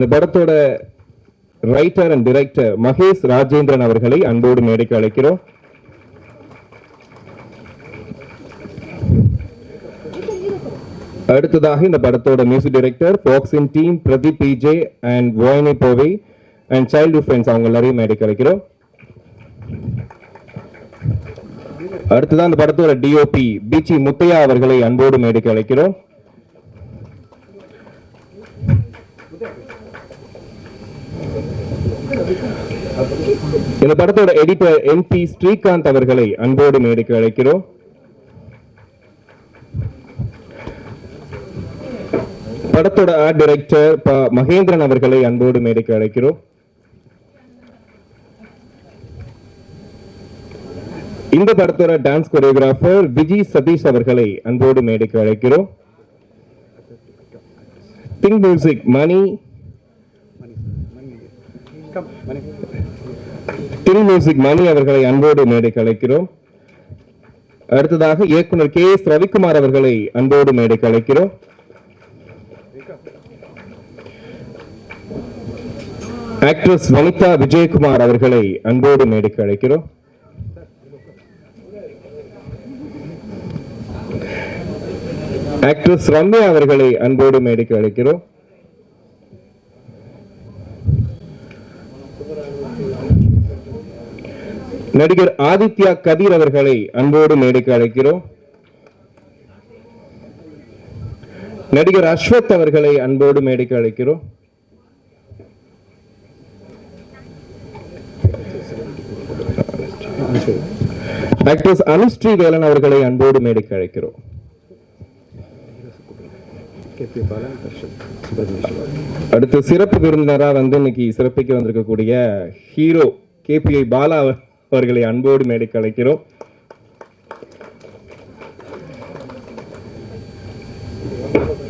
இந்த படத்தோட writer and director Mahesh Rajendran அவர்களை அன்போடு மேடைக்கு அழைக்கிறோம். அடுத்ததாக இந்த படத்தோட மியூசிக் டைரக்டர் பாக்ஸின் டீம் பிரதீப் பிஜே அண்ட் வாயினி போவை அண்ட் சைல்ட்ஹுட் ஃப்ரெண்ட்ஸ் அவங்க எல்லாரையும் மேடைக்கு அழைக்கிறோம். அடுத்ததான் இந்த படத்தோட டிஓபி பிச்சி முத்தையா அவர்களை அன்போடு மேடைக்கு அழைக்கிறோம். இந்த படத்தோட எடிட்டர் எம்பி ஸ்ரீகாந்த் அவர்களை அன்போடு மேடைக்கு அழைக்கிறோம். படத்தோட ஆர்ட் டைரக்டர் மகேந்திரன் அவர்களை அன்போடு மேடைக்கு அழைக்கிறோம். இந்த படத்தோட டான்ஸ் கோரியோகிராஃபர் விஜய் சதீஷ் அவர்களை அன்போடு மேடைக்கு அழைக்கிறோம். திங்க் மியூசிக் மணி திங் மியூசிக் மணி அவர்களை அன்போடு மேடைக்கு அழைக்கிறோம். அடுத்ததாக இயக்குனர் கே எஸ் ரவிக்குமார் அவர்களை அன்போடு மேடைக்கு அழைக்கிறோம். ஆக்ட்ரஸ் வனிதா விஜயகுமார் அவர்களை அன்போடு மேடைக்கு அழைக்கிறோம். ஆக்ட்ரஸ் ரம்யா அவர்களை அன்போடு மேடைக்கு அழைக்கிறோம். நடிகர் ஆதித்யா கதிர் அவர்களை அன்போடு மேடைக்கு அழைக்கிறோம். நடிகர் அஸ்வத் அவர்களை அன்போடு மேடைக்கு அழைக்கிறோம். ஆக்ட்ரஸ் அனுஸ்ரீ வேலன் அவர்களை அன்போடு மேடைக்கு அழைக்கிறோம். அடுத்து சிறப்பு விருந்தினராக இன்னைக்கு சிறப்பிக்க வந்திருக்கக்கூடிய ஹீரோ KPI பாலா அவர்களை அன்போடு மேடைக்கு அழைக்கிறோம்.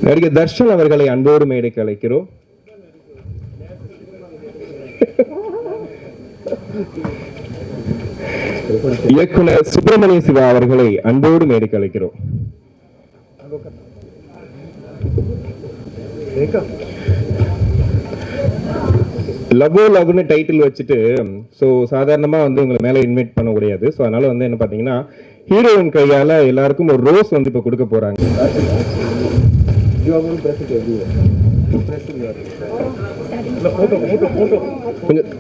நடிகர் தர்ஷன் அவர்களை அன்போடு மேடைக்கு அழைக்கிறோம். இயக்குனர் சுப்பிரமணிய சிவா அவர்களை அன்போடு மேடைக்கு அழைக்கிறோம். லவோ லவ்னு டைட்டில் வச்சுட்டு ஸோ சாதாரணமாக உங்களை மேலே இன்வைட் பண்ண முடியாது. ஸோ அதனால என்ன பார்த்தீங்கன்னா ஹீரோயின் கையால் எல்லாருக்கும் ஒரு ரோஸ் இப்போ கொடுக்க போறாங்க.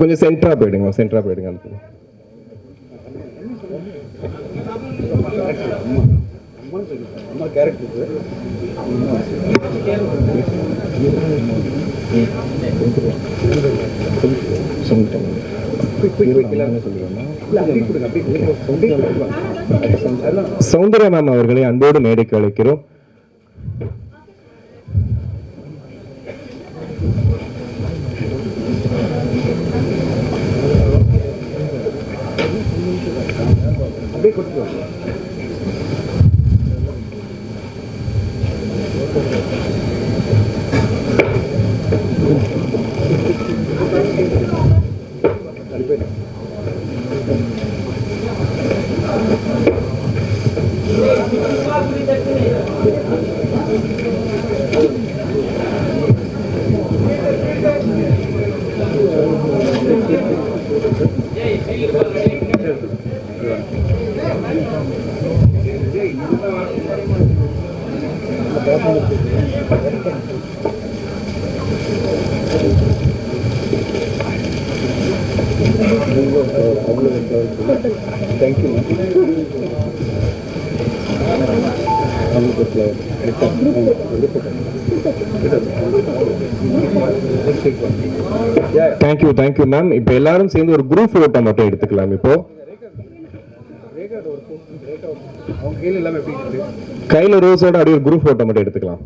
கொஞ்சம் சென்டரா போயிடுங்க, சென்டரா போயிடுங்க. சௌந்தர்யா மேம் அவர்களை அன்போடு மேடைக்கு அழைக்கிறோம். Thank you. Thank you ma'am. இப்போ எல்லாரும் சேர்ந்து ஒரு குரூப் போட்டோ மட்டும் எடுத்துக்கலாம். இப்போ கையில ரோஸோட அப்படியே ஒரு குரூப் போட்டோ மட்டும் எடுத்துக்கலாம்.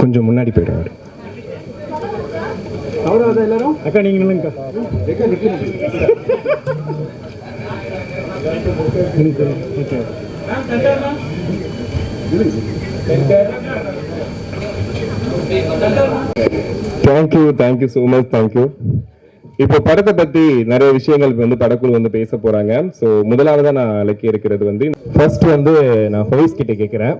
கொஞ்சம் முன்னாடி போயிடுங்க. எல்லாரும் அக்கா நீங்க நில்லுங்க. Thank you so much. Thank you. இப்போ படத்தை பத்தி நிறைய விஷயங்கள் வந்து படக்குழு வந்து பேச போறாங்க. ஸோ முதலாவதா நான் அழைக்க இருக்கிறது வந்து ஃபர்ஸ்ட் வந்து நான் ஹோய்ஸ் கிட்ட கேட்கிறேன்.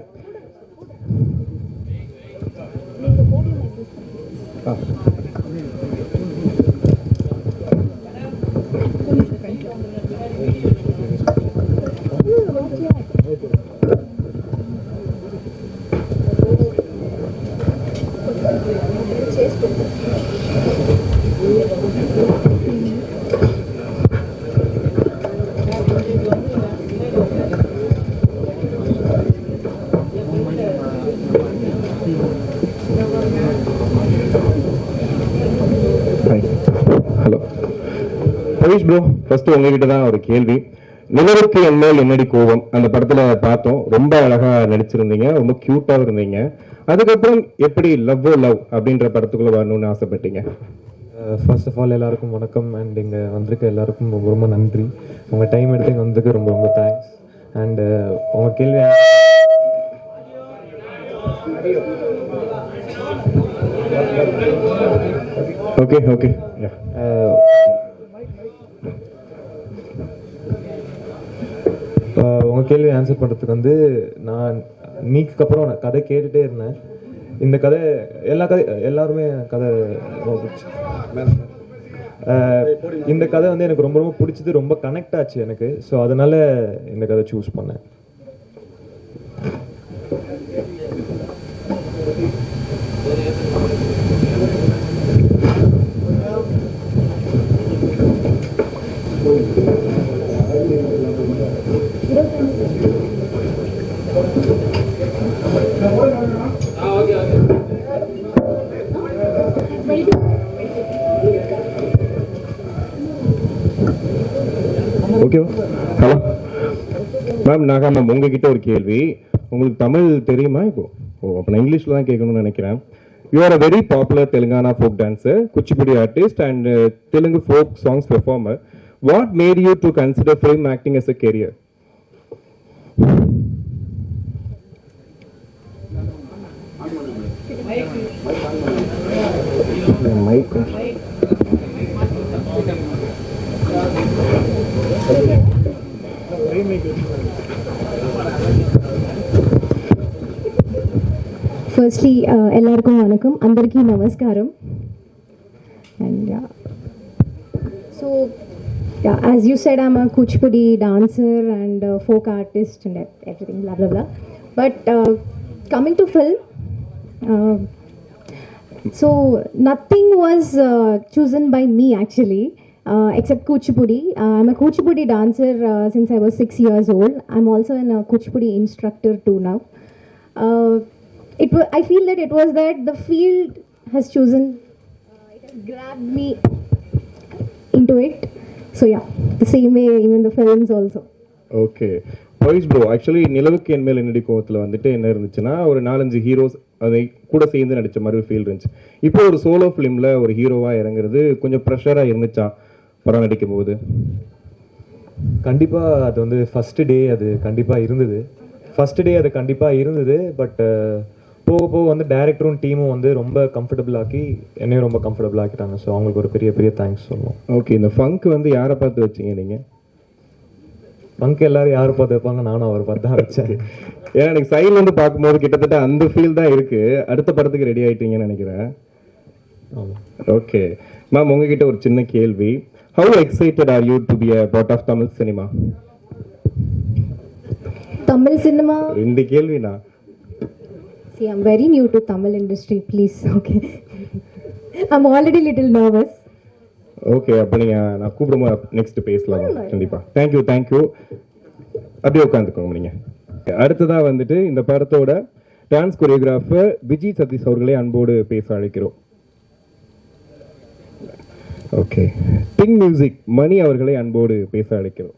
ஹலோ ஹரிஷ் ப்ரோ, ஃபர்ஸ்ட் உங்ககிட்ட தான் ஒரு கேள்வி. நிலவுக்கு என் மேல் என்னடி கோபம் அந்த படத்துல பார்த்தோம், ரொம்ப அழகா நடிச்சிருந்தீங்க, ரொம்ப கியூட்டாக இருந்தீங்க. அதுக்கப்புறம் எப்படி லவ் அப்படின்ற படத்துக்குள்ள வரணும்னு ஆசைப்பட்டீங்க? ஃபர்ஸ்ட் ஆஃப் ஆல் எல்லாருக்கும் வணக்கம். அண்ட் இங்கே வந்திருக்க எல்லாருக்கும் ரொம்ப ரொம்ப நன்றி. உங்கள் டைம் எடுத்து இங்கே வந்ததுக்கு ரொம்ப ரொம்ப தேங்க்ஸ். அண்டு உங்கள் கேள்வி ஓகே ஓகே உங்கள் கேள்வி ஆன்சர் பண்ணுறதுக்கு வந்து நான் நீக்கு அப்புறம் நான் கதை கேட்டுகிட்டே இருந்தேன். இந்த கதை எல்லாருமே கதை இந்த கதை வந்து எனக்கு ரொம்ப ரொம்ப பிடிச்சது, ரொம்ப கனெக்ட் ஆச்சு எனக்கு. ஸோ அதனால இந்த கதை சூஸ் பண்ணேன். Okay hello ma'am, Naga ma'am உங்ககிட்ட ஒரு கேள்வி. உங்களுக்கு தமிழ் தெரியுமா? இப்போ அப்போ நான் இங்கிலீஷில் தான் கேட்கணும்னு நினைக்கிறேன். You are a very popular Telangana folk dancer, Kuchipudi artist and Telugu folk songs performer. What made you to consider film acting as a career? Mike Firstly, எல்லாருக்கும் வணக்கம், అందరికీ నమస్కారం. And so as you said, I'm a Kuchipudi dancer and folk artist and everything, blah blah blah. But coming to film, so nothing was chosen by me actually, except Kuchipudi. I'm a Kuchipudi dancer since I was 6 years old. I'm also a Kuchipudi instructor too now. I feel that it was that the field has chosen, it has grabbed me into it. So yeah, the same way even the films also. Okay boys bro, actually நிலவுக்கு என் மேல் என்னடி கோவத்தில் வந்துட்டு என்ன இருந்துச்சுன்னா, ஒரு 4-5 heroes அதை கூட சேர்ந்து நடித்த மாதிரி ஃபீல் இருந்துச்சு. இப்போ ஒரு சோலோ ஃபிலிமில் ஒரு ஹீரோவாக இறங்குறது கொஞ்சம் ப்ரெஷராக இருந்துச்சா படம் நடிக்கும் போது? கண்டிப்பாக அது வந்து ஃபஸ்ட்டு டே அது கண்டிப்பாக இருந்தது. பட் போக போக வந்து டைரக்டரும் டீமும் வந்து ரொம்ப கம்ஃபர்டபுள் ஆக்கி என்னையும் ரொம்ப கம்ஃபர்டபுள் ஆக்கிட்டாங்க. ஸோ அவங்களுக்கு ஒரு பெரிய பெரிய தேங்க்ஸ் சொல்லுவோம். ஓகே, இந்த ஃபங்க் வந்து யாரை பார்த்து வச்சிங்க நீங்கள்? ஃபங்க் எல்லாரும் யாரை பார்த்து வைப்பாங்க, நானும் அவரை பார்த்து தான் வச்சேன். ஏன்னா எனக்கு சைடில் வந்து பார்க்கும்போது கிட்டத்தட்ட அந்த ஃபீல் தான் இருக்குது. அடுத்த படத்துக்கு ரெடி ஆகிட்டீங்கன்னு நினைக்கிறேன். ஓகே மேம், உங்ககிட்ட ஒரு சின்ன கேள்வி. How excited are you to be a part of Tamil cinema? Tamil cinema? ரெண்டு கேள்வினா. See, I'm very new to Tamil industry, please. Okay. I'm already little nervous. Okay, அப்போ நீங்கள் நான் கூப்பிடும்போது நெக்ஸ்ட் பேசலாம் கண்டிப்பாக. தேங்க்யூ. அப்படியே உட்காந்துக்கோங்க நீங்கள். அடுத்ததாக வந்துட்டு இந்த படத்தோட டான்ஸ் கொரியோகிராஃபர் விஜய் சதீஷ் அவர்களை அன்போடு பேச அழைக்கிறோம். ஓகே, பிங் மியூசிக் மணி அவர்களை அன்போடு பேச அழைக்கிறோம்.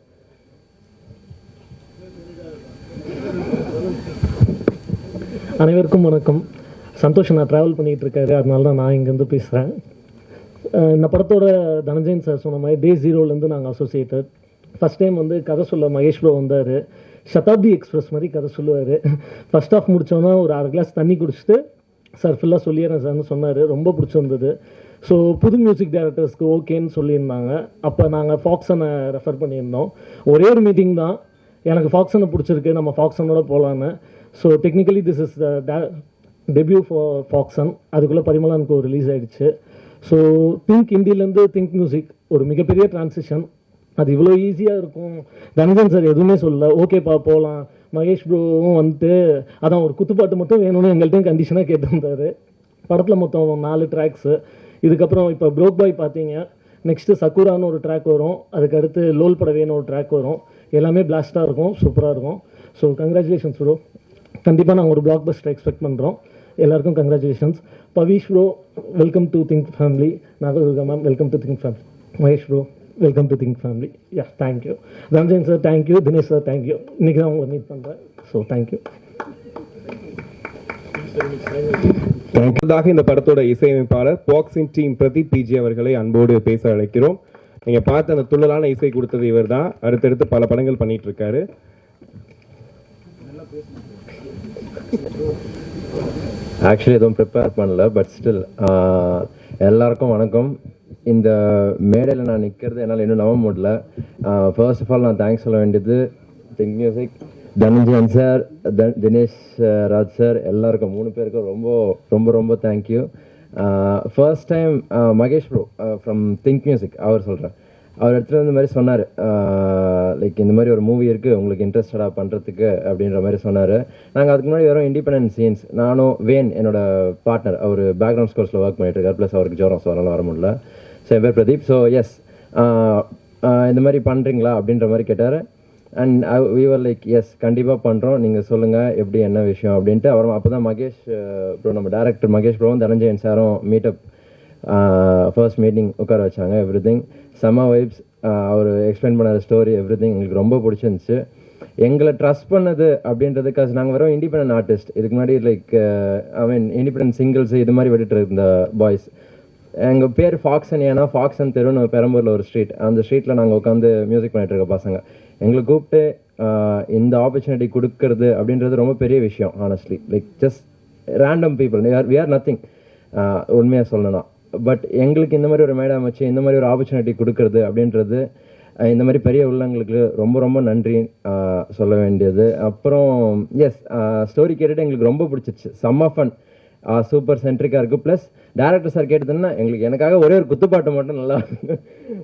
அனைவருக்கும் வணக்கம். சந்தோஷ் நான் ட்ராவல் பண்ணிகிட்டு இருக்காரு, அதனால தான் நான் இங்கேருந்து பேசுகிறேன். இந்த படத்தோட தனஞ்சயன் சார் சொன்ன மாதிரி டே 0லேருந்து நாங்கள் அசோசியேட்டட். ஃபஸ்ட் டைம் வந்து கதை சொல்ல மகேஷ் ப்ரோ வந்தார். சதாப்தி எக்ஸ்பிரஸ் மாதிரி கதை சொல்லுவார். ஃபஸ்ட் ஆஃப் முடித்தோன்னா ஒரு 1/2 கிளாஸ் தண்ணி குடிச்சிட்டு சார் ஃபுல்லாக சொல்லிடுறேன் சார்னு சொன்னார். ரொம்ப பிடிச்சிருந்தது. ஸோ புது மியூசிக் டைரக்டர்ஸ்க்கு ஓகேன்னு சொல்லியிருந்தாங்க. அப்போ நாங்கள் ஃபாக்ஸனை ரெஃபர் பண்ணியிருந்தோம். ஒரே ஒரு மீட்டிங் தான், எனக்கு ஃபாக்ஸனை பிடிச்சிருக்கு, நம்ம ஃபாக்ஸனோட போகலான்னு. So technically this is the debut for Foxon. அதுக்குள்ளே பரிமளானுக்கு ஒரு ரிலீஸ் ஆகிடுச்சு. ஸோ திங்க் இந்தியிலேருந்து திங்க் மியூசிக் ஒரு மிகப்பெரிய டிரான்சிஷன். அது இவ்வளோ ஈஸியாக இருக்கும் தனஞ்சன் சார் எதுவுமே சொல்லல. ஓகேப்பா போகலாம். மகேஷ் ப்ரோவும் வந்துட்டு அதான் ஒரு குத்துப்பாட்டு மட்டும் வேணும்னு எங்கள்கிட்டையும் கண்டிஷனாக கேட்டிருந்தாரு. படத்தில் மொத்தம் 4 ட்ராக்ஸு. இதுக்கப்புறம் இப்போ ப்ரோக் பாய் பார்த்தீங்க, நெக்ஸ்ட்டு சக்குரான்னு ஒரு ட்ராக் வரும், அதுக்கு அடுத்து லோல் படவேன்னு ஒரு ட்ராக் வரும். எல்லாமே பிளாஸ்டாக இருக்கும், சூப்பராக இருக்கும். So congratulations bro. கண்டிப்பாக நாங்கள் ஒரு பிளாக் பஸ்டர் எக்ஸ்பெக்ட் பண்ணுறோம். எல்லாருக்கும் கங்க்ராச்சுலேஷன்ஸ். Pavish bro welcome to Think family. Nagadurga ma'am welcome to Think family. Mahesh bro welcome to Think family. Yeah thank you. Ranjan sir thank you. Dinesh sir thank you. இன்றைக்கி தான் உங்களை மீட் பண்ணுறேன். So thank you. அடுத்ததாக இந்த படத்தோட இசையமைப்பாளர் பாக்ஸிங் டீம் பிரதீப் பிஜி அவர்களை அன்போடு பேச அழைக்கிறோம். நீங்க பார்த்த அந்த துள்ளலான இசை கொடுத்தது இவர் தான். அடுத்தடுத்து பல படங்கள் பண்ணிட்டு இருக்காரு. ஆக்சுவலி எதுவும் ப்ரிப்பேர் பண்ணல, பட் ஸ்டில் எல்லாருக்கும் வணக்கம். இந்த மேடையில் நான் நிற்கிறது என்னால் இன்னும் நம்ப முடியல. ஃபர்ஸ்ட் ஆஃப் ஆல் நான் தேங்க்ஸ் சொல்ல வேண்டியது Think Music, Dhananjayan sir, Dinesh Raj sir, எல்லாருக்கும் 3 பேருக்கும் ரொம்ப ரொம்ப ரொம்ப thank you. First time Mahesh bro from Think Music அவர் சொல்கிறேன், அவர் இடத்துல இந்த மாதிரி சொன்னார், லைக் இந்த மாதிரி ஒரு மூவி இருக்குது உங்களுக்கு இன்ட்ரெஸ்டடாக பண்ணுறதுக்கு அப்படின்ற மாதிரி சொன்னார். நாங்கள் அதுக்கு முன்னாடி வெறும் இண்டிபெண்டன்ட் சீன்ஸ், நானும் வேன் என்னோட பார்ட்னர், அவர் பேக்ரவுண்ட் ஸ்கோர்ஸில் ஒர்க் பண்ணிட்டு இருக்கார், ப்ளஸ் அவருக்கு ஜுரம், ஸோ அதனால் வர முடியல. ஸோ என் பேர் பிரதீப். ஸோ எஸ் இந்த மாதிரி பண்ணுறீங்களா அப்படின்ற மாதிரி கேட்டார். And we were like yes கண்டிப்பாக பண்ணுறோம், நீங்கள் சொல்லுங்கள் எப்படி என்ன விஷயம் அப்படின்ட்டு. அப்புறம் அப்போ தான் மகேஷ் ப்ரோ, நம்ம டேரக்டர் மகேஷ் ப்ரோவும் தனஞ்சயன் சாரும் மீட்டப் ஃபர்ஸ்ட் மீட்டிங் உட்கார வச்சாங்க. எவ்ரி திங் செம்ம வைப்ஸ். அவர் எக்ஸ்பிளைன் பண்ண ஸ்டோரி எவ்ரி திங் எங்களுக்கு ரொம்ப பிடிச்சிருந்துச்சு. எங்களை ட்ரஸ்ட் பண்ணது அப்படின்றதுக்காக நாங்கள் வெறும் இண்டிபெண்டன்ட் ஆர்டிஸ்ட். இதுக்கு முன்னாடி like I mean independent singles இது மாதிரி விட்டுட்டு இருந்த பாய்ஸ். எங்கள் பேர் ஃபாக்ஸன், ஏன்னா ஃபாக்ஸன் தெருன்னு பெரம்பூரில் ஒரு ஸ்ட்ரீட், அந்த ஸ்ட்ரீட்டில் நாங்கள் உட்காந்து மியூசிக் பண்ணிட்டு இருக்க பசங்க. எங்களை கூப்பிட்டு இந்த ஆப்பர்ச்சுனிட்டி கொடுக்கறது அப்படின்றது ரொம்ப பெரிய விஷயம். Honestly like just random people, we are nothing உண்மையாக சொல்லணும்னா. பட் எங்களுக்கு இந்த மாதிரி ஒரு மேடை அமைச்சு இந்த மாதிரி ஒரு ஆப்பர்ச்சுனிட்டி கொடுக்கறது அப்படின்றது இந்த மாதிரி பெரிய உள்ளங்களுக்கு ரொம்ப ரொம்ப நன்றி சொல்ல வேண்டியது. அப்புறம் எஸ் ஸ்டோரி கேட்டுட்டு எங்களுக்கு ரொம்ப பிடிச்சிருச்சு, செம்ம ஃபன், சூப்பர் சென்ட்ரிக்காக இருக்குது. ப்ளஸ் டேரக்டர் சார் கேட்டதுன்னா எனக்காக ஒரே ஒரு குத்துப்பாட்டு மட்டும் நல்லா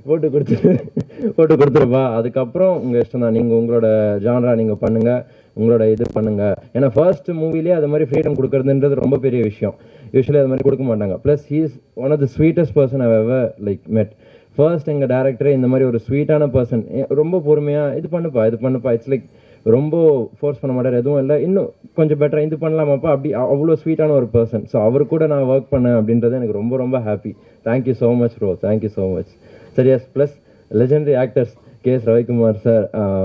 போட்டு கொடுத்துருப்பா, அதுக்கப்புறம் உங்கள் இஷ்டம் தான், நீங்கள் உங்களோட ஜான்ரா நீங்கள் பண்ணுங்கள், உங்களோட இது பண்ணுங்கள். ஏன்னா ஃபர்ஸ்ட் மூவிலே அது மாதிரி ஃப்ரீடம் கொடுக்குறதுன்றது ரொம்ப பெரிய விஷயம். யூஸ்வலி அது மாதிரி கொடுக்க மாட்டாங்க. Plus he is one of the sweetest person I ever like met. First எங்கள் டேரக்டரே இந்த மாதிரி ஒரு ஸ்வீட்டான பர்சன், ரொம்ப பொறுமையாக இது பண்ணுப்பா, இட்ஸ் லைக் ரொம்ப ஃபோர்ஸ் பண்ண மாட்டார், எதுவும் இல்லை, இன்னும் கொஞ்சம் பெட்டராக இது பண்ணலாமாப்பா, அப்படி அவ்வளோ ஸ்வீட்டான ஒரு பர்சன். ஸோ அவர் கூட நான் ஒர்க் பண்ணேன் அப்படின்றது எனக்கு ரொம்ப ரொம்ப happy. Thank you so much bro, thank you so much. சரி yes, plus legendary actors KS Ravikumar sir,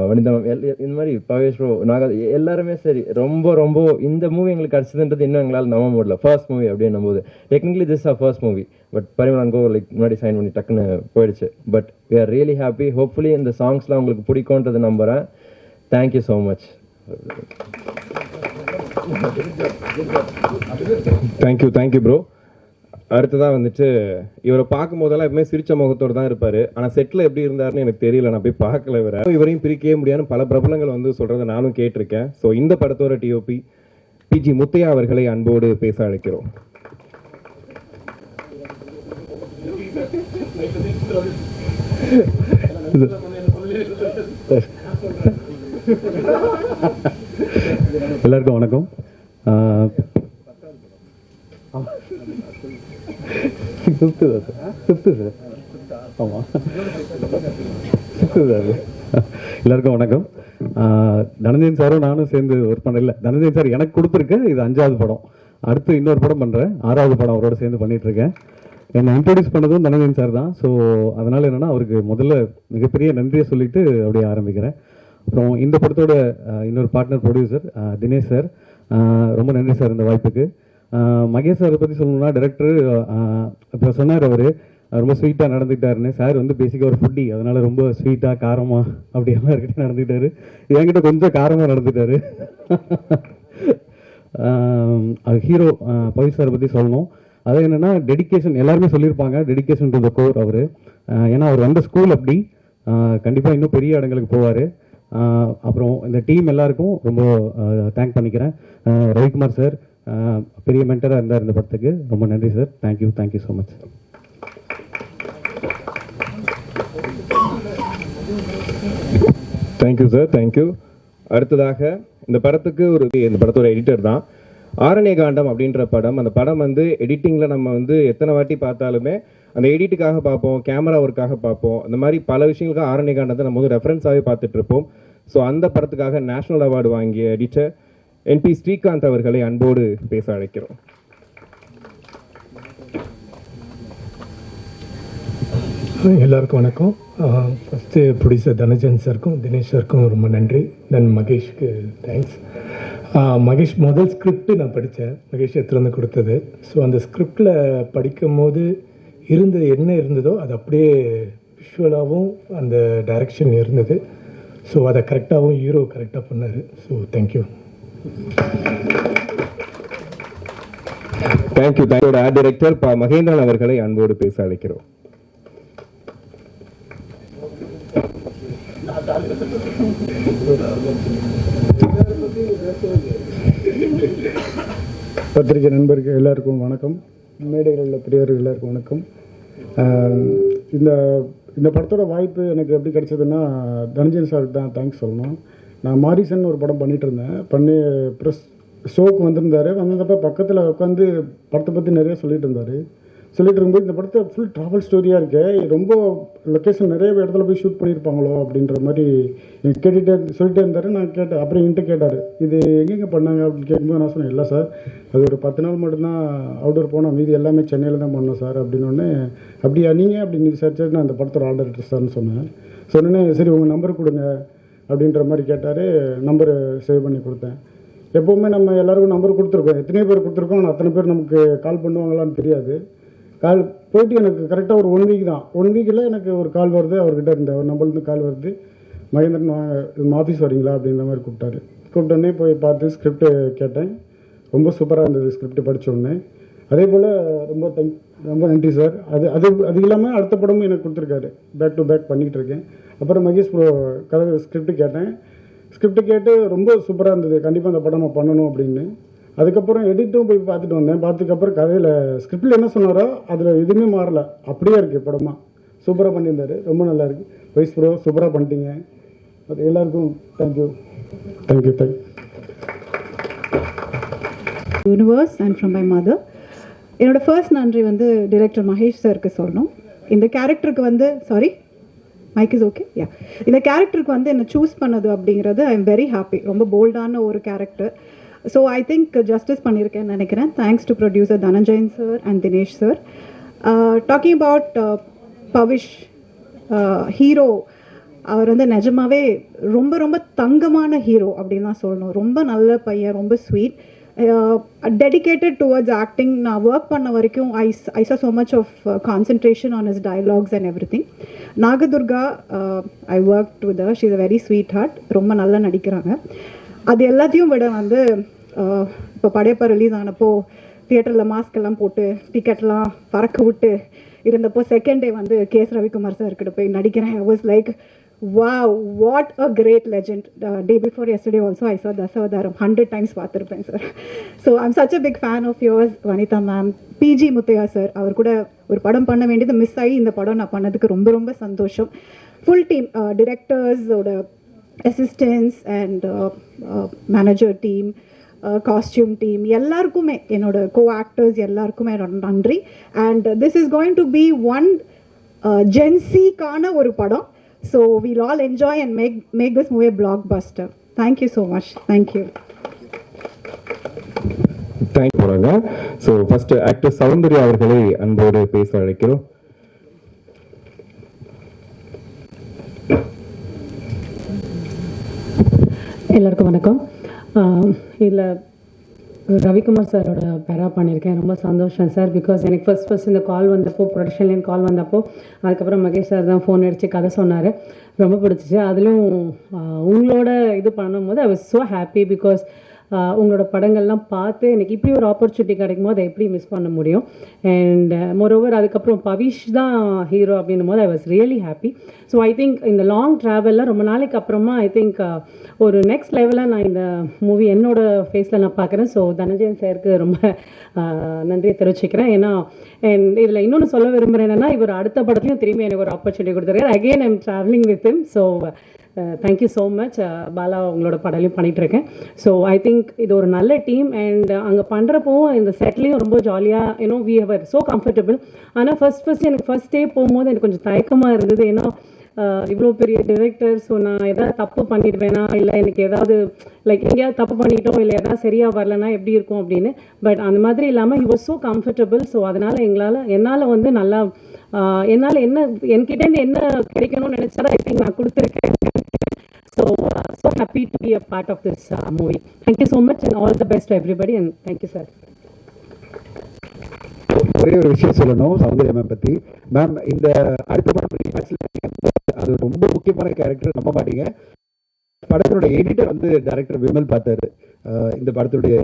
Vanitha ma'am, இந்த மாதிரி பவேஷ் ப்ரோ, நாங்கள் எல்லாருமே சரி ரொம்ப ரொம்ப இந்த மூவி எங்களுக்கு கிடச்சதுன்றது இன்னும் எங்களால் நம்ப முடியல. ஃபர்ஸ்ட் மூவி அப்படின்னும் போது technically this are first movie, but பரிமளான்கோ லைக் முன்னாடி சைன் பண்ணி டக்குன்னு போயிடுச்சு. But we are really happy. Hopefully இந்த சாங்ஸ்லாம் உங்களுக்கு பிடிக்கும்ன்றது நம்புகிறேன். Thank you so much. Thank you bro. அடுத்ததாக வந்துட்டு இவரை பார்க்கும் போதெல்லாம் எப்பவுமே சிரிச்ச முகத்தோடு தான் இருப்பார். ஆனால் செட்டில் எப்படி இருந்தாருன்னு எனக்கு தெரியல, நான் போய் பார்க்கல. இவரையும் பிரிக்கவே முடியாதுன்னு பல பிரபலங்கள் வந்து சொல்கிறத நானும் கேட்டிருக்கேன். ஸோ இந்த படத்தோட டிஓபி பிஜி முத்தையா அவர்களை அன்போடு பேச அழைக்கிறோம். எல்லாருக்கும் வணக்கம். எல்லாருக்கும் வணக்கம். தனஞ்சயன் சாரும் நானும் சேர்ந்து ஒர்க் பண்ணல. தனஞ்சயன் சார் எனக்கு கொடுத்துருக்கேன், இது 5வது படம். அடுத்து இன்னொரு படம் பண்ணுறேன், 6வது படம் அவரோட சேர்ந்து பண்ணிட்டு இருக்கேன். என்னை இன்ட்ரோடியூஸ் பண்ணதும் தனஞ்சயன் சார் தான். ஸோ அதனால் என்னென்னா அவருக்கு முதல்ல மிகப்பெரிய நன்றியை சொல்லிட்டு அப்படியே ஆரம்பிக்கிறேன். அப்புறம் இந்த படத்தோட இன்னொரு பார்ட்னர் ப்ரொடியூசர் தினேஷ் சார், ரொம்ப நன்றி சார் இந்த வாய்ப்புக்கு. மகேஷ் சாரை பற்றி சொல்லணும்னா, டைரக்டர் இப்போ சொன்னார் அவர் ரொம்ப ஸ்வீட்டாக நடந்துக்கிட்டாருன்னு. சார் வந்து பேசிக்காக ஒரு ஃபுட்டி, அதனால் ரொம்ப ஸ்வீட்டாக காரமாக அப்படி எல்லாருக்கிட்டே நடந்துக்கிட்டாரு. என்கிட்ட கொஞ்சம் காரமாக நடந்துட்டாரு. ஹீரோ பவி சாரை பற்றி சொல்லணும். அது என்னென்னா டெடிகேஷன். எல்லாருமே சொல்லியிருப்பாங்க டெடிகேஷன் டு த கோர் அவர். ஏன்னா அவர் வந்த ஸ்கூல் அப்படி. கண்டிப்பாக இன்னும் பெரிய இடங்களுக்கு போவார். அப்புறம் இந்த டீம் எல்லாருக்கும் ரொம்ப தேங்க் பண்ணிக்கிறேன். ரவிக்குமார் சார் பெரிய மென்டராக இருந்தார் இந்த படத்துக்கு. ரொம்ப நன்றி sir. Thank you so much. Thank you sir, thank you. அடுத்ததாக இந்த படத்தோட எடிட்டர் தான். ஆரண்யகாண்டம் அப்படின்ற படம். அந்த படம் வந்து எடிட்டிங்கில் நம்ம வந்து எத்தனை வாட்டி பார்த்தாலுமே அந்த எடிட்டுக்காக பார்ப்போம், கேமரா ஒர்க்காக பார்ப்போம், அந்த மாதிரி பல விஷயங்களுக்காக ஆரண்யகாண்டத்தை நம்ம வந்து ரெஃபரன்ஸாகவே பார்த்துட்டு இருப்போம். ஸோ அந்த படத்துக்காக நேஷனல் அவார்டு வாங்கிய எடிட்டர் NP ஸ்ரீகாந்த் அவர்களை அன்போடு பேச அழைக்கிறோம். எல்லாருக்கும் வணக்கம். ஃபஸ்ட்டு ப்ரொடியூசர் தனஞ்சன் சாருக்கும் தினேஷ் சாருக்கும் ரொம்ப நன்றி. தென் மகேஷ்க்கு தேங்க்ஸ். மகேஷ் முதல் ஸ்கிரிப்ட் நான் படித்தேன், மகேஷ் எடுத்துலேருந்து கொடுத்தது. ஸோ அந்த ஸ்கிரிப்டில் படிக்கும் போது என்ன இருந்ததோ அது அப்படியே விஷுவலாகவும் அந்த டைரக்ஷன் இருந்தது. ஸோ அதை கரெக்டாகவும் ஹீரோ கரெக்டாக பண்ணார். So thank you. Thank you. Art director Mahendran அவர்களை அன்போடு பேச அழைக்கிறோம். பத்திரிகை நண்பர்கள் எல்லாருக்கும் வணக்கம். மேடைகளில் உள்ள பெரியவர்கள் எல்லாருக்கும் வணக்கம். இந்த படத்தோட வாய்ப்பு எனக்கு எப்படி கிடைச்சதுன்னா தனஞ்சன் சாருக்கு தான் தேங்க்ஸ் சொல்லணும். நான் மாரிசன் ஒரு படம் பண்ணிகிட்டு இருந்தேன். ப்ரெஸ் ஷோக்கு வந்தப்போ பக்கத்தில் உட்காந்து படத்தை பற்றி நிறைய சொல்லிட்டு இருக்கும்போது இந்த படத்தை ஃபுல் ட்ராவல் ஸ்டோரியாக இருக்கு, ரொம்ப லொக்கேஷன் நிறைய இடத்துல போய் ஷூட் பண்ணியிருப்பாங்களோ அப்படின்ற மாதிரி சொல்லிட்டே இருந்தார். நான் கேட்டேன். அப்புறம் என்கிட்ட கேட்டார், இது எங்கெங்கே பண்ணாங்க அப்படின்னு கேட்கும்போது நான் சொன்னேன், இல்லை சார் அது ஒரு 10 நாள் மட்டும்தான் அவுட்டோர் போனோம், மீதி எல்லாமே சென்னையில் தான் பண்ணோம் சார் அப்படின்னோடனே, அப்படியா நீங்கள் அப்படின்னு விசாரிச்சு நான் அந்த படத்தோட ஆர்டர் எடுத்து சார்னு சொன்னேன்னே, சரி உங்கள் நம்பர் கொடுங்க அப்படின்ற மாதிரி கேட்டார். நம்பரை சேவ் பண்ணி கொடுத்தேன். எப்போவுமே நம்ம எல்லாருக்கும் நம்பர் கொடுத்துருக்கோம், எத்தனை பேர் கொடுத்துருக்கோம், ஆனால் அத்தனை பேர் நமக்கு கால் பண்ணுவாங்களான்னு தெரியாது. கால் போயிட்டு எனக்கு கரெக்டாக ஒரு 1 வீக் தான். 1 வீக்கில் எனக்கு ஒரு கால் வருது, அவர்கிட்ட இருந்த ஒரு நம்பர்லேருந்து கால் வருது, மகேந்திரன் வாங்க ஆஃபீஸ் வரீங்களா அப்படின்ற மாதிரி கூப்பிட்டோன்னே போய் பார்த்து ஸ்கிரிப்ட் கேட்டேன். ரொம்ப சூப்பராக இருந்தது ஸ்கிரிப்ட் படித்தோடனே. அதே போல் ரொம்ப நன்றி சார். அது இல்லாமல் அடுத்த படமும் எனக்கு கொடுத்துருக்காரு, பேக் டு பேக் பண்ணிகிட்டு இருக்கேன். அப்புறம் மகேஷ் ப்ரோ ஸ்கிரிப்ட் கேட்டேன். ஸ்கிரிப்ட் கேட்டு ரொம்ப சூப்பராக இருந்தது, கண்டிப்பாக அந்த படம் நான் பண்ணணும் அப்படின்னு. அதுக்கப்புறம் எடிட்டும் போய் பார்த்துட்டு வந்தேன். பார்த்ததுக்கப்புறம் கதையில் ஸ்கிரிப்டில் என்ன சொன்னாரோ அதில் எதுவுமே மாறல, அப்படியே இருக்குது படமாக. சூப்பராக பண்ணியிருந்தார், ரொம்ப நல்லா இருக்குது. வைஸ் ப்ரோ சூப்பராக பண்ணிட்டீங்க. அது எல்லாருக்கும் thank you. Universe and from my mother. என்னோடய ஃபர்ஸ்ட் நன்றி வந்து டிரெக்டர் மகேஷ் சாருக்கு சொல்லணும். இந்த கேரக்டருக்கு மைக் இஸ் ஓகே, இந்த கேரக்டருக்கு என்னை சூஸ் பண்ணது அப்படிங்கிறது ஐ எம் வெரி ஹாப்பி. ரொம்ப போல்டான ஒரு character. So I think justice பண்ணியிருக்கேன்னு நினைக்கிறேன். Thanks to producer Dhananjayan sir and Dinesh sir. Talking about Pavish hero, அவர் நிஜமாவே ரொம்ப ரொம்ப தங்கமான ஹீரோ அப்படின்னு தான் சொல்லணும். ரொம்ப நல்ல பையன், ரொம்ப ஸ்வீட், டெடிக்கேட்டட் டுவர்ட்ஸ் ஆக்டிங். நான் ஒர்க் பண்ண வரைக்கும் ஐ saw so much of concentration on his dialogues and everything. Nagadurga, I worked with her, she's a very sweetheart, ரொம்ப நல்லா நடிக்கிறாங்க. அது எல்லாத்தையும் விட இப்போ படையப்பா ரிலீஸ் ஆனப்போ தியேட்டரில் மாஸ்க் எல்லாம் போட்டு டிக்கெட்லாம் பறக்க விட்டு இருந்தப்போ second day KS Ravikumar sir கிட்ட போய் நடிக்கிறேன். I was like, wow, what a great legend. Day before yesterday also I saw Dasavadaram 100 times பார்த்துருப்பேன் sir. So I'm such a big fan of yours, Vanitha ma'am, PG Muthaiah sir. அவர் கூட ஒரு படம் பண்ண வேண்டியது மிஸ் ஆகி இந்த படம் நான் பண்ணதுக்கு ரொம்ப ரொம்ப சந்தோஷம். ஃபுல் டீம், டிரெக்டர்ஸோட assistants and manager team, costume team எல்லாருக்குமே, என்னோட கோ ஆக்டர்ஸ் எல்லாருக்குமே என்னோட நன்றி. And this is going to be one ஜென்சிக்கான ஒரு படம். So we'll all enjoy and make this movie a blockbuster. Thank you so much. Thank you. So first actor Soundarya அவர்களை அன்போடு பேச அழைக்கிறோம். எல்லாருக்கும் வணக்கம். இதில் ரவிக்குமார் சாரோட பேரா பண்ணியிருக்கேன். ரொம்ப சந்தோஷம் சார். பிகாஸ் எனக்கு ஃபர்ஸ்ட் இந்த கால் வந்தப்போ, ப்ரொடக்ஷன்லேருந்து கால் வந்தப்போ, அதுக்கப்புறம் மகேஷ் சார் தான் ஃபோன் அடித்து கதை சொன்னார். ரொம்ப பிடிச்சிச்சு. அதிலும் உங்களோட இது பண்ணும்போது I was so happy. Because உங்களோட படங்கள்லாம் பார்த்து எனக்கு இப்படி ஒரு ஆப்பர்ச்சுனிட்டி கிடைக்கும் போது அதை எப்படி மிஸ் பண்ண முடியும். அண்ட் மோரோவர் அதுக்கப்புறம் பவிஷ் தான் ஹீரோ அப்படின்னும் போது I was really happy. So I think இந்த லாங் ட்ராவலில் ரொம்ப நாளைக்கு அப்புறமா ஐ திங்க் ஒரு நெக்ஸ்ட் லெவலாக நான் இந்த மூவி என்னோட ஃபேஸில் நான் பார்க்குறேன். ஸோ தனஞ்சயன் சாருக்கு ரொம்ப நன்றியை தெரிவிச்சுக்கிறேன். ஏன்னா இதில் இன்னொன்று சொல்ல விரும்புகிறேன் என்னென்னா, இவர் அடுத்த படத்துலையும் திரும்பி எனக்கு ஒரு ஆப்பர்ச்சுனிட்டி கொடுத்துருக்காரு. Again I'm travelling with him. So thank you so much. Bala உங்களோட படலையும் பண்ணிகிட்ருக்கேன். ஸோ ஐ திங்க் இது ஒரு நல்ல டீம். அண்ட் அங்கே பண்ணுறப்பவும் இந்த செட்லேயும் ரொம்ப ஜாலியாக you know we were so comfortable. ஆனால் ஃபர்ஸ்ட் எனக்கு ஃபர்ஸ்ட் டே போகும்போது எனக்கு கொஞ்சம் தயக்கமாக இருந்தது. ஏன்னா இவ்வளோ பெரிய டிரெக்டர், ஸோ நான் எதாவது தப்பு பண்ணிடுவேனா, இல்லை எனக்கு ஏதாவது லைக் எங்கேயாவது தப்பு பண்ணிட்டோம், இல்லை எதாவது சரியாக வரலன்னா எப்படி இருக்கும் அப்படின்னு. பட் அந்த மாதிரி இல்லாமல் he was so comfortable. So அதனால் என்னால் வந்து நல்லா என்னால் என்ன என்கிட்டேருந்து என்ன கிடைக்கணும்னு நினச்சா ஐ திங்க் நான் கொடுத்துருக்கேன். So happy to be a part of this movie. Thank you so much and all the best to everybody and thank you sir. ஒரே ஒரு விஷயம் சொல்லணும் சௌந்தர்யா மேம் பற்றி. மேம் இந்த அடுத்த படம் அது ரொம்ப முக்கியமான கேரக்டர், நம்ப மாட்டீங்க. படத்தோட எடிட்டர் வந்து டைரக்டர் விமல் பார்த்தாரு. இந்த படத்துடைய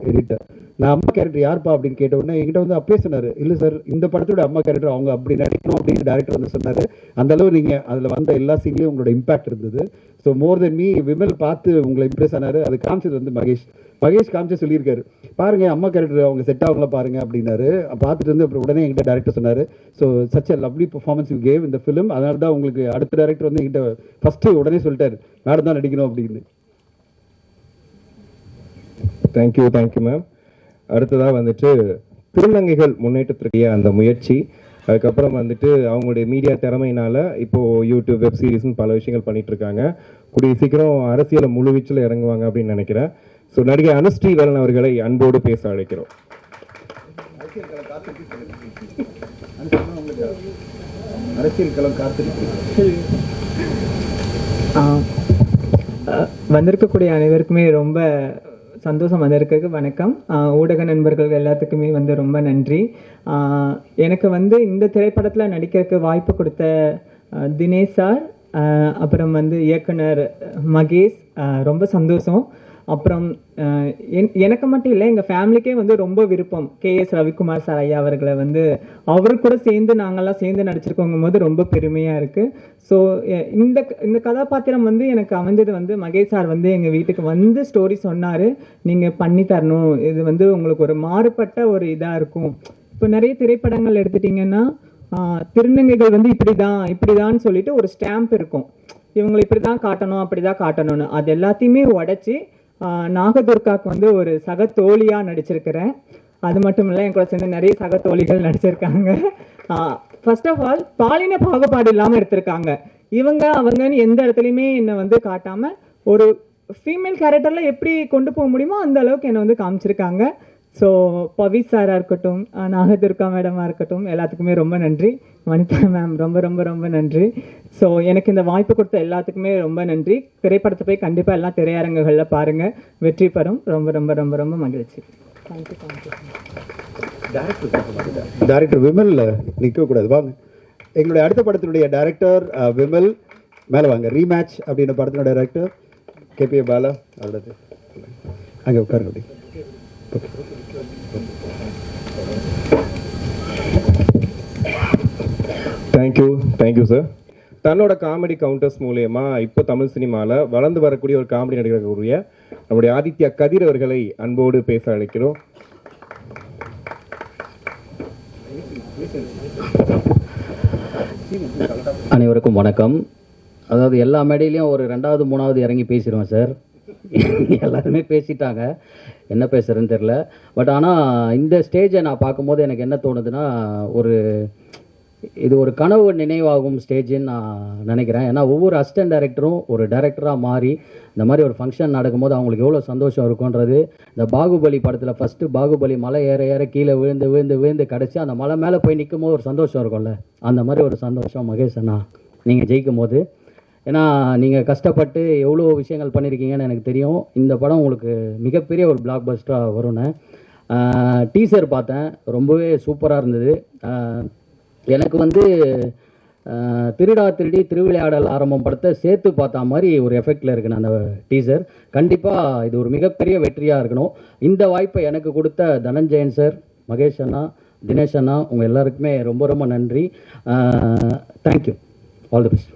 எடிட்டர், நான் அம்மா கேரக்டர் யார்ப்பா அப்படின்னு கேட்ட உடனே என்கிட்ட வந்து அப்பயே சொன்னார், இல்லை சார் இந்த படத்தோட அம்மா கேரக்டர் அவங்க அப்படி நடிக்கணும் அப்படின்னு டைரக்டர் வந்து சொன்னார். அந்தளவு நீங்கள் அதில் வந்த எல்லா சீன்லேயும் உங்களோட இம்பாக்ட் இருந்தது. So more than me Vimal பார்த்து உங்களை இம்ப்ரெஸ் ஆனார். அது காமிச்சது வந்து மகேஷ் காமிச்சு சொல்லியிருக்காரு, பாருங்க அம்மா கேரக்டர் அவங்க செட் ஆகலாம் பாருங்க அப்படின்னாரு. பார்த்துட்டு வந்து அப்புறம் உடனே என்கிட்ட டேரக்டர் சொன்னார், so such a lovely performance you gave இந்த ஃபிலிம். அதனால தான் உங்களுக்கு அடுத்த டேரக்டர் வந்து என்கிட்ட ஃபஸ்ட்டு உடனே சொல்லிட்டார் மேடம் தான் நடிக்கணும் அப்படின்னு. Thank you ma'am. அடுத்ததாக வந்துட்டு திருநங்கைகள் முன்னேற்றத்திற்கு அந்த முயற்சி, அதுக்கப்புறம் வந்துட்டு அவங்களுடைய மீடியா திறமையினால இப்போது யூடியூப் வெப் சீரிஸ்னு பல விஷயங்கள் பண்ணிட்டு இருக்காங்க. கூடிய சீக்கிரம் அரசியலை முழுவீச்சில் இறங்குவாங்க அப்படின்னு நினைக்கிறேன். ஸோ நடிகை அனுஸ்ரீ வேலன் அவர்களை அன்போடு பேச அழைக்கிறோம். வந்திருக்கக்கூடிய அனைவருக்குமே ரொம்ப சந்தோஷம் வந்திருக்கு. வணக்கம். ஊடக நண்பர்கள் எல்லாத்துக்குமே வந்து ரொம்ப நன்றி. எனக்கு வந்து இந்த திரைப்படத்தில் நடிக்கிறதுக்கு வாய்ப்பு கொடுத்த தினேஷ் சார், அப்புறம் வந்து இயக்குனர் மகேஷ், ரொம்ப சந்தோஷம். அப்புறம் எனக்கு மட்டும் இல்லை, எங்கள் ஃபேமிலிக்கே வந்து ரொம்ப விருப்பம் KS ரவிக்குமார் சார் ஐயா அவர்களை வந்து அவரு கூட சேர்ந்து நாங்கள்லாம் சேர்ந்து நடிச்சிருக்கோங்கும் போது ரொம்ப பெருமையாக இருக்குது. ஸோ இந்த கதாபாத்திரம் வந்து எனக்கு அமைஞ்சது வந்து மகேஷ் சார் வந்து எங்கள் வீட்டுக்கு வந்து ஸ்டோரி சொன்னார், நீங்கள் பண்ணி தரணும், இது வந்து உங்களுக்கு ஒரு மாறுபட்ட ஒரு இதாக இருக்கும். இப்போ நிறைய திரைப்படங்கள் எடுத்துட்டிங்கன்னா திருநங்கைகள் வந்து இப்படிதான் சொல்லிட்டு ஒரு ஸ்டாம்ப் இருக்கும், இவங்களை இப்படி தான் காட்டணும் அப்படி தான் காட்டணும்னு. அது எல்லாத்தையுமே உடைச்சி நாகதுர்காவுக்கு வந்து ஒரு சக தோழியாக நடிச்சிருக்கிறேன். அது மட்டும் இல்லை, என் கூட சேர்ந்து நிறைய சக தோழிகள் நடிச்சிருக்காங்க. ஃபர்ஸ்ட் ஆஃப் ஆல் பாலின பாகுபாடு இல்லாமல் எடுத்திருக்காங்க. அவங்கன்னு எந்த இடத்துலையுமே என்னை வந்து காட்டாமல் ஒரு ஃபீமேல் கேரக்டரில் எப்படி கொண்டு போக முடியுமோ அந்த அளவுக்கு என்னை வந்து காமிச்சிருக்காங்க. ஸோ பவிஷ் சாராக இருக்கட்டும், நாகதுர்கா மேடமாக இருக்கட்டும், எல்லாத்துக்குமே ரொம்ப நன்றி. வனிதா மேம் ரொம்ப ரொம்ப ரொம்ப நன்றி. ஸோ எனக்கு இந்த வாய்ப்பு கொடுத்த எல்லாத்துக்குமே ரொம்ப நன்றி. திரைப்படத்தை போய் கண்டிப்பாக எல்லாம் திரையரங்குகளில் பாருங்கள், வெற்றி பெறும். ரொம்ப ரொம்ப ரொம்ப ரொம்ப மகிழ்ச்சி. தேங்க்யூ. டைரக்டர் விமல் நிற்கக்கூடாது, வாங்க. எங்களுடைய அடுத்த படத்தினுடைய டைரக்டர் விமல் மேலே வாங்க. ரீமேட்ச் அப்படின்ற படத்தினுடைய டைரக்டர் KPA பாலா அவரது அங்கே உட்காருங்க. அப்படி தேங்க்யூ சார். தன்னோட காமெடி கவுண்டர்ஸ் மூலயமா இப்போ தமிழ் சினிமாவில் வளர்ந்து வரக்கூடிய ஒரு காமெடி நடிகர்களுடைய நம்முடைய ஆதித்யா கதிர் அவர்களை அன்போடு பேச அழைக்கிறோம். அனைவருக்கும் வணக்கம். அதாவது எல்லா மேடையிலையும் ஒரு 2வது 3வது இறங்கி பேசிடுவேன் சார். எல்லாருமே பேசிட்டாங்க, என்ன பேசுகிறேன்னு தெரில. பட் ஆனால் இந்த ஸ்டேஜை நான் பார்க்கும்போது எனக்கு என்ன தோணுதுன்னா, இது ஒரு கனவு நினைவாகும் ஸ்டேஜுன்னு நான் நினைக்கிறேன். ஏன்னா ஒவ்வொரு அசிஸ்டன்ட் டைரக்டரும் ஒரு டைரக்டராக மாறி இந்த மாதிரி ஒரு ஃபங்க்ஷன் நடக்கும்போது அவங்களுக்கு எவ்வளோ சந்தோஷம் இருக்குன்றது. இந்த பாகுபலி படத்தில் ஃபஸ்ட்டு பாகுபலி மலை ஏற கீழே விழுந்து கிடச்சி அந்த மலை மேலே போய் நிற்கும் போது ஒரு சந்தோஷம் இருக்கும்ல, அந்த மாதிரி ஒரு சந்தோஷம் மகேஷ் அண்ணா நீங்கள் ஜெயிக்கும் போது. ஏன்னா நீங்கள் கஷ்டப்பட்டு எவ்வளோ விஷயங்கள் பண்ணியிருக்கீங்கன்னு எனக்கு தெரியும். இந்த படம் உங்களுக்கு மிகப்பெரிய ஒரு பிளாக் பஸ்டராக வரும்னு. டீசர் பார்த்தேன், ரொம்பவே சூப்பராக இருந்தது. எனக்கு வந்து திருடா திருடி திருவிளையாடல் ஆரம்பம் படத்தை சேர்த்து பார்த்தா மாதிரி ஒரு எஃபெக்டில் இருக்குன்னு அந்த டீசர். கண்டிப்பாக இது ஒரு மிகப்பெரிய வெற்றியாக இருக்கணும். இந்த வாய்ப்பை எனக்கு கொடுத்த தனஞ்சயன் சார், மகேஷ் அண்ணா, தினேஷ் அண்ணா, உங்கள் எல்லாருக்குமே ரொம்ப ரொம்ப நன்றி. Thank you. All the best.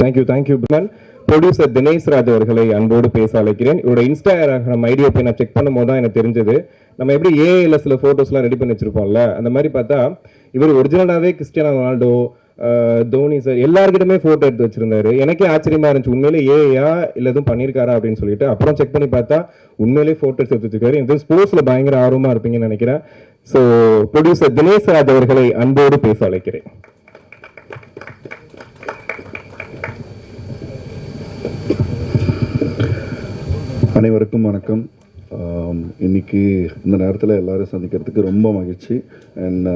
Thank you Biman. Producer Dinesh Raj அவர்களை அன்போடு பேச அழைக்கிறேன். இவரோட இன்ஸ்டா நம்ம ஐடியா போய் நான் செக் பண்ணும்போது தான் எனக்கு தெரிஞ்சது, நம்ம எப்படி ஏஐல சில ஃபோட்டோஸ்லாம் ரெடி பண்ணி வச்சிருப்போம்ல, அந்த மாதிரி பார்த்தா இவர் ஒரிஜினலாகவே கிறிஸ்டியானோ ரொனால்டோ, தோனி சார் எல்லாருக்கிட்டுமே ஃபோட்டோ எடுத்து வச்சிருந்தாரு. எனக்கே ஆச்சரியமா இருந்துச்சு, உண்மையிலே ஏஐயா இல்லை எதுவும் பண்ணியிருக்காரா அப்படின்னு சொல்லிட்டு. அப்புறம் செக் பண்ணி பார்த்தா உண்மையிலே ஃபோட்டோ எடுத்து வச்சிருக்காரு. இந்த ஸ்போர்ட்ஸ்ல பயங்கர ஆர்வமா இருப்பீங்கன்னு நினைக்கிறேன். ஸோ ப்ரொடியூசர் தினேஷ் ராஜ் அவர்களை அன்போடு பேச அழைக்கிறேன். அனைவருக்கும் வணக்கம். இன்னைக்கு இந்த நேரத்தில் எல்லாரும் சந்திக்கிறதுக்கு ரொம்ப மகிழ்ச்சி. அண்ட்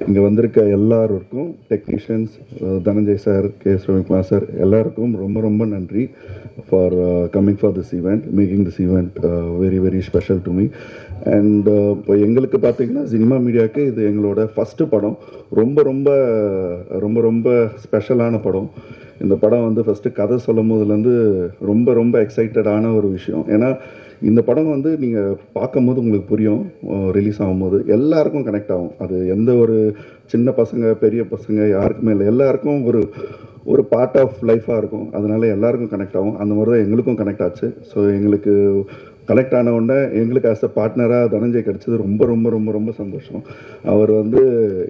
இங்கே வந்திருக்க எல்லாருக்கும், technicians, Dhananjay sir, K Ravikumar sir, எல்லாருக்கும் ரொம்ப ரொம்ப நன்றி for coming for this event, making this event very very special to me. And இப்போ எங்களுக்கு பார்த்தீங்கன்னா சினிமா மீடியாவுக்கு இது எங்களோட ஃபஸ்ட்டு படம். ரொம்ப ரொம்ப ரொம்ப ரொம்ப ஸ்பெஷலான படம். இந்த படம் வந்து ஃபஸ்ட்டு கதை சொல்லும் போதுலேருந்து ரொம்ப ரொம்ப எக்ஸைட்டடான ஒரு விஷயம். ஏன்னா இந்த படம் வந்து நீங்கள் பார்க்கும்போது உங்களுக்கு புரியும், ரிலீஸ் ஆகும்போது எல்லாருக்கும் கனெக்ட் ஆகும். அது எந்த ஒரு சின்ன பசங்க பெரிய பசங்க யாருக்குமே இல்லை, எல்லாருக்கும் ஒரு பார்ட் ஆஃப் லைஃபாக இருக்கும். அதனால எல்லாருக்கும் கனெக்ட் ஆகும். அந்த மாதிரி தான் எங்களுக்கும் கனெக்ட் ஆச்சு. ஸோ எங்களுக்கு கனெக்ட் ஆன உடனே எங்களுக்கு ஆஸ் அ பார்ட்னராக தனஞ்சய் கிடச்சது ரொம்ப ரொம்ப ரொம்ப ரொம்ப சந்தோஷம். அவர் வந்து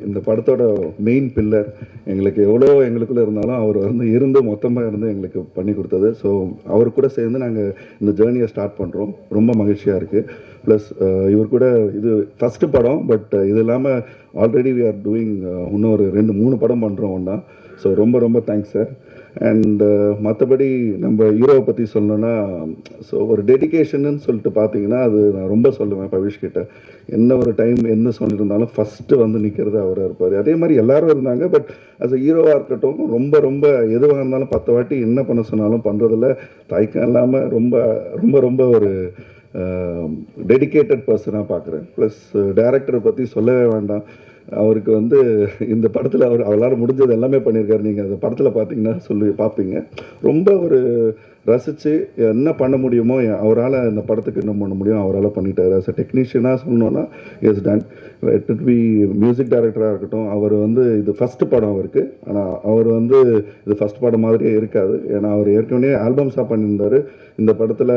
இந்த படத்தோட மெயின் பில்லர். எங்களுக்கு எவ்வளோ எங்களுக்குள்ளே இருந்தாலும் அவர் வந்து இருந்து மொத்தமாக இருந்து எங்களுக்கு பண்ணி கொடுத்தது. ஸோ அவர் கூட சேர்ந்து நாங்கள் இந்த ஜேர்னியை ஸ்டார்ட் பண்ணுறோம். ரொம்ப மகிழ்ச்சியாக இருக்குது. ப்ளஸ் இவர் கூட இது ஃபஸ்ட்டு படம். பட் இது இல்லாமல் ஆல்ரெடி வி ஆர் டூயிங் இன்னொரு 2-3 படம் பண்ணுறோம் ஒன்றா. ஸோ ரொம்ப ரொம்ப தேங்க்ஸ் சார். அண்ட் மற்றபடி நம்ம ஹீரோவை பற்றி சொல்லணுன்னா, ஸோ ஒரு டெடிக்கேஷன்னு சொல்லிட்டு பார்த்தீங்கன்னா அது நான் ரொம்ப சொல்லுவேன் பவிஷ்கிட்ட. என்ன ஒரு டைம் என்ன சொல்லியிருந்தாலும் ஃபஸ்ட்டு வந்து நிற்கிறது அவராக இருப்பார். அதே மாதிரி எல்லாரும் இருந்தாங்க. பட் அஸ் அ ஹீரோவாக இருக்கட்டும் ரொம்ப ரொம்ப எதுவாக இருந்தாலும் 10 வாட்டி என்ன பண்ண சொன்னாலும் பண்ணுறதில்ல தயக்கம் இல்லாமல் ரொம்ப ரொம்ப ரொம்ப ஒரு டெடிக்கேட்டட் பர்சனாக பார்க்குறேன். ப்ளஸ் டைரக்டரை பற்றி சொல்லவே வேண்டாம். அவருக்கு வந்து இந்த படத்தில் அவரால் முடிஞ்சது எல்லாமே பண்ணியிருக்காரு. நீங்கள் அந்த படத்தில் பார்த்தீங்கன்னா பார்ப்பீங்க. ரொம்ப ஒரு ரசித்து என்ன பண்ண முடியுமோ அவரால் இந்த படத்துக்கு என்ன பண்ண முடியும் அவரால் பண்ணிட்டார். அஸ் அ டெக்னீஷியனாக சொல்லணுன்னா is done. It be music டைரக்டராக இருக்கட்டும். அவர் வந்து இது ஃபஸ்ட்டு படம் அவருக்கு. ஆனால் அவர் வந்து இது ஃபஸ்ட் படம் மாதிரியே இருக்காது. ஏன்னா அவர் ஏற்கனவே ஆல்பம்ஸாக பண்ணியிருந்தார். இந்த படத்தில்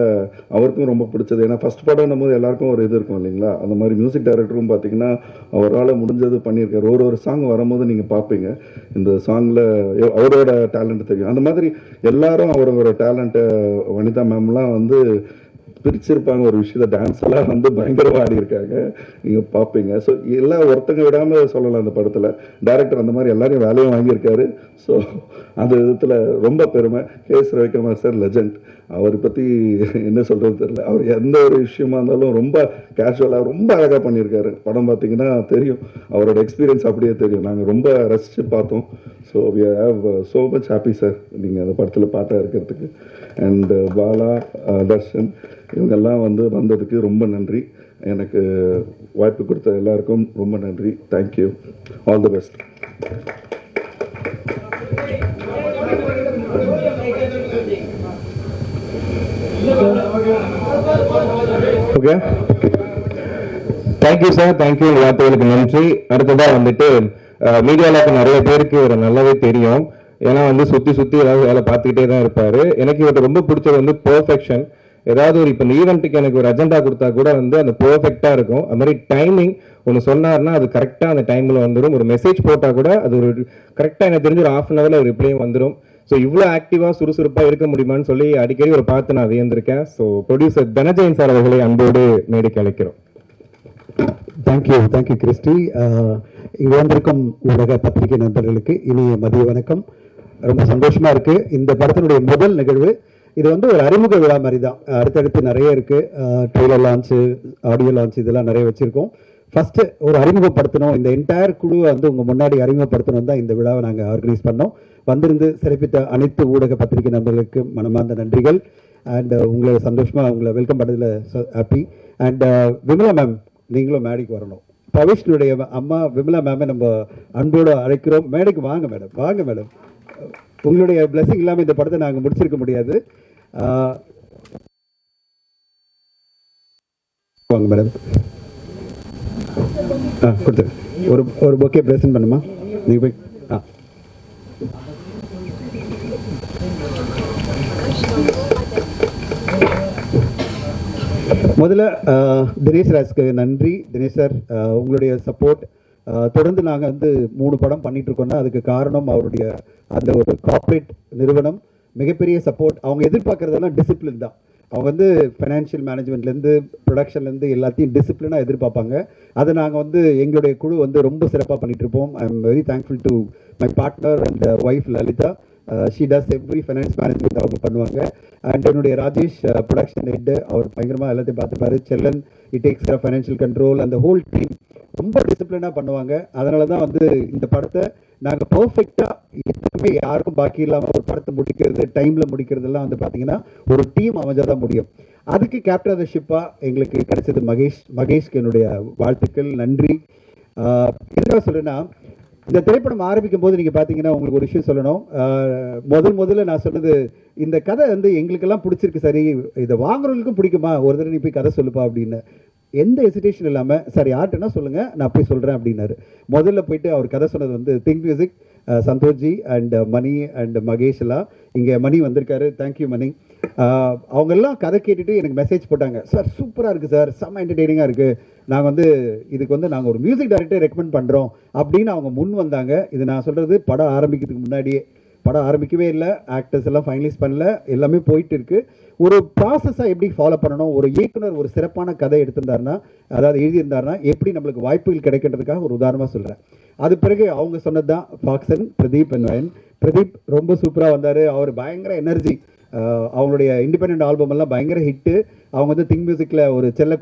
அவருக்கும் ரொம்ப பிடிச்சது. ஏன்னா ஃபஸ்ட் படம்னும் போது எல்லாருக்கும் ஒரு இது இருக்கும் இல்லைங்களா. அந்த மாதிரி மியூசிக் டைரக்டரும் பார்த்தீங்கன்னா அவரால் முடிஞ்சது பண்ணியிருக்காரு. ஒரு சாங் வரும்போது நீங்கள் பார்ப்பீங்க இந்த சாங்கில் அவரோட டேலண்ட் தெரியும். அந்த மாதிரி எல்லாரும் அவரோட டேலண்ட்டை வனிதா மேம்லாம் வந்து பிரிச்சிருப்பாங்க. ஒரு விஷயத்த டான்ஸ் எல்லாம் வந்து பயங்கரமாக ஆடி இருக்காங்க, நீங்கள் பார்ப்பீங்க. ஸோ எல்லாம் ஒருத்தங்க விடாமல் சொல்லலாம். அந்த படத்தில் டைரக்டர் அந்த மாதிரி எல்லாரையும் வேலையும் வாங்கியிருக்காரு. ஸோ அந்த விதத்தில் ரொம்ப பெருமை. K Ravikumar sir legend. அவரை பற்றி என்ன சொல்கிறது தெரியல. அவர் எந்த ஒரு விஷயமா இருந்தாலும் ரொம்ப கேஷுவலாக ரொம்ப அழகாக பண்ணியிருக்காரு. படம் பார்த்தீங்கன்னா தெரியும், அவரோட எக்ஸ்பீரியன்ஸ் அப்படியே தெரியும். நாங்கள் ரொம்ப ரசித்து பார்த்தோம். So we have so much happy sir நீங்கள் அந்த படத்தில் பாட்டாக இருக்கிறதுக்கு. அண்ட் பாலா, தர்ஷன் இவங்கெல்லாம் வந்ததுக்கு ரொம்ப நன்றி. எனக்கு வாய்ப்பு கொடுத்த எல்லாருக்கும் ரொம்ப நன்றி. Thank you. All the best. Okay, thank you sir. Thank you. வார்த்தைகளுக்கு நன்றி. அடுத்ததாக மீடியாவில் நிறைய பேருக்கு ஒரு நல்லாவே தெரியும். ஏன்னா சுற்றி ஏதாவது வேலை பார்த்துக்கிட்டே தான் இருப்பார். எனக்கு இவர்கிட்ட ரொம்ப பிடிச்சது பெர்ஃபெக்ஷன். ஏதாவது ஒரு இப்போ இந்த ஈவெண்ட்டுக்கு எனக்கு ஒரு அஜெண்டா கொடுத்தா கூட அந்த பெர்ஃபெக்டாக இருக்கும். அது மாதிரி டைமிங் ஒன்று சொன்னார்னா அது கரெக்டாக அந்த டைமில் வந்துடும். ஒரு மெசேஜ் போட்டால் கூட அது ஒரு கரெக்டாக எனக்கு தெரிஞ்சு ஒரு 1/2 hour ஒரு ரிப்ளையும் வந்துடும். ஸோ இவ்வளோ ஆக்டிவாக சுறுசுறுப்பாக இருக்க முடியுமான்னு சொல்லி அடிக்கடி ஒரு பார்த்து நான் வியந்திருக்கேன். ஸோ ப்ரொடியூசர் தனஞ்சயன் சார் அவர்களை அன்போடு மேடைக்கு அழைக்கிறோம். Thank you Christy. இங்கே வந்திருக்கும் ஊடக பத்திரிகை நண்பர்களுக்கு இனிய மதிய வணக்கம். ரொம்ப சந்தோஷமாக இருக்குது. இந்த படத்தினுடைய முதல் நிகழ்வு. இது ஒரு அறிமுக விழா மாதிரி தான். அடுத்தடுத்து நிறைய இருக்குது. ட்ரெய்லர் லான்ச்சு, ஆடியோ லான்ச் இதெல்லாம் நிறைய வச்சுருக்கோம். ஃபஸ்ட்டு ஒரு அறிமுகப்படுத்தணும், இந்த என்டையர் குழுவை உங்கள் முன்னாடி அறிமுகப்படுத்தணும் தான் இந்த விழாவை நாங்கள் ஆர்கனைஸ் பண்ணோம். வந்திருந்து சிறப்பித்த அனைத்து ஊடக பத்திரிகை நண்பர்களுக்கு மனமார்ந்த நன்றிகள். அண்ட் உங்களை வெல்கம் பண்ணதில் ஹாப்பி. அண்ட் விமலா மேம், நீங்களும் மேடைக்கு வரணும். பவிஷ்னுடைய அம்மா விமலா மேமை நம்ம அன்போடு அழைக்கிறோம். மேடைக்கு வாங்க மேடம், வாங்க மேடம். உங்களுடைய பிளஸிங் இல்லாமல் இந்த படத்தை நாங்கள் முடிச்சிருக்க முடியாது. வாங்க மேடம். கொடுத்து ஒரு பொக்கே ப்ரெசென்ட் பண்ணுமா? நீங்கள் போய் முதல்ல தினேஷ் ராஜ்க்கு நன்றி. தினேஷ் சார், உங்களுடைய சப்போர்ட் தொடர்ந்து நாங்கள் வந்து 3 படம் பண்ணிட்டு இருக்கோம்னா அதுக்கு காரணம் அவருடைய அந்த ஒரு கார்ப்பரேட் நிறுவனம் மிகப்பெரிய சப்போர்ட். அவங்க எதிர்பார்க்கறதெல்லாம் டிசிப்ளின் தான். அவங்க வந்து ஃபைனான்ஷியல் மேனேஜ்மெண்ட்லேருந்து ப்ரொடக்ஷன்லேருந்து எல்லாத்தையும் டிசிப்ளினாக எதிர்பார்ப்பாங்க. அதை நாங்கள் வந்து எங்களுடைய குழு வந்து ரொம்ப சிறப்பாக பண்ணிட்டு இருப்போம். I am very thankful to my partner and wife Lalitha. She does every finance management அவங்க பண்ணுவாங்க. அண்ட் என்னுடைய ராஜேஷ் ப்ரொடக்ஷன் ஹெட், அவர் பயங்கரமாக எல்லாத்தையும் பார்த்துப்பாரு. செல்லன் இட் டேக்ஸ் ஃபைனான்ஷியல் கண்ட்ரோல். அந்த ஹோல் டீம் ரொம்ப டிசிப்ளினாக பண்ணுவாங்க. அதனால தான் வந்து இந்த படத்தை நாங்கள் பர்ஃபெக்டாக எதுவுமே யாருக்கும் பாக்கி இல்லாமல் ஒரு படத்தை முடிக்கிறது, டைமில் முடிக்கிறதெல்லாம் வந்து பார்த்தீங்கன்னா ஒரு டீம் அமைஞ்சால் தான் முடியும். அதுக்கு கேப்டன் ஆஃப் த ஷிப்பாக எங்களுக்கு கிடைச்சது மகேஷ்க்கு என்னுடைய வாழ்த்துக்கள், நன்றி. எதுக்காக சொல்கிறேன்னா, இந்த திரைப்படம் ஆரம்பிக்கும் போது நீங்கள் பார்த்தீங்கன்னா உங்களுக்கு ஒரு விஷயம் சொல்லணும். முதல்ல நான் சொன்னது, இந்த கதை வந்து எங்களுக்கெல்லாம் பிடிச்சிருக்கு, சரி இதை வாங்குறவங்களுக்கும் பிடிக்குமா, ஒரு தடவை நீ போய் கதை சொல்லுப்பா அப்படின்னு. எந்த ஹெசிடேஷன் இல்லாமல் சார் யார்கிட்டனா சொல்லுங்கள் நான் போய் சொல்கிறேன் அப்படின்னாரு. முதல்ல போயிட்டு அவர் கதை சொன்னது வந்து திங்க் மியூசிக், சந்தோஷ்ஜி அண்ட் மணி அண்ட் மகேஷ் எல்லாம். இங்கே மணி வந்திருக்காரு, தேங்க்யூ மணி. அவங்கெல்லாம் கதை கேட்டுட்டு எனக்கு மெசேஜ் போட்டாங்க, சார் சூப்பராக இருக்குது சார், செம்ம என்டர்டெய்னிங்காக இருக்குது, நாங்கள் வந்து இதுக்கு வந்து நாங்கள் ஒரு மியூசிக் டைரக்டர் ரெக்கமெண்ட் பண்ணுறோம் அப்படின்னு அவங்க முன் வந்தாங்க. இது நான் சொல்கிறது படம் ஆரம்பிக்கிறதுக்கு முன்னாடியே. படம் ஆரம்பிக்கவே இல்லை, ஆக்டர்ஸ் எல்லாம் ஃபைனலைஸ் பண்ணல, எல்லாமே போயிட்டு இருக்குது. ஒரு ப்ராசஸாக எப்படி ஃபாலோ பண்ணணும், ஒரு இயக்குனர் ஒரு சிறப்பான கதை எடுத்திருந்தாருன்னா, அதாவது எழுதியிருந்தாருன்னா எப்படி நம்மளுக்கு வாய்ப்புகள் கிடைக்கின்றதுக்காக ஒரு உதாரணமாக சொல்கிறேன். அது பிறகு அவங்க சொன்னது தான் ஃபாக்சன், பிரதீப் அண்ட் வயன். பிரதீப் ரொம்ப சூப்பராக வந்தார், அவர் பயங்கர எனர்ஜி. அவங்களுடைய இண்டிபெண்ட் ஆல்பம் எல்லாம் பயங்கர ஹிட்டு. அவங்க வந்து திங்க் மியூசிக்கில் ஒரு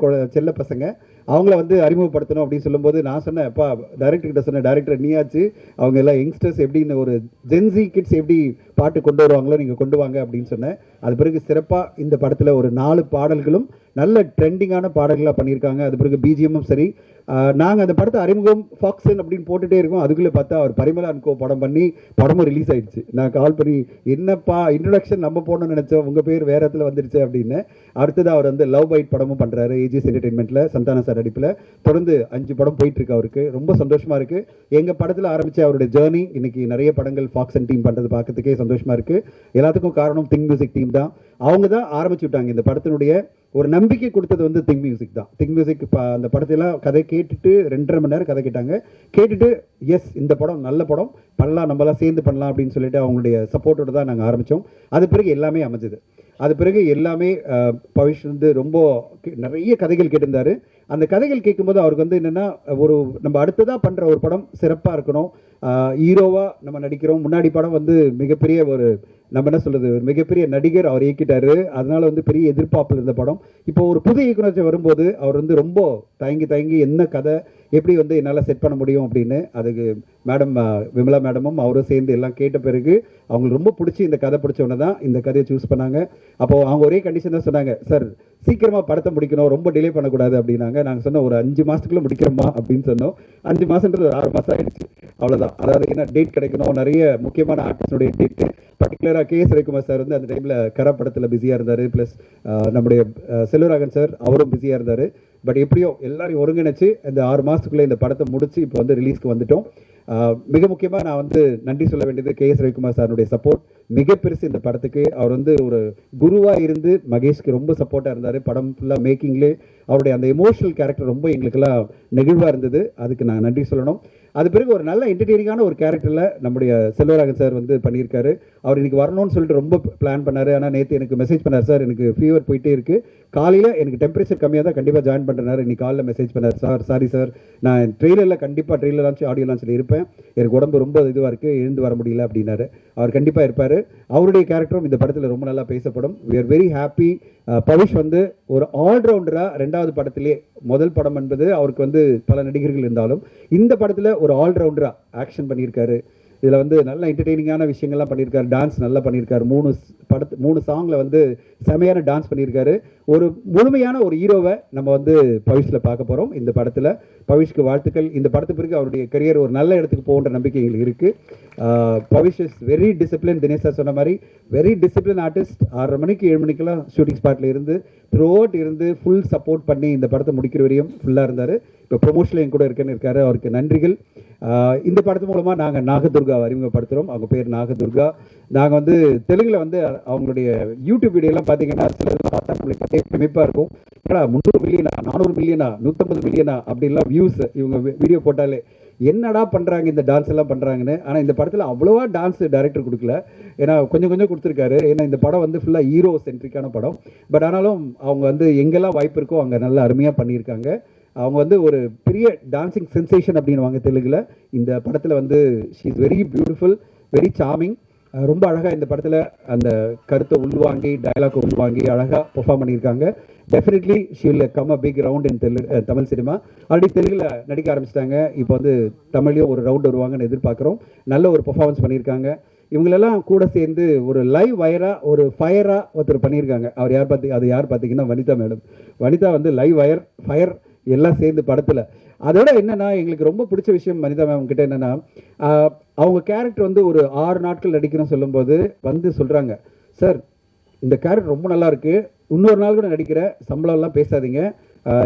செல்ல பசங்க, அவங்கள வந்து அறிமுகப்படுத்தணும் அப்படின்னு சொல்லும்போது நான் சொன்னேன், அப்பா டைரக்டர்கிட்ட சொன்னேன், டைரக்டர் நீயாச்சு, அவங்க எல்லாம் யங்ஸ்டர்ஸ் எப்படின்னு ஒரு ஜென்சி கிட்ஸ் எப்படி பாட்டு கொண்டு வருவாங்களோ நீங்கள் கொண்டு வாங்க அப்படின்னு சொன்னேன். அது பிறகு சிறப்பாக இந்த படத்தில் ஒரு 4 பாடல்களும் நல்ல ட்ரெண்டிங்கான பாடல்களாக பண்ணியிருக்காங்க. அது பிறகு பிஜிஎம்மும் சரி. நாங்கள் அந்த படத்தை அறிமுகம் ஃபாக்சன் அப்படின்னு போட்டுகிட்டே இருக்கோம். அதுக்குள்ளே பார்த்தா அவர் பரிமளா அன்கோ படம் பண்ணி படமும் ரிலீஸ் ஆகிடுச்சு. நான் கால் பண்ணி, என்னப்பா இன்ட்ரடக்ஷன் நம்ம போடணும்னு நினச்சோம், உங்கள் பேர் வேறு இடத்துல வந்துருச்சு அப்படின்னு. அடுத்தது அவர் வந்து லவ் பைட் படமும் பண்ணுறாரு ஏஜிஎஸ் என்டர்டெயின்மெண்ட்டில், சந்தான சார் நடிப்பில். தொடர்ந்து 5 படம் போயிட்டுருக்கு அவருக்கு. ரொம்ப சந்தோஷமாக இருக்குது. எங்கள் படத்தில் ஆரம்பித்த அவருடைய ஜேர்னி இன்னைக்கு நிறைய படங்கள் ஃபாக்சன் டீம் பண்ணுறது பார்க்கறதுக்கே சந்தோஷமாக இருக்குது. எல்லாத்துக்கும் காரணம் திங்க் மியூசிக் டீம் தான். அவங்க தான் ஆரம்பிச்சு விட்டாங்க இந்த படத்தினுடைய ஒரு நம்பிக்கை கொடுத்தது வந்து திங்க் மியூசிக் தான். திங்க் மியூசிக் அந்த படத்தையெல்லாம் கதை கேட்டுட்டு 2.5 மணி நேரம் கதை கேட்டாங்க. கேட்டுட்டு எஸ் இந்த படம் நல்ல படம் பண்ணலாம், நம்மளாம் சேர்ந்து பண்ணலாம் அப்படின்னு சொல்லிட்டு அவங்களுடைய சப்போர்ட்டோடு தான் நாங்கள் ஆரம்பித்தோம். அது பிறகு எல்லாமே அமைஞ்சது. அது பிறகு எல்லாமே பவிஷ் வந்து ரொம்ப நிறைய கதைகள் கேட்டிருந்தாரு. அந்த கதைகள் கேட்கும்போது அவருக்கு வந்து என்னென்னா, ஒரு நம்ம அடுத்ததாக பண்ணுற ஒரு படம் சிறப்பாக இருக்கணும், ஹீரோவாக நம்ம நடிக்கிறோம். முன்னாடி படம் வந்து மிகப்பெரிய ஒரு நம்ம என்ன சொல்கிறது, ஒரு மிகப்பெரிய நடிகர் அவர் இயக்கிட்டாரு. அதனால வந்து பெரிய எதிர்பார்ப்பில் இருந்த படம். இப்போ ஒரு புது இயக்குனர் வரும்போது அவர் வந்து ரொம்ப தயங்கி என்ன கதை எப்படி வந்து என்னால் செட் பண்ண முடியும் அப்படின்னு. அதுக்கு மேடம் விமலா மேடமும் அவரும் சேர்ந்து எல்லாம் கேட்ட பிறகு அவங்களுக்கு ரொம்ப பிடிச்சி இந்த கதை பிடிச்சவொன்னே தான் இந்த கதையை சூஸ் பண்ணாங்க. அப்போது அவங்க ஒரே கண்டிஷன் தான் சொன்னாங்க, சார் சீக்கிரமாக படத்தை முடிக்கணும், ரொம்ப டிலே பண்ணக்கூடாது அப்படின்னாங்க. நாங்கள் சொன்னோம் ஒரு 5 மாதத்துக்குள்ளே முடிக்கிறோமா அப்படின்னு சொன்னோம். 5 மாதன்றது 6 மாதம் ஆகிடுச்சு, அவ்வளோதான். அதாவது என்ன டேட் கிடைக்கணும், நிறைய முக்கியமான ஆர்டிஸ்டுடைய டேட்டு. பர்டிகுலராக கேஎஸ் ரவிக்குமார் சார் வந்து அந்த டைமில் கரா படத்தில் பிஸியாக இருந்தார். ப்ளஸ் நம்முடைய செல்வராகன் சார் அவரும் பிஸியாக இருந்தார். பட் எப்படியோ எல்லாரையும் ஒருங்கிணைச்சு இந்த 6 மாதத்துக்குள்ளே இந்த படத்தை முடித்து இப்போ வந்து ரிலீஸ்க்கு வந்துட்டோம். மிக முக்கியமாக நான் வந்து நன்றி சொல்ல வேண்டியது கேஎஸ் ரவிக்குமார் சாருடைய சப்போர்ட் மிக பெருசு இந்த படத்துக்கு. அவர் வந்து ஒரு குருவாக இருந்து மகேஷ்க்கு ரொம்ப சப்போர்ட்டாக இருந்தார். படம் ஃபுல்லாக மேக்கிங்லே அவருடைய அந்த எமோஷனல் கேரக்டர் ரொம்ப எங்களுக்கெல்லாம் நெகிழ்வாக இருந்தது. அதுக்கு நான் நன்றி சொல்லணும். அது பிறகு ஒரு நல்ல என்டர்டெய்னிங்கான ஒரு கேரக்டரில் நம்முடைய செல்வராகன் சார் வந்து பண்ணியிருக்காரு. அவர் இன்னைக்கு வரணும்னு சொல்லிட்டு ரொம்ப பிளான் பண்ணார். ஆனால் நேற்று எனக்கு மெசேஜ் பண்ணார், சார் எனக்கு ஃபீவர் போயிட்டே இருக்குது, காலையில் எனக்கு டெம்பரேச்சர் கம்மியாக தான் கண்டிப்பாக ஜாயின் பண்ணுறாரு. இன்னைக்கு காலையில் மெசேஜ் பண்ணார், சார் சாரி சார் நான் ட்ரெயிலரில் கண்டிப்பாக ட்ரெயிலர் லான்ச் ஆடியோ லான்ச்சில் இருப்பேன், எனக்கு உடம்பு ரொம்ப இதுவாக இருக்குது, எழுந்து வர முடியல அப்படின்னாரு. அவர் கண்டிப்பாக இருப்பார். அவருடைய கேரக்டரும் இந்த படத்தில் ரொம்ப நல்லா பேசப்படும். We are very happy. Pavish வந்து ஒரு ஆல்ரவுண்டராக 2வது படத்திலே, முதல் படம் என்பது அவருக்கு வந்து பல நடிகர்கள் இருந்தாலும் இந்த படத்தில் ஒரு ஆல்ரவுண்டராக ஆக்ஷன் பண்ணியிருக்காரு. இதில் வந்து நல்ல என்டர்டெய்னிங்கான விஷயங்கள்லாம் பண்ணியிருக்காரு. டான்ஸ் நல்லா பண்ணியிருக்காரு. 3 படத்து 3 சாங்கில் வந்து செமையான டான்ஸ் பண்ணியிருக்காரு. ஒரு முழுமையான ஒரு ஹீரோவை நம்ம வந்து பவிஷில் பார்க்க போகிறோம் இந்த படத்தில். பவிஷ்க்கு வாழ்த்துக்கள். இந்த படத்து பிறகு அவருடைய கரியர் ஒரு நல்ல இடத்துக்கு போகின்ற நம்பிக்கை எங்களுக்கு இருக்குது. Pavish is very discipline. Dinesh sir சொன்ன மாதிரி வெரி டிசிப்ளின் ஆர்டிஸ்ட். 6:30 மணிக்கு 7 மணிக்கெல்லாம் ஷூட்டிங் ஸ்பாட்டில் இருந்து த்ரூ அவுட் இருந்து ஃபுல் சப்போர்ட் பண்ணி இந்த படத்தை முடிக்கிற வரையும் ஃபுல்லாக இருந்தார். இப்போ ப்ரொமோஷனில் என் கூட இருக்காரு. அவருக்கு நன்றிகள். இந்த படத்து மூலமாக நாங்கள் நாகதுர்காவை அறிமுகப்படுத்துகிறோம். அவங்க பேர் நாகதுர்கா. நாங்கள் வந்து தெலுங்கில் வந்து அவங்களுடைய யூடியூப் வீடியோலாம் பார்த்தீங்கன்னா சிலதெல்லாம் பார்த்தா நம்மளுக்கு கமிப்பாக இருக்கும். ஏன்னா 300 மில்லியனா 400 மில்லியனா 150 மில்லியனா அப்படின்லாம் வியூஸ் இவங்க வீடியோ போட்டாலே என்னடா பண்ணுறாங்க இந்த டான்ஸ் எல்லாம் பண்ணுறாங்கன்னு. ஆனால் இந்த படத்தில் அவ்வளோவா டான்ஸ் டைரக்டர் கொடுக்கல. ஏன்னா கொஞ்சம் கொஞ்சம் கொடுத்துருக்காரு. ஏன்னா இந்த படம் வந்து ஃபுல்லாக ஹீரோ சென்ட்ரிக்கான படம். பட் ஆனாலும் அவங்க வந்து எங்கெல்லாம் வாய்ப்பு இருக்கோ அங்கே நல்லா அருமையாக பண்ணியிருக்காங்க. அவங்க வந்து ஒரு பெரிய டான்சிங் சென்சேஷன் அப்படின்னுவாங்க தெலுங்கில். இந்த படத்தில் வந்து she is very beautiful, very charming. ரொம்ப அழகாக இந்த படத்தில் அந்த கருத்தை உள்வாங்கி டயலாக் உள்வாங்கி அழகாக பெர்ஃபார்ம் பண்ணியிருக்காங்க. Definitely she will come a big round in Tamil cinema. Already தெலுங்கில் நடிக்க ஆரம்பிச்சிட்டாங்க. இப்போ வந்து தமிழ்லையும் ஒரு ரவுண்ட் வருவாங்கன்னு எதிர்பார்க்குறோம். நல்ல ஒரு பெர்ஃபார்மன்ஸ் பண்ணியிருக்காங்க. இவங்களெல்லாம் கூட சேர்ந்து ஒரு லைவ் வயராக ஒரு ஃபயராக ஒருத்தர் பண்ணியிருக்காங்க. அவர் யார் பார்த்தீங்கன்னா வனிதா மேடம். வனிதா வந்து லைவ் ஃபயர் எல்லாம் சேர்ந்து படத்தில். அதோட என்னென்னா எங்களுக்கு ரொம்ப பிடிச்ச விஷயம் வனிதா மேம் கிட்ட என்னென்னா அவங்க கேரக்டர் வந்து ஒரு 6 நாட்கள் நடிக்கிறோம் சொல்லும்போது வந்து சொல்கிறாங்க, சார் இந்த கேரக்டர் ரொம்ப நல்லா இருக்குது, இன்னொரு நாள் கூட நடிக்கிறேன், சம்பளம்லாம் பேசாதீங்க,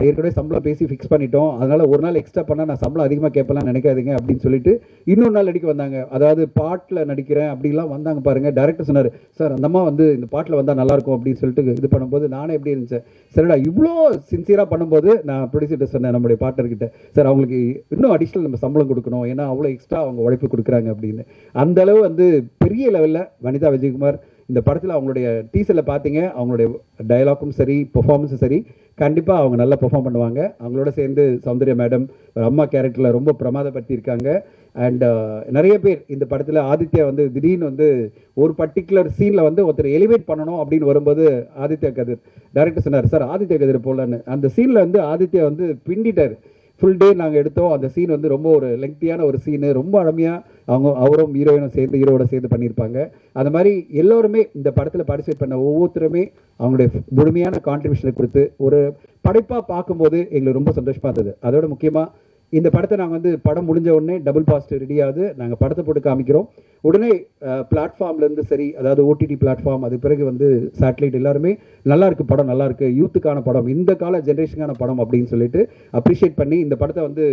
ஏற்கனவே சம்பளம் பேசி ஃபிக்ஸ் பண்ணிட்டோம், அதனால் ஒரு நாள் எக்ஸ்ட்ரா பண்ணால் நான் சம்பளம் அதிகமாக கேட்பலாம் நினைக்காதீங்க அப்படின்னு சொல்லிட்டு இன்னொரு நாள் நடிக்க வந்தாங்க. அதாவது பாட்டில் நடிக்கிறேன் அப்படிலாம் வந்தாங்க பாருங்கள். டேரக்டர் சொன்னார், சார் அந்த அம்மா வந்து இந்த பாட்டில் வந்தால் நல்லாயிருக்கும் அப்படின்னு சொல்லிட்டு இது பண்ணும்போது நானே எப்படி இருந்துச்சேன், சரிடா இவ்வளோ சின்சியராக பண்ணும்போது நான் ப்ரொடியூசர்கிட்ட சொன்னேன் நம்முடைய பார்ட்னர்கிட்ட, சார் அவங்களுக்கு இன்னும் அடிஷ்னல் நம்ம சம்பளம் கொடுக்கணும், ஏன்னா அவ்வளோ எக்ஸ்ட்ரா அவங்க உழைப்பு கொடுக்குறாங்க அப்படின்னு. அந்தளவு வந்து பெரிய லெவலில் வனிதா விஜயகுமார் இந்த படத்தில் அவங்களுடைய டீசரில் பார்த்தீங்க, அவங்களுடைய டயலாக்கும் சரி பெர்ஃபார்மன்ஸும் சரி கண்டிப்பாக அவங்க நல்லா பெர்ஃபார்ம் பண்ணுவாங்க. அவங்களோட சேர்ந்து சௌந்தர்யா மேடம் ஒரு அம்மா கேரக்டரில் ரொம்ப பிரமாதப்படுத்தியிருக்காங்க. அண்ட் நிறைய பேர் இந்த படத்தில் ஆதித்யா வந்து திடீர்னு வந்து ஒரு பர்டிகுலர் சீனில் வந்து ஒருத்தர் எலிவேட் பண்ணணும் அப்படின்னு வரும்போது ஆதித்யா கதிர் டைரக்டர் சொன்னார், சார் ஆதித்யா கதிர் போடலான்னு. அந்த சீனில் வந்து ஆதித்யா வந்து பிண்டிட்டார். ஃபுல் டே நாங்கள் எடுத்தோம். அந்த சீன் வந்து ரொம்ப ஒரு லெங்க்தியான ஒரு சீனு, ரொம்ப அருமையாக அவரும் ஹீரோயினும் சேர்ந்து ஹீரோட சேர்ந்து பண்ணியிருப்பாங்க. அந்த மாதிரி எல்லோருமே இந்த படத்தில் பார்ட்டிசிபேட் பண்ண ஒவ்வொருத்தருமே அவங்களுடைய முழுமையான கான்ட்ரிபியூஷனை கொடுத்து ஒரு படைப்பாக பார்க்கும்போது எங்களுக்கு ரொம்ப சந்தோஷமாக இருந்தது. அதோட முக்கியமாக இந்த படத்தை நாங்கள் வந்து படம் முடிஞ்ச உடனே டபுள் பாஸ்ட் ரெடியாகுது, நாங்கள் படத்தை போட்டு காமிக்கிறோம். உடனே பிளாட்ஃபார்ம்லேருந்து சரி, அதாவது ஓடிடி பிளாட்ஃபார்ம், அது பிறகு வந்து சேட்டலைட் எல்லாருமே நல்லா இருக்குது படம், நல்லா இருக்குது, யூத்துக்கான படம், இந்த கால ஜென்ரேஷனுக்கான படம் அப்படின்னு சொல்லிட்டு அப்ரிஷியேட் பண்ணி இந்த படத்தை வந்து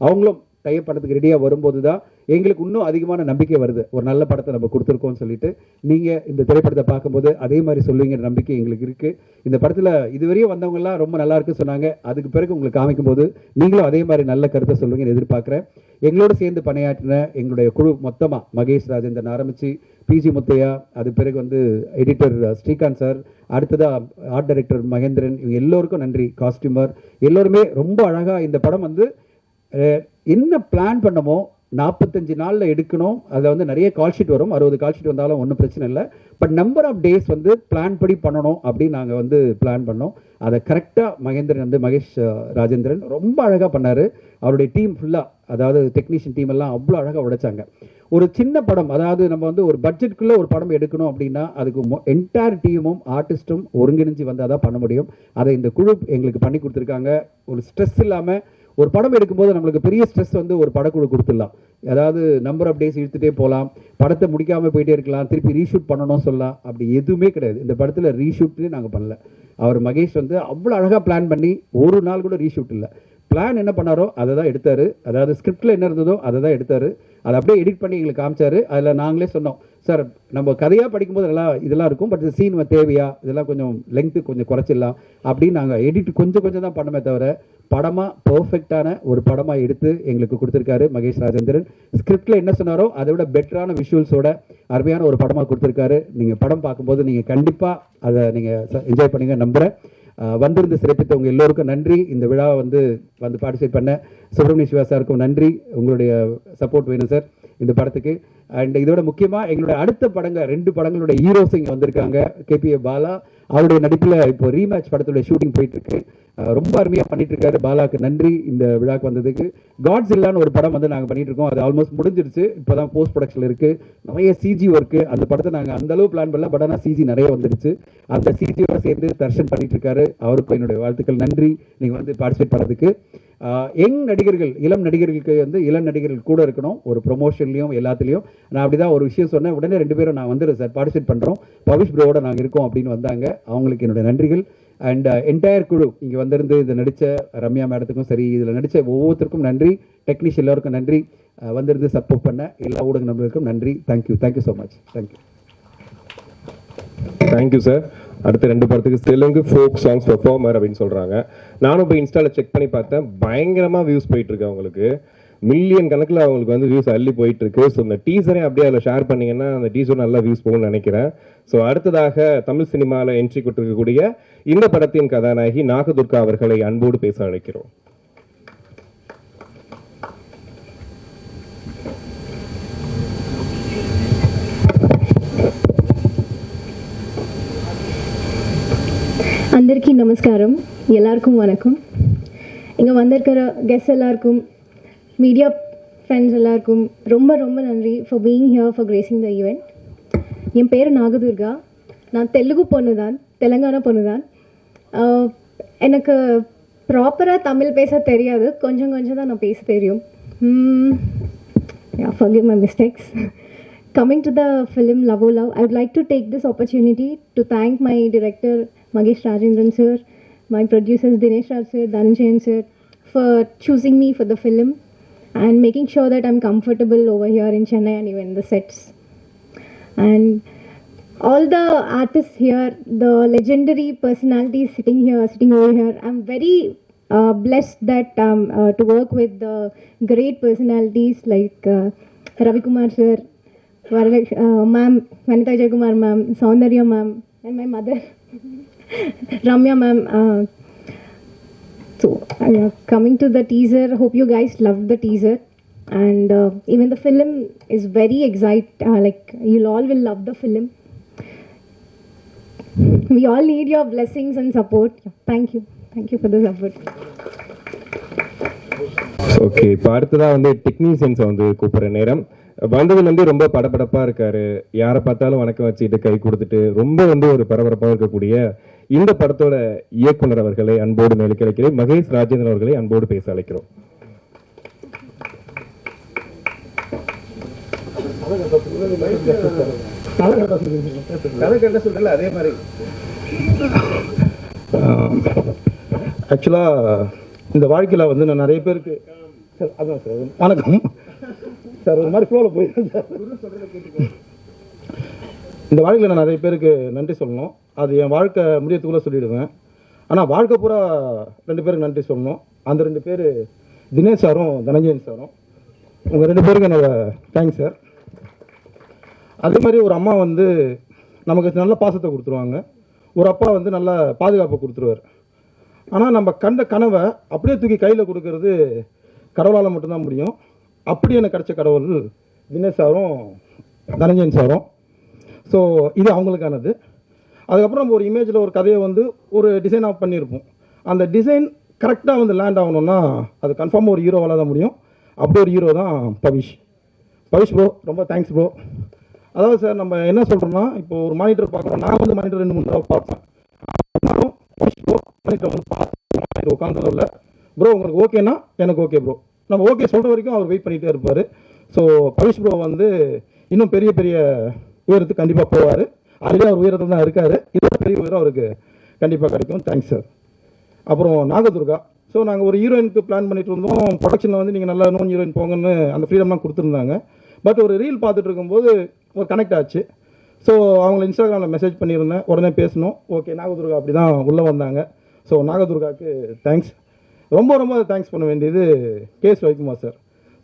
அவங்களும் டைப் படத்துக்கு ரெடியாக வரும்போது தான் எங்களுக்கு இன்னும் அதிகமான நம்பிக்கை வருது, ஒரு நல்ல படத்தை நம்ம கொடுத்துருக்கோம்னு சொல்லிட்டு. நீங்கள் இந்த திரைப்படத்தை பார்க்கும்போது அதே மாதிரி சொல்லுவீங்கிற நம்பிக்கை எங்களுக்கு இருக்குது. இந்த படத்தில் இதுவரையும் வந்தவங்கலாம் ரொம்ப நல்லா இருக்குன்னு சொன்னாங்க. அதுக்கு பிறகு உங்களுக்கு காமிக்கும்போது நீங்களும் அதே மாதிரி நல்ல கருத்தை சொல்லுவீங்கன்னு எதிர்பார்க்குறேன். எங்களோடு சேர்ந்து பணியாற்றின எங்களுடைய குழு மொத்தமாக மகேஷ் ராஜேந்திரன் ஆரம்பித்து பிஜி முத்தையா, அது பிறகு வந்து எடிட்டர் ஸ்ரீகாந்த் சார், அடுத்ததாக ஆர்ட் டைரக்டர் மகேந்திரன், இவங்க எல்லோருக்கும் நன்றி. காஸ்டியூமர் எல்லோருமே ரொம்ப அழகாக இந்த படம் வந்து என்ன பிளான் பண்ணமோ 45 நாளில் எடுக்கணும். அதில் வந்து நிறைய கால் ஷீட் வரும், 60 கால் ஷீட் வந்தாலும் ஒன்றும் பிரச்சனை இல்லை. பட் நம்பர் ஆஃப் டேஸ் வந்து பிளான் படி பண்ணணும் அப்படின்னு நாங்கள் வந்து பிளான் பண்ணோம். அதை கரெக்டாக மகேந்திரன் வந்து மகேஷ் ராஜேந்திரன் ரொம்ப அழகாக பண்ணார். அவருடைய டீம் ஃபுல்லாக, அதாவது டெக்னீஷியன் டீம் எல்லாம் அவ்வளோ அழகாக உடைச்சாங்க. ஒரு சின்ன படம், அதாவது நம்ம வந்து ஒரு பட்ஜெட்டுக்குள்ளே ஒரு படம் எடுக்கணும் அப்படின்னா அதுக்கு என்டையர் டீமும் ஆர்டிஸ்ட்டும் ஒருங்கிணைஞ்சு வந்தால் தான் பண்ண முடியும். அதை இந்த குழு எங்களுக்கு பண்ணி கொடுத்துருக்காங்க. ஒரு ஸ்ட்ரெஸ் இல்லாமல் ஒரு படம் எடுக்கும்போது நம்மளுக்கு பெரிய ஸ்ட்ரெஸ் வந்து ஒரு படக்குழு கொடுத்துடலாம். அதாவது நம்பர் ஆஃப் டேஸ் இழுத்துட்டே போகலாம், படத்தை முடிக்காமல் போயிட்டே இருக்கலாம், திருப்பி ரீஷூட் பண்ணணும் சொல்லலாம். அப்படி எதுவுமே கிடையாது. இந்த படத்தில் ரீஷூட்னு நாங்கள் பண்ணல. அவர் மகேஷ் வந்து அவ்வளோ அழகாக பிளான் பண்ணி ஒரு நாள் கூட ரீஷூட் இல்லை. பிளான் என்ன பண்ணாரோ அதை தான் எடுத்தார். அதாவது ஸ்கிரிப்டில் என்ன இருந்ததோ அதை தான் எடுத்தார். அதை அப்படியே எடிட் பண்ணி எங்களுக்கு காமிச்சார். அதில் நாங்களே சொன்னோம், சார் நம்ம கதையாக படிக்கும்போது இதெல்லாம் இருக்கும், பட் சீன் தேவையா, இதெல்லாம் கொஞ்சம் லெங்க்த்து கொஞ்சம் குறைச்சிடலாம் அப்படின்னு நாங்கள் எடிட் கொஞ்சம் தான் பண்ணமே தவிர படமாக பர்ஃபெக்டான ஒரு படமாக எடுத்து எங்களுக்கு கொடுத்துருக்காரு மகேஷ் ராஜேந்திரன். ஸ்கிரிப்டில் என்ன சொன்னாரோ அதை விட பெட்டரான விஷுவல்ஸோட அருமையான ஒரு படமாக கொடுத்துருக்காரு. நீங்கள் படம் பார்க்கும்போது நீங்கள் கண்டிப்பாக அதை நீங்கள் என்ஜாய் பண்ணுங்க நம்புகிறேன். வந்திருந்து சிறப்பித்தவங்க எல்லோருக்கும் நன்றி. இந்த விழாவை வந்து பார்ட்டிசிபேட் பண்ண சுப்பிரமணிய சிவா சாருக்கும் நன்றி. உங்களுடைய சப்போர்ட் வேணும் சார் இந்த படத்துக்கு. அண்ட் இதோட முக்கியமாக எங்களுடைய அடுத்த படங்கள் 2 படங்களுடைய ஹீரோஸ் இங்கே வந்திருக்காங்க. கேபிஏ பாலா அவருடைய நடிப்பில் இப்போ ரீமேட்ச் படத்துடைய ஷூட்டிங் போயிட்டுருக்கு. ரொம்ப அருமையாக பண்ணிட்டு இருக்காரு. பாலாக்கு நன்றி இந்த விழாக்கு வந்ததுக்கு. காட்ஸ் இல்லான்னு ஒரு படம் வந்து நாங்கள் பண்ணிட்டு இருக்கோம். அது ஆல்மோஸ்ட் முடிஞ்சிருச்சு. இப்போ தான் போஸ்ட் ப்ரொடக்ஷனில் இருக்குது. நிறைய சிஜி ஒர்க்கு. அந்த படத்தை நாங்கள் அந்தளவு பிளான் பண்ணல, பட் ஆனால் சிஜி நிறைய வந்துருச்சு. அந்த சிஜியோட சேர்ந்து தர்ஷன் பண்ணிட்டு இருக்காரு. அவருக்கும் என்னுடைய வாழ்த்துக்கள். நன்றி நீங்கள் வந்து பார்ட்டிசிபேட் பண்ணதுக்கு. யங் நடிகர்கள், இளம் நடிகர்களுக்கு வந்து இளம் நடிகர்கள் கூட இருக்கணும் ஒரு ப்ரொமோஷன்லையும் எல்லாத்துலேயும். நான் அப்படி தான் ஒரு விஷயம் சொன்னேன். உடனே 2 பேரும் நான் வந்துடுறேன் சார், பார்ட்டிசிபேட் பண்ணுறோம், பவிஷ் ப்ரோவோட நாங்கள் இருக்கோம் அப்படின்னு வந்தாங்க. அவங்களுக்கு என்னுடைய நன்றிகள். அண்ட் என்டையர் குழு இங்கே வந்திருந்து இதை நடித்த ரம்யா மேடத்துக்கும் சரி, இதில் நடித்த ஒவ்வொருத்தருக்கும் நன்றி, டெக்னீஷியன் எல்லாருக்கும் நன்றி, வந்திருந்து சப்போர்ட் பண்ண எல்லா ஊடக நண்பர்களுக்கும் நன்றி. Thank you so much. Thank you sir. அடுத்த 2 படத்துக்கு தெலுங்கு ஃபோக் சாங்ஸ் பெர்ஃபார்மர் அப்படின்னு சொல்கிறாங்க. நானும் போய் இன்ஸ்டாவில் செக் பண்ணி பார்த்தேன். பயங்கரமாக வியூஸ் போயிட்டுருக்கு அவங்களுக்கு. மில்லியன் கணக்கில் அவங்களுக்கு வந்து வியூஸ் அள்ளி போயிட்டுருக்கு. ஸோ இந்த டீசரையும் அப்படியே அதில் ஷேர் பண்ணிங்கன்னா அந்த டீசர் நல்லா வியூஸ் போகும்னு நினைக்கிறேன். ஸோ அடுத்ததாக தமிழ் சினிமாவில் என்ட்ரி கொடுத்துருக்கக்கூடிய இந்த படத்தின் கதாநாயகி நாகதுர்கா அவர்களை அன்போடு பேச அழைக்கிறோம். అందరికీ నమస్కారం, எல்லாருக்கும் வணக்கம். இங்கே வந்திருக்கிற கெஸ்ட் எல்லாருக்கும், மீடியா ஃப்ரெண்ட்ஸ் எல்லாருக்கும் ரொம்ப ரொம்ப நன்றி for being here, for gracing the event. என் பேர் நாகதுர்கா. நான் தெலுங்கு பொண்ணு தான், தெலுங்கானா பொண்ணு தான். எனக்கு ப்ராப்பராக தமிழ் பேச தெரியாது, கொஞ்சம் கொஞ்சம் தான் நான் பேச தெரியும். forgive my mistakes. Coming to the film Love O Love, I would like to take this opportunity to thank my director Magesh Rajendran sir, my producers Dinesh Raj sir, Dhananjayan sir, for choosing me for the film and making sure that I'm comfortable over here in Chennai and even the sets. And all the artists here, the legendary personalities sitting over here, I'm very blessed that to work with the great personalities like Ravi Kumar sir, ma'am, Vanita Jayakumar ma'am, Saundarya ma'am, and my mother, Ramya ma'am. So, coming to the teaser, hope you guys loved the teaser. And even the film is very like you all will love the film. We all need your blessings and support. Thank you for the support. Okay, இப்போ அடுத்ததாக வந்து டெக்னீஷியன்ஸை வந்து கூப்பிட்ற நேரம். வந்ததுலேருந்து ரொம்ப படபடப்பாக இருக்காரு. யாரை பார்த்தாலும் வணக்கம் வச்சுட்டு கை கொடுத்துட்டு ரொம்ப வந்து ஒரு பரபரப்பாக இருக்கக்கூடிய இந்த படத்தோட இயக்குனர் அவர்களை அன்போடு மேலுக்கு அழைக்கிறேன். மகேஷ் ராஜேந்திரன் அவர்களை அன்போடு பேச அழைக்கிறோம். அதே மாதிரி ஆக்சுவலாக இந்த வாழ்க்கையில் வந்து நான் நிறைய பேருக்கு சார், அதான் சார், வணக்கம் சார், ஒரு மாதிரி ஃப்ளோவில் போயிடுறேன் சார். இந்த வாழ்க்கையில் நான் நிறைய பேருக்கு நன்றி சொல்லணும். அது என் வாழ்க்கை முடியத்துக்குள்ளே சொல்லிவிடுவேன். ஆனால் வாழ்க்கை பூரா 2 பேருக்கு நன்றி சொல்லணும். அந்த 2 பேர் தினேஷ் சாரும் தனஞ்சயன் சாரும். உங்கள் 2 பேருக்கு என்னோட தேங்க்ஸ் சார். அதே மாதிரி ஒரு அம்மா வந்து நமக்கு நல்ல பாசத்தை கொடுத்துருவாங்க, ஒரு அப்பா வந்து நல்ல பாதுகாப்பை கொடுத்துருவார். ஆனால் நம்ம கண்ட கனவை அப்படியே தூக்கி கையில் கொடுக்கறது கடவுளால் மட்டும்தான் முடியும். அப்படி எனக்கு கிடைச்ச கடவுள் தினேஷ் சாரும் தனஞ்சயன் சாரும். ஸோ இது அவங்களுக்கானது. அதுக்கப்புறம் நம்ம ஒரு இமேஜில் ஒரு கதையை வந்து ஒரு டிசைன் ஆஃப் பண்ணியிருப்போம். அந்த டிசைன் கரெக்டாக வந்து லேண்ட் ஆகணும்னா அது கன்ஃபார்மாக ஒரு ஹீரோவால் தான் முடியும். அப்படி ஒரு ஹீரோ தான் பவிஷ் ப்ரோ. ரொம்ப தேங்க்ஸ் ப்ரோ. அதாவது சார், நம்ம என்ன சொல்கிறோம்னா, இப்போ ஒரு மானிட்டர் பார்க்குறோம். நான் வந்து மானிட்டர் 2-3 தடவை பார்ப்பேன். மானிட்டர் வந்து பார்த்து உட்காந்து இல்லை ப்ரோ, உங்களுக்கு ஓகேனா எனக்கு ஓகே ப்ரோ. நம்ம ஓகே சொல்கிற வரைக்கும் அவர் வெயிட் பண்ணிகிட்டே இருப்பார். ஸோ பவிஷ் ப்ரோ வந்து இன்னும் பெரிய பெரிய உயரத்துக்கு கண்டிப்பாக போவார். அதுலேயே அவர் உயரத்தில் தான் இருக்கார். இதோட பெரிய உயரம் அவருக்கு கண்டிப்பாக கிடைக்கும். Thanks sir. அப்புறம் நாகதுர்கா. ஸோ நாங்கள் ஒரு ஹீரோயினுக்கு பிளான் பண்ணிட்டு இருந்தோம். ப்ரொடக்ஷனில் வந்து நீங்கள் நல்லா நோன் ஹீரோயின் போங்கன்னு அந்த ஃப்ரீடம்லாம் கொடுத்துருந்தாங்க. பட் ஒரு ரீல் பார்த்துட்டு இருக்கும்போது ஒரு கனெக்ட் ஆச்சு. ஸோ அவங்கள இன்ஸ்டாகிராமில் மெசேஜ் பண்ணியிருந்தேன். உடனே பேசணும். ஓகே, நாகதுர்கா அப்படி தான் உள்ளே வந்தாங்க. ஸோ நாகதுர்காவுக்கு தேங்க்ஸ். ரொம்ப ரொம்ப தேங்க்ஸ் பண்ண வேண்டியது கேஎஸ் ரவிக்குமார் சார்.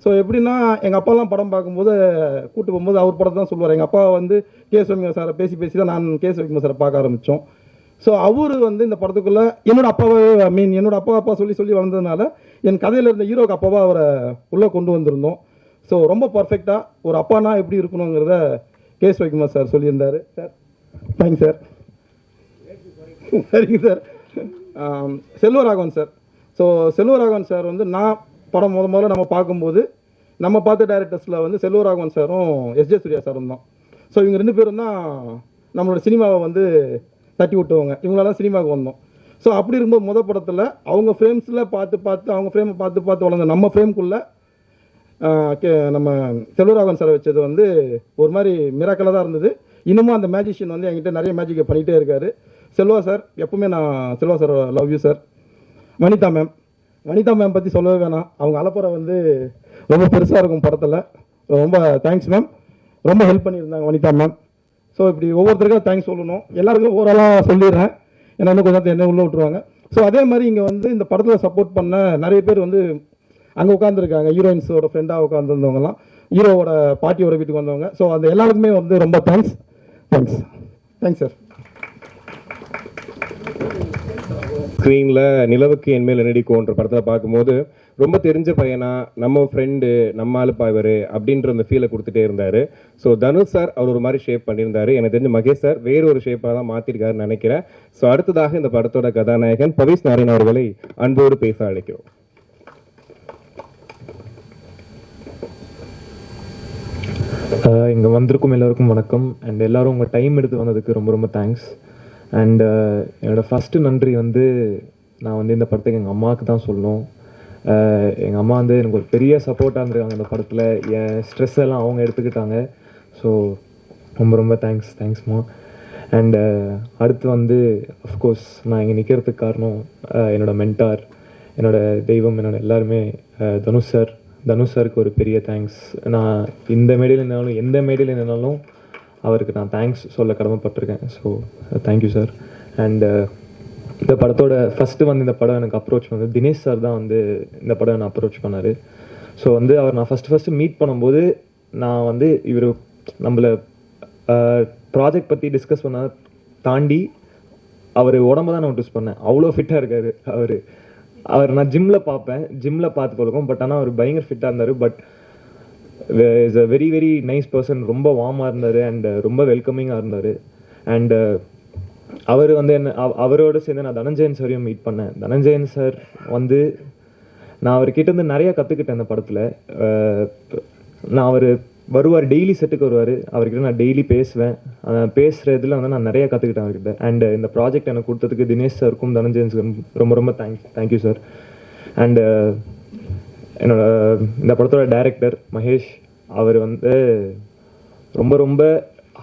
ஸோ எப்படின்னா, எங்கள் அப்பாலாம் படம் பார்க்கும்போது கூட்டு போகும்போது அவர் படத்தை தான் சொல்லுவார். எங்கள் அப்பா வந்து கேஎஸ் ரவிக்குமார் சாரை பேசி தான் நான் கேஎஸ் ரவிக்குமார் சாரை பார்க்க ஆரம்பித்தோம். ஸோ அவர் வந்து இந்த படத்துக்குள்ளே என்னோட அப்பாவே என்னோட அப்பா சொல்லி வந்ததுனால என் கதையில் இருந்த ஹீரோக்கு அப்பாவாக அவரை உள்ளே கொண்டு வந்திருந்தோம். ஸோ ரொம்ப பர்ஃபெக்டாக ஒரு அப்பானா எப்படி இருக்கணுங்கிறத கேஎஸ் ரவிக்குமார் சார் சொல்லியிருந்தார். Sir thanks sir. சரிங்க sir. Selvaraghavan sir. So Selvaraghavan sir வந்து நான் படம் முதல்ல நம்ம பார்க்கும்போது நம்ம பார்த்த டைரக்டர்ஸில் வந்து செல்வராகவன் சாரும் எஸ்ஜே சூர்யா சாரும் தான். ஸோ இவங்க 2 பேரும் தான் நம்மளோட சினிமாவை வந்து தட்டி விட்டுவாங்க. இவங்களால சினிமாவுக்கு வந்தோம். ஸோ அப்படி இருக்கும்போது படத்தில் அவங்க ஃப்ரேம்ஸில் பார்த்து அவங்க ஃப்ரேமை பார்த்து வளர்ந்த நம்ம ஃப்ரேம்குள்ளே நம்ம செல்வராகவன் சாரை வச்சது வந்து ஒரு மாதிரி மிராக்கலாக தான் இருந்தது. இன்னமும் அந்த மேஜிஷியன் வந்து என்கிட்ட நிறைய மேஜிக்கை பண்ணிகிட்டே இருக்காரு. செல்வா சார் எப்பவுமே நான் Selva sir love you sir. Vanitha ma'am பற்றி சொல்லவே வேணாம். அவங்க அலப்பறை வந்து ரொம்ப பெருசாக இருக்கும் படத்தில். ரொம்ப தேங்க்ஸ் மேம், ரொம்ப ஹெல்ப் பண்ணியிருந்தாங்க வனிதா மேம். ஸோ இப்படி ஒவ்வொருத்தருக்கும் தேங்க்ஸ் சொல்லணும். எல்லாருக்கும் ஓரளவு சொல்லிடுறேன், ஏன்னா இன்னும் கொஞ்சம் என்ன உள்ளே விட்டுருவாங்க. ஸோ அதே மாதிரி இங்கே வந்து இந்த படத்தில் சப்போர்ட் பண்ண நிறைய பேர் வந்து அங்கே உட்காந்துருக்காங்க. ஹீரோயின்ஸோட ஃப்ரெண்டாக உட்காந்துருந்தவங்கலாம், ஹீரோவோட பாட்டியோட வீட்டுக்கு வந்தவங்க. ஸோ அந்த எல்லாருக்குமே வந்து ரொம்ப தேங்க்ஸ் சார். ஸ்க்ரீனில் நிலவுக்கு என்மேல் என்னடிக்கோன்ற படத்தில் பார்க்கும்போது ரொம்ப தெரிஞ்ச பையனா, நம்ம ஃப்ரெண்டு, நம்ம ஆளுப்பா இவர் அப்படின்ற அந்த ஃபீலை கொடுத்துட்டே இருந்தார். ஸோ தனுஷ் சார் அவர் ஒரு மாதிரி ஷேப் பண்ணியிருந்தார். எனக்கு தெரிஞ்ச மகேஷ் சார் வேறு ஒரு ஷேப்பாக தான் மாற்றிருக்காருன்னு நினைக்கிறேன். ஸோ அடுத்ததாக இந்த படத்தோட கதாநாயகன் பவிஸ் நாராயண் அவர்களை அன்போடு பேச அழைக்கிறோம். இங்கே வந்திருக்கும் எல்லோருக்கும் வணக்கம். அண்ட் எல்லோரும் உங்கள் டைம் எடுத்து வந்ததுக்கு ரொம்ப ரொம்ப தேங்க்ஸ். அண்ட் என்னோடய ஃபஸ்ட்டு நன்றி வந்து நான் வந்து இந்த படத்துக்கு எங்கள் அம்மாவுக்கு தான் சொல்லணும். எங்கள் அம்மா வந்து எனக்கு ஒரு பெரிய சப்போர்ட்டாக இருந்திருக்காங்க இந்த படத்தில். என் ஸ்ட்ரெஸ் எல்லாம் அவங்க எடுத்துக்கிட்டாங்க. ஸோ ரொம்ப ரொம்ப தேங்க்ஸ்மா. அண்ட் அடுத்து வந்து அஃப்கோர்ஸ் நான் இங்கே நிற்கிறதுக்கு காரணம் என்னோடய மென்டார், என்னோடய தெய்வம், எல்லாருமே தனுஷ் சாருக்கு ஒரு பெரிய தேங்க்ஸ். நான் இந்த மேடையில் நின்னாலும் எந்த மேடையில் நின்னாலும் அவருக்கு நான் தேங்க்ஸ் சொல்ல கடமைப்பட்டிருக்கேன். So thank you sir. அண்ட் இந்த படத்தோட ஃபஸ்ட்டு வந்து இந்த படம் எனக்கு அப்ரோச் வந்து தினேஷ் சார் தான் வந்து இந்த படம் என்னை அப்ரோச் பண்ணார். ஸோ வந்து அவர் நான் ஃபஸ்ட்டு மீட் பண்ணும்போது நான் வந்து இவர் நம்மளை ப்ராஜெக்ட் பற்றி டிஸ்கஸ் பண்ண தாண்டி அவர் உடம்ப தான் நான் நோட்டீஸ் பண்ணேன். அவ்வளோ ஃபிட்டாக இருக்கார் அவர் நான் ஜிம்மில் பார்த்து பழக்கம். பட் ஆனால் அவர் பயங்கர ஃபிட்டாக இருந்தார். But is a very very nice person. ரொம்ப வார்மாக இருந்தார் அண்ட் ரொம்ப வெல்கமிங்காக இருந்தார். அண்ட் அவர் வந்து அவரோடு சேர்ந்து நான் தனஞ்சயன் சாரையும் மீட் பண்ணேன். தனஞ்சயன் சார் வந்து நான் அவர்கிட்ட இருந்து நிறையா கற்றுக்கிட்டேன் இந்த படத்தில். நான் அவர் வருவார், டெய்லி செட்டுக்கு வருவார். அவர்கிட்ட நான் டெய்லி பேசுவேன். பேசுகிறதுல வந்து நான் நிறையா கற்றுக்கிட்டேன் அவர்கிட்ட. அண்ட் இந்த ப்ராஜெக்ட் எனக்கு கொடுத்ததுக்கு தினேஷ் சாருக்கும் தனஞ்சயன் சாருக்கும் ரொம்ப ரொம்ப தேங்க்யூ சார். அண்டு என்னோட இந்த படத்தோட டைரக்டர் மகேஷ், அவர் வந்து ரொம்ப ரொம்ப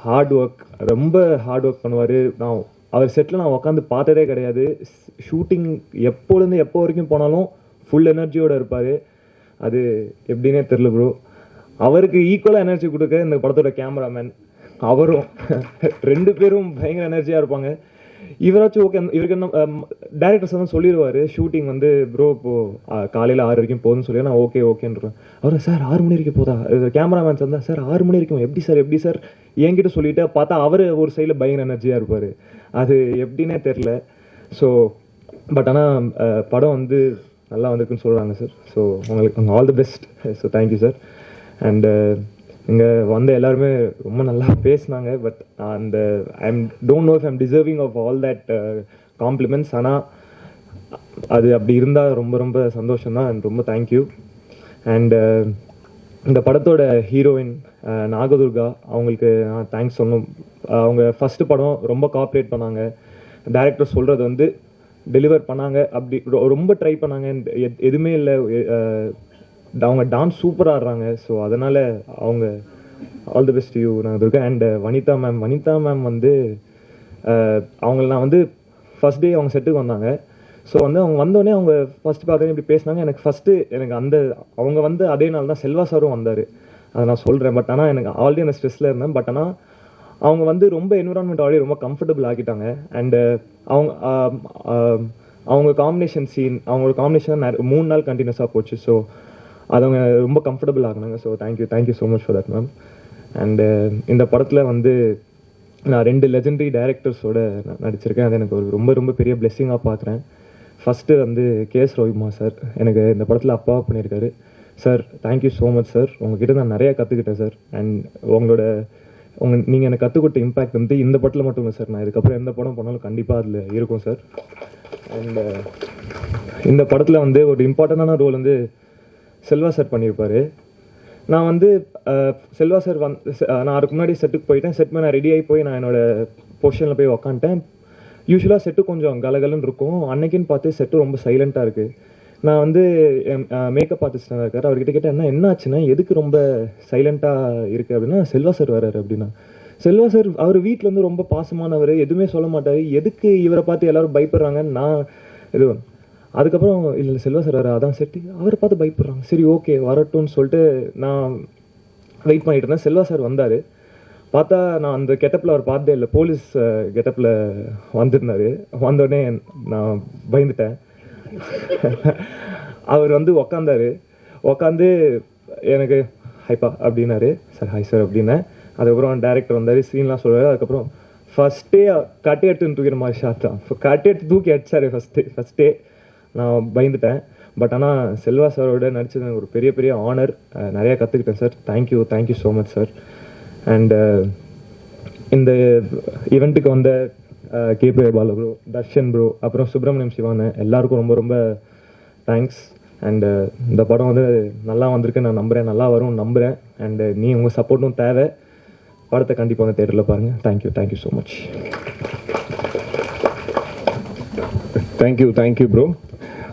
ஹார்ட் ஒர்க் பண்ணுவார். நான் அவர் செட்டில் நான் உட்காந்து பார்த்ததே கிடையாது. ஷூட்டிங் எப்போலேருந்து எப்போ வரைக்கும் போனாலும் ஃபுல் எனர்ஜியோடு இருப்பார். அது எப்படின்னே தெரில ப்ரோ. அவருக்கு ஈக்குவலாக எனர்ஜி கொடுக்க இந்த படத்தோட கேமராமேன் அவரும் 2 பேரும் பயங்கர எனர்ஜியாக இருப்பாங்க. இவராச்சும் ஓகே, இவருக்கு என்ன டேரக்டர்ஸ் வந்து சொல்லிடுவார் ஷூட்டிங் வந்து ப்ரோ இப்போது காலையில் 6 வரைக்கும் போகுதுன்னு சொல்லி நான் ஓகேன்றேன். அவர் சார் 6 மணி வரைக்கும் போதா? கேமராமேன்ஸ் இருந்தால் சார் 6 மணி வரைக்கும் எப்படி சார் என்கிட்ட சொல்லிவிட்டு பார்த்தா அவர் ஒரு சைடில் பயங்கர எனர்ஜியாக இருப்பார். அது எப்படின்னே தெரில. ஸோ பட் ஆனால் படம் வந்து நல்லா வந்திருக்குன்னு சொல்கிறாங்க சார். ஸோ உங்களுக்கு all the best. So thank you sir. And இங்கே வந்த எல்லாருமே ரொம்ப நல்லா பேசினாங்க. பட் அந்த don't know if I'm deserving of all that compliments. ஆனால் அது அப்படி இருந்தால் ரொம்ப ரொம்ப சந்தோஷம்தான். அண்ட் ரொம்ப தேங்க்யூ. அண்டு இந்த படத்தோட ஹீரோயின் நாகதுர்கா, அவங்களுக்கு நான் தேங்க்ஸ் சொல்லணும். அவங்க ஃபஸ்ட்டு படம் ரொம்ப கோஆப்ரேட் பண்ணாங்க. டைரக்டர் சொல்கிறது வந்து டெலிவர் பண்ணாங்க. அப்படி ரொம்ப ட்ரை பண்ணாங்க. எதுவுமே இல்லை, அவங்க டான்ஸ் சூப்பராக ஆடுறாங்க. ஸோ அதனால் அவங்க all the best you Nagadurga. And Vanitha ma'am வந்து அவங்கள நான் வந்து ஃபஸ்ட் டே அவங்க செட்டுக்கு வந்தாங்க. ஸோ வந்து அவங்க வந்தோடனே அவங்க ஃபஸ்ட்டு பார்த்தோன்னே இப்படி பேசினாங்க. எனக்கு அவங்க வந்து அதே நாள் தான் செல்வா சாரும் வந்தார். அதை நான் சொல்கிறேன். பட் ஆனால் எனக்கு ஆல்ரெடி அந்த ஸ்ட்ரெஸ்ஸில் இருந்தேன். பட் ஆனால் அவங்க வந்து ரொம்ப என்விரான்மெண்ட் ஆல்ரெடி ரொம்ப கம்ஃபர்டபுள் ஆக்கிட்டாங்க. அண்டு அவங்களோட காம்பினேஷன் 3 நாள் கண்டினியூஸாக போச்சு. ஸோ அது அவங்க ரொம்ப கம்ஃபர்டபுள் ஆகினாங்க. So thank you so much for that ma'am. And இந்த படத்தில் வந்து நான் 2 லெஜெண்டரி டைரக்டர்ஸோடு நடிச்சிருக்கேன். அது எனக்கு ஒரு ரொம்ப ரொம்ப பெரிய பிளெஸ்ஸிங்காக பார்க்குறேன். ஃபஸ்ட்டு வந்து கேஎஸ் ரவிக்குமார் சார் எனக்கு இந்த படத்தில் அப்பாவாக பண்ணியிருக்காரு. Sir thank you so much sir. உங்ககிட்ட நான் நிறையா கற்றுக்கிட்டேன் சார். அண்ட் நீங்கள் எனக்கு கற்றுக் கொடுத்த இம்பேக்ட் வந்து இந்த படத்தில் மட்டும் இல்லை சார். நான் இதுக்கப்புறம் எந்த படம் பண்ணாலும் கண்டிப்பாக அதில் இருக்கும் சார். அண்ட் இந்த படத்தில் வந்து ஒரு இம்பார்ட்டண்டான ரோல் வந்து செல்வா சார் பண்ணியிருப்பார். நான் வந்து செல்வா சார் நான் அதுக்கு முன்னாடி செட்டுக்கு போயிட்டேன். செட் மேலே ரெடி ஆகி போய் நான் என்னோடய பொசிஷனில் போய் உக்காந்துட்டேன். யூஸ்வலாக செட்டு கொஞ்சம் கலகலன்னு இருக்கும். அன்னைக்குன்னு பார்த்து செட்டு ரொம்ப சைலண்ட்டாக இருக்குது. நான் வந்து மேக்கப் ஆர்டிஸ்டாக இருக்கார். அவர்கிட்ட கேட்டேன், என்ன ஆச்சுன்னா எதுக்கு ரொம்ப சைலண்ட்டாக இருக்குது அப்படின்னா, செல்வா சார் வராரு அப்படின்னா. செல்வா சார் அவர் வீட்டில் வந்து ரொம்ப பாசமானவர், எதுவுமே சொல்ல மாட்டார். எதுக்கு இவரை பார்த்து எல்லோரும் பயப்படுறாங்கன்னு நான் இது அதுக்கப்புறம் இல்லை செல்வா சார் வர அதான் செட்டு, அவரை பார்த்து பயப்படுறாங்க, சரி ஓகே வரட்டும்னு சொல்லிட்டு நான் வெயிட் பண்ணிட்டு இருந்தேன். செல்வா சார் வந்தார். பார்த்தா நான் அந்த கெட்டப்பில் அவர் பார்த்ததே இல்லை. போலீஸ் கெட்டப்பில் வந்திருந்தார். வந்தோடனே நான் பயந்துட்டேன். அவர் வந்து உக்காந்தாரு. உக்காந்து எனக்கு ஹைப்பா அப்படின்னாரு. சார் ஹாய் சார் அப்படின்னேன். அதுக்கப்புறம் டேரக்டர் வந்தார், சீன்லாம் சொல்லுவார். அதுக்கப்புறம் ஃபஸ்ட்டே கட்டி எடுத்துன்னு தூக்கிற மாதிரி ஷார்ட் தான். கட்டி எடுத்து தூக்கி அடிச்சார் ஃபஸ்ட்டே. நான் பயந்துட்டேன். பட் ஆனால் செல்வா சாரோட நடிச்சது எனக்கு ஒரு பெரிய பெரிய ஆனர். நிறையா கற்றுக்கிட்டேன் sir. Thank you so much sir. And இந்த ஈவெண்ட்டுக்கு வந்த கேபி பாலு ப்ரோ, தர்ஷன் ப்ரோ, அப்புறம் சுப்பிரமணியம் சிவானு எல்லாருக்கும் ரொம்ப ரொம்ப தேங்க்ஸ். அண்டு இந்த படம் வந்து நல்லா வந்திருக்கு நான் நம்புகிறேன், நல்லா வரும் நம்புகிறேன். அண்டு நீ உங்கள் சப்போர்ட்டும் தேவை. படத்தை கண்டிப்பாக வந்து தேட்டரில் பாருங்கள். Thank you so much. Thank you bro.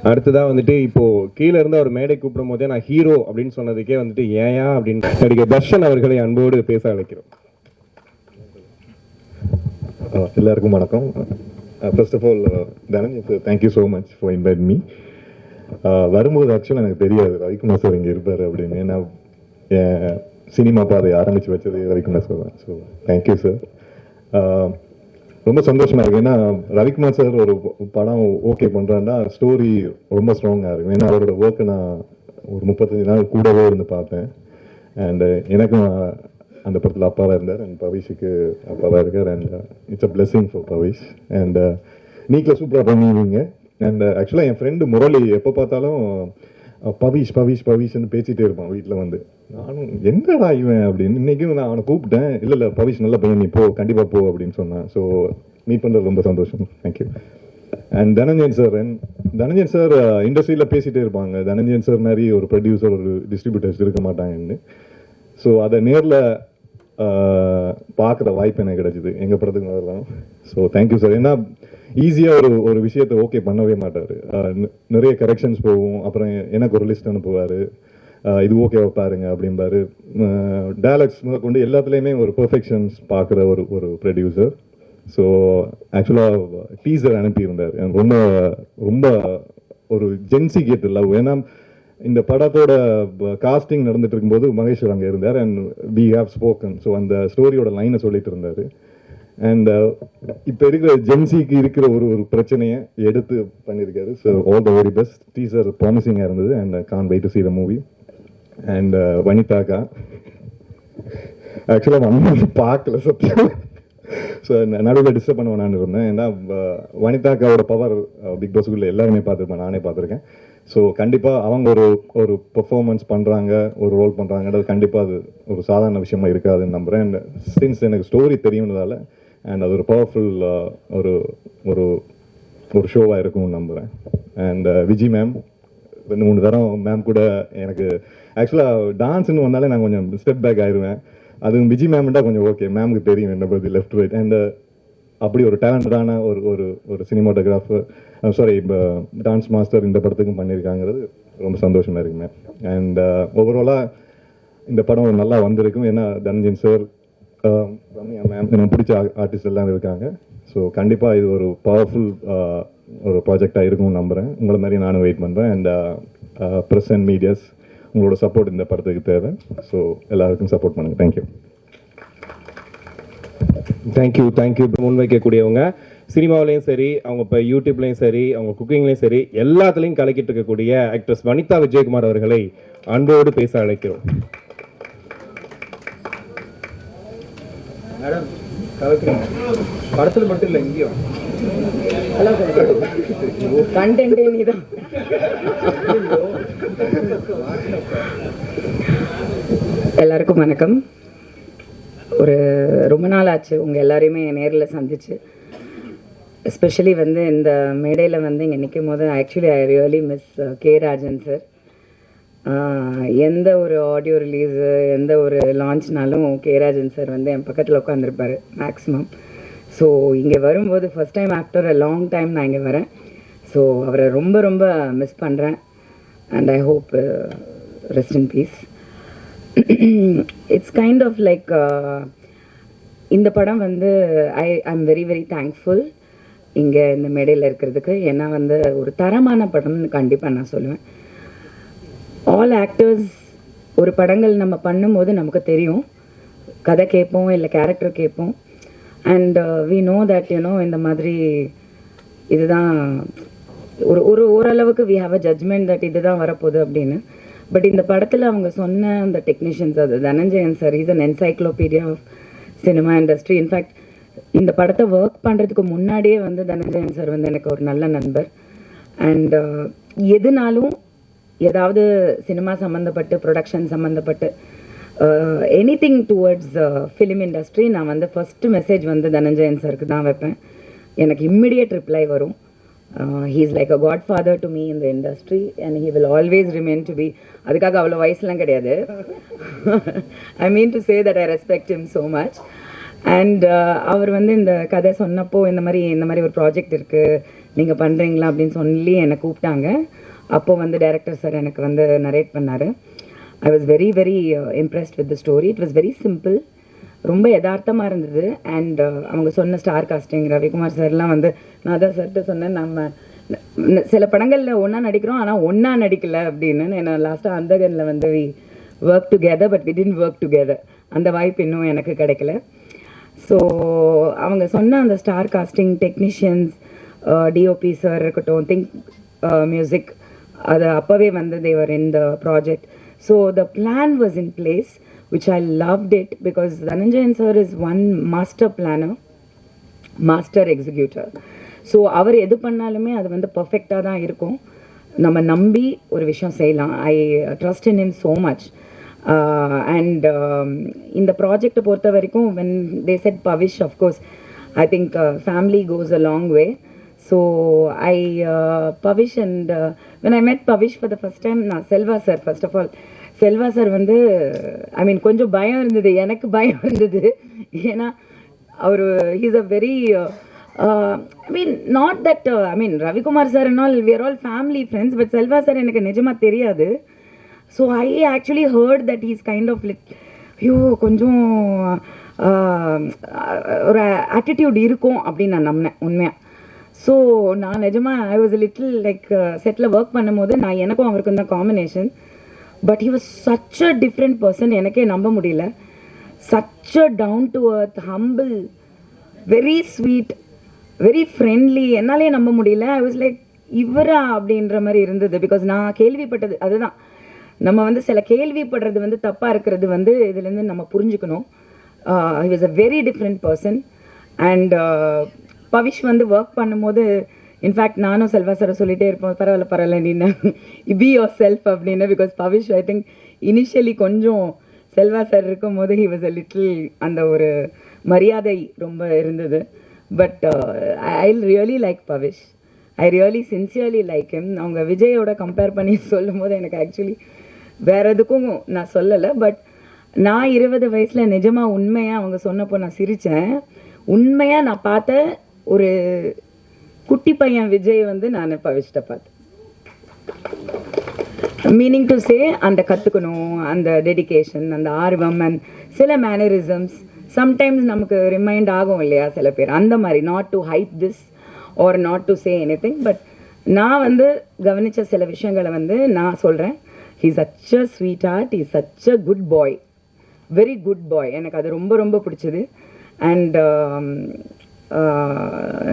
அடுத்ததாக வந்துட்டு இப்போது கீழே இருந்து அவர் மேடை கூப்பிடும் போதே நான் ஹீரோ அப்படின்னு சொன்னதுக்கே வந்துட்டு ஏயா அப்படின்னு நடிகர் தர்ஷன் அவர்களை அன்போடு பேச அழைக்கிறோம். எல்லாருக்கும் வணக்கம். First of all Dhananjay, thank you so much for invite me. வரும்போது ஆக்சுவலாக எனக்கு தெரியாது ரவிக்குமார் சார் இங்கே இருப்பார் அப்படின்னு. நான் என் சினிமா பாதை ஆரம்பித்து வச்சது ரவிக்குமார் சார் தான். So thank you sir. ரொம்ப சந்தோஷமாக இருக்குது. ஏன்னா ரவிக்குமார் சார் ஒரு படம் ஓகே பண்ணுறாருன்னா ஸ்டோரி ரொம்ப ஸ்ட்ராங்காக இருக்கும். ஏன்னா அவரோட ஒர்க்கை நான் ஒரு 35 நாள் கூடவே இருந்து பார்த்தேன். அண்டு எனக்கும் அந்த படத்தில் அப்பாவாக இருந்தார். அண்ட் பவிஷுக்கு அப்பாவாக இருக்கார். And it's a blessing for Pavish. And நீக்கில் சூப்பராக பண்ணுவீங்க. அண்ட் ஆக்சுவலாக என் ஃப்ரெண்டு முரளி எப்போ பார்த்தாலும் பவிஷ்ன்னு பேசிகிட்டே இருப்பான் வீட்டில் வந்து. நானும் என்னடா இவன் அப்படின்னு. இன்றைக்கும் நான் அவனை கூப்பிட்டேன். இல்லை பவிஷ் நல்ல பையன், நீ போ, கண்டிப்பாக போ அப்படின்னு சொன்னேன். ஸோ மீட் பண்ணுறது ரொம்ப சந்தோஷம். தேங்க்யூ. அண்ட் தனஞ்சயன் சார் இண்டஸ்ட்ரியில் பேசிகிட்டே இருப்பாங்க. தனஞ்சயன் சார் மாதிரி ஒரு ப்ரொடியூசர் ஒரு டிஸ்ட்ரிபியூட்டர்ஸ் இருக்க மாட்டாங்கன்னு. ஸோ அதை நேரில் பார்க்குற வாய்ப்பு எனக்கு கிடைச்சிது எங்கள் படத்துக்கு வரலாம். So thank you sir. ஏன்னா ஈஸியாக ஒரு விஷயத்தை ஓகே பண்ணவே மாட்டார். நிறைய கரெக்ஷன்ஸ் போகும். அப்புறம் எனக்கு ஒரு லிஸ்ட் அனுப்புவார், இது ஓகேவா பாருங்க அப்படிம்பாரு. டயலாக்ஸ் கொண்டு எல்லாத்துலேயுமே ஒரு பெர்ஃபெக்ஷன்ஸ் பார்க்குற ஒரு ப்ரொடியூசர். ஸோ ஆக்சுவலாக டீசர் அனுப்பியிருந்தார். எனக்கு ரொம்ப ரொம்ப ஒரு ஜென்சி கேட் லவ். ஏன்னா இந்த படத்தோட காஸ்டிங் நடந்துட்டு இருக்கும்போது மகேஸ்வர் அங்கே இருந்தார். And we have spoken. So அந்த ஸ்டோரியோட லைனை சொல்லிட்டு இருந்தார். அண்ட் இப்போ இருக்கிற ஜென்சிக்கு இருக்கிற ஒரு பிரச்சனையை எடுத்து பண்ணியிருக்காரு. So all the very best. Teaser ப்ராமிசிங்காக இருந்தது. And can't wait to see the movie. And வனிதாக்கா ஆக்சுவலாக வந்து பார்க்கல சத்தியம். ஸோ நடுவில் டிஸ்டர்ப் பண்ண வேணான்னு இருந்தேன். ஏன்னா வனிதாக்காவோட பவர் பிக் பாஸுக்குள்ளே எல்லாருமே பார்த்துருப்பேன், நானே பார்த்துருக்கேன். ஸோ கண்டிப்பாக அவங்க ஒரு பெர்ஃபார்மன்ஸ் பண்ணுறாங்க, ஒரு ரோல் பண்ணுறாங்கன்றது கண்டிப்பாக அது ஒரு சாதாரண விஷயமா இருக்காதுன்னு நம்புகிறேன். அண்ட் சின்ஸ் எனக்கு ஸ்டோரி தெரியும்னதால அண்ட் அது ஒரு பவர்ஃபுல் ஒரு ஒரு ஷோவாக இருக்கும்னு நம்புகிறேன். அண்ட் விஜி மேம் 2-3 தரம் மேம் கூட எனக்கு ஆக்சுவலாக டான்ஸ்னு வந்தாலே நான் கொஞ்சம் ஸ்டெப் பேக் ஆயிடுவேன். அதுவும் விஜி மேம்ட்டா கொஞ்சம் ஓகே, மேமுக்கு தெரியும் என்னை பற்றி லெஃப்ட் ரைட். அண்ட் அப்படி ஒரு டேலண்டடான ஒரு சினிமாட்டோகிராஃபர், சாரி டான்ஸ் மாஸ்டர் இந்த படத்துக்கும் பண்ணியிருக்காங்கிறது ரொம்ப சந்தோஷமாக இருக்குமே. அண்ட் ஓவராலாக இந்த படம் நல்லா வந்திருக்கும். ஏன்னா தனஞ்சயன் சார், ரம்யா மேம், எனக்கு பிடிச்ச ஆர்டிஸ்ட் எல்லாம் இருக்காங்க. ஸோ கண்டிப்பாக இது ஒரு பவர்ஃபுல் ஒரு ப்ராஜெக்டாக இருக்கும்னு நம்புகிறேன். உங்களை மாதிரி நானும் வெயிட் பண்ணுறேன். அண்ட் ப்ரெஸ் அண்ட் மீடியாஸ் உங்களோட சப்போர்ட் இந்த படத்துக்கு தேவை. ஸோ எல்லாருக்கும் சப்போர்ட் பண்ணுங்கள். தேங்க்யூ. முன்வைக்கக்கூடியவங்க சினிமாவிலையும் சரி, அவங்க இப்போ யூடியூப்லையும் சரி, அவங்க குக்கிங்லையும் சரி, எல்லாத்துலேயும் கலக்கிட்டு இருக்கக்கூடிய ஆக்ட்ரஸ் வனிதா விஜயகுமார் அவர்களை அன்போடு பேச அழைக்கிறோம். மேடம் படத்தில் மட்டும் இல்லை, இங்கேயும் கண்டென்ட்டே நீதான். எல்லாருக்கும் வணக்கம். ரொம்ப நாள் ஆச்சு உங்கள் எல்லாரையுமே நேரில் சந்திச்சு. எஸ்பெஷலி வந்து இந்த மேடையில் வந்து இங்கே நிற்கும் போது actually I really miss K Rajan sir. எந்த ஒரு ஆடியோ ரிலீஸு எந்த ஒரு லான்ச்னாலும் கே ராஜன் சார் வந்து என் பக்கத்தில் உட்காந்துருப்பார் மேக்ஸிமம். ஸோ இங்கே வரும்போது first time after a long time நான் இங்கே வரேன். ஸோ அவரை ரொம்ப ரொம்ப மிஸ் பண்ணுறேன். And I hope rest in peace. It's kind of like இந்த படம் வந்து ஐம் வெரி வெரி தேங்க்ஃபுல் இங்கே இந்த மேடையில் இருக்கிறதுக்கு. ஏன்னா வந்து ஒரு தரமான படம்னு கண்டிப்பாக நான் சொல்லுவேன். ஆல் ஆக்டர்ஸ் ஒரு படங்கள் நம்ம பண்ணும்போது நமக்கு தெரியும், கதை கேட்போம் இல்லை கேரக்டர் கேட்போம். And we know that you know இந்த மாதிரி இதுதான் ஒரு ஒரு ஓரளவுக்கு we have a judgement that இதுதான் வரப்போகுது அப்படின்னு. பட் இந்த படத்தில் அவங்க சொன்ன அந்த டெக்னீஷியன்ஸ், அது Dhananjayan sir is an encyclopedia of cinema industry. In fact இந்த படத்தை ஒர்க் பண்ணுறதுக்கு முன்னாடியே வந்து தனஞ்சயன் சார் வந்து எனக்கு ஒரு நல்ல நண்பர். அண்ட் எதுனாலும் ஏதாவது சினிமா சம்மந்தப்பட்டு ப்ரொடக்ஷன் சம்மந்தப்பட்டு எனிதிங் டுவர்ட்ஸ் ஃபிலிம் இண்டஸ்ட்ரி நான் வந்து ஃபஸ்ட்டு மெசேஜ் வந்து தனஞ்சயன் சாருக்கு தான் வைப்பேன். எனக்கு இம்மிடியட் ரிப்ளை வரும். He is like a godfather to me in the industry and he will always remain to be. அதுக்காக அவ்வளோ வயசுலாம் கிடையாது. I mean to say that I respect him so much. And அவர் வந்து இந்த கதை சொன்னப்போ இந்த மாதிரி ஒரு ப்ராஜெக்ட் இருக்குது நீங்கள் பண்ணுறீங்களா அப்படின்னு சொல்லி என்னை கூப்பிட்டாங்க. அப்போது வந்து டைரக்டர் சார் எனக்கு வந்து நரேட் பண்ணார். I was very very impressed with the story. It was very simple, ரொம்ப யதார்த்தமாக இருந்தது. அண்ட் அவங்க சொன்ன ஸ்டார் காஸ்டிங் ரவிக்குமார் சார்லாம் வந்து நான் தான் சார்கிட்ட சொன்னேன், நம்ம சில படங்களில் ஒன்றா நடிக்கிறோம் ஆனால் ஒன்றா நடிக்கலை அப்படின்னு. நான் லாஸ்ட்டாக அந்தகனில் வந்து we work together but we didn't work together. அந்த வாய்ப்பு இன்னும் எனக்கு கிடைக்கல. ஸோ அவங்க சொன்ன அந்த star casting technicians, DOP sir இருக்கட்டும், திங்க் மியூசிக், அது அப்போவே வந்து there in the project. So the plan was in place which I loved it because Dhananjayan sir is one master planner, master executor. So அவர் எது பண்ணாலுமே அது வந்து பர்ஃபெக்டாக தான் இருக்கும். நம்ம நம்பி ஒரு விஷயம் செய்யலாம். I trust in him so much. And இந்த ப்ராஜெக்டை பொறுத்த வரைக்கும் when they said Pavish, of course I think family goes a long way. So Pavish and when I met Pavish for the first time, Selva sir, first of all, Selva sir வந்து ஐ மீன் கொஞ்சம் பயம் இருந்தது, எனக்கு பயம் இருந்தது. ஏன்னா அவர் he's a very I mean not that I mean Ravikumar sir and all we are all family friends, but Selva sir எனக்கு நிஜமாக தெரியாது. So I actually heard that he's kind of lit ஐயோ கொஞ்சம் ஒரு ஆட்டிடியூட் இருக்கும் அப்படின்னு நான் நம்பினேன் உண்மையாக. ஸோ நான் நிஜமாக I was little like settle work பண்ணும்போது நான் எனக்கும் அவருக்கும் தான் combination. But he was such a different person. எனக்கே நம்ப முடியல. Such a down to earth, humble, very sweet, very friendly. என்னாலே நம்ப முடியல. I was like இவரா அப்படின்ற மாதிரி இருந்தது. பிகாஸ் நான் கேள்விப்பட்டது அதுதான், நம்ம வந்து சில கேள்விப்படுறது வந்து தப்பாக இருக்கிறது வந்து இதுலேருந்து நம்ம புரிஞ்சுக்கணும். he was a very different person. And Pavish வந்து ஒர்க் பண்ணும்போது இன்ஃபேக்ட் நானும் செல்வா சாரை சொல்லிகிட்டே இருப்போம், பரவாயில்ல நீ பி யோர் செல்ஃப் அப்படின்னு. Because Pavish I think initially கொஞ்சம் செல்வா சார் இருக்கும் போது ஹி வாஸ் அ லிட்டில் அந்த ஒரு மரியாதை ரொம்ப இருந்தது. But I really like Pavish. I really sincerely like him. அவங்க விஜயோட கம்பேர் பண்ணி சொல்லும் போது எனக்கு ஆக்சுவலி வேறு எதுக்கும் நான் சொல்லலை. பட் நான் 20 வயசில் நிஜமாக உண்மையாக அவங்க சொன்னப்போ நான் சிரித்தேன். உண்மையாக நான் பார்த்த ஒரு குட்டி பையன் விஜய் வந்து நான் பவிஷ்ட பார்த்தேன். மீனிங் டு சே அந்த கற்றுக்கணும், அந்த டெடிகேஷன், அந்த ஆர்வம் அண்ட் சில மேனரிசம்ஸ் சம்டைம்ஸ் நமக்கு ரிமைண்ட் ஆகும் இல்லையா சில பேர், அந்த மாதிரி. Not to hype this or not to say anything, but நான் வந்து கவனித்த சில விஷயங்களை வந்து நான் சொல்கிறேன். He such a sweetheart, he such a good boy, very good boy. எனக்கு அது ரொம்ப ரொம்ப பிடிச்சது. And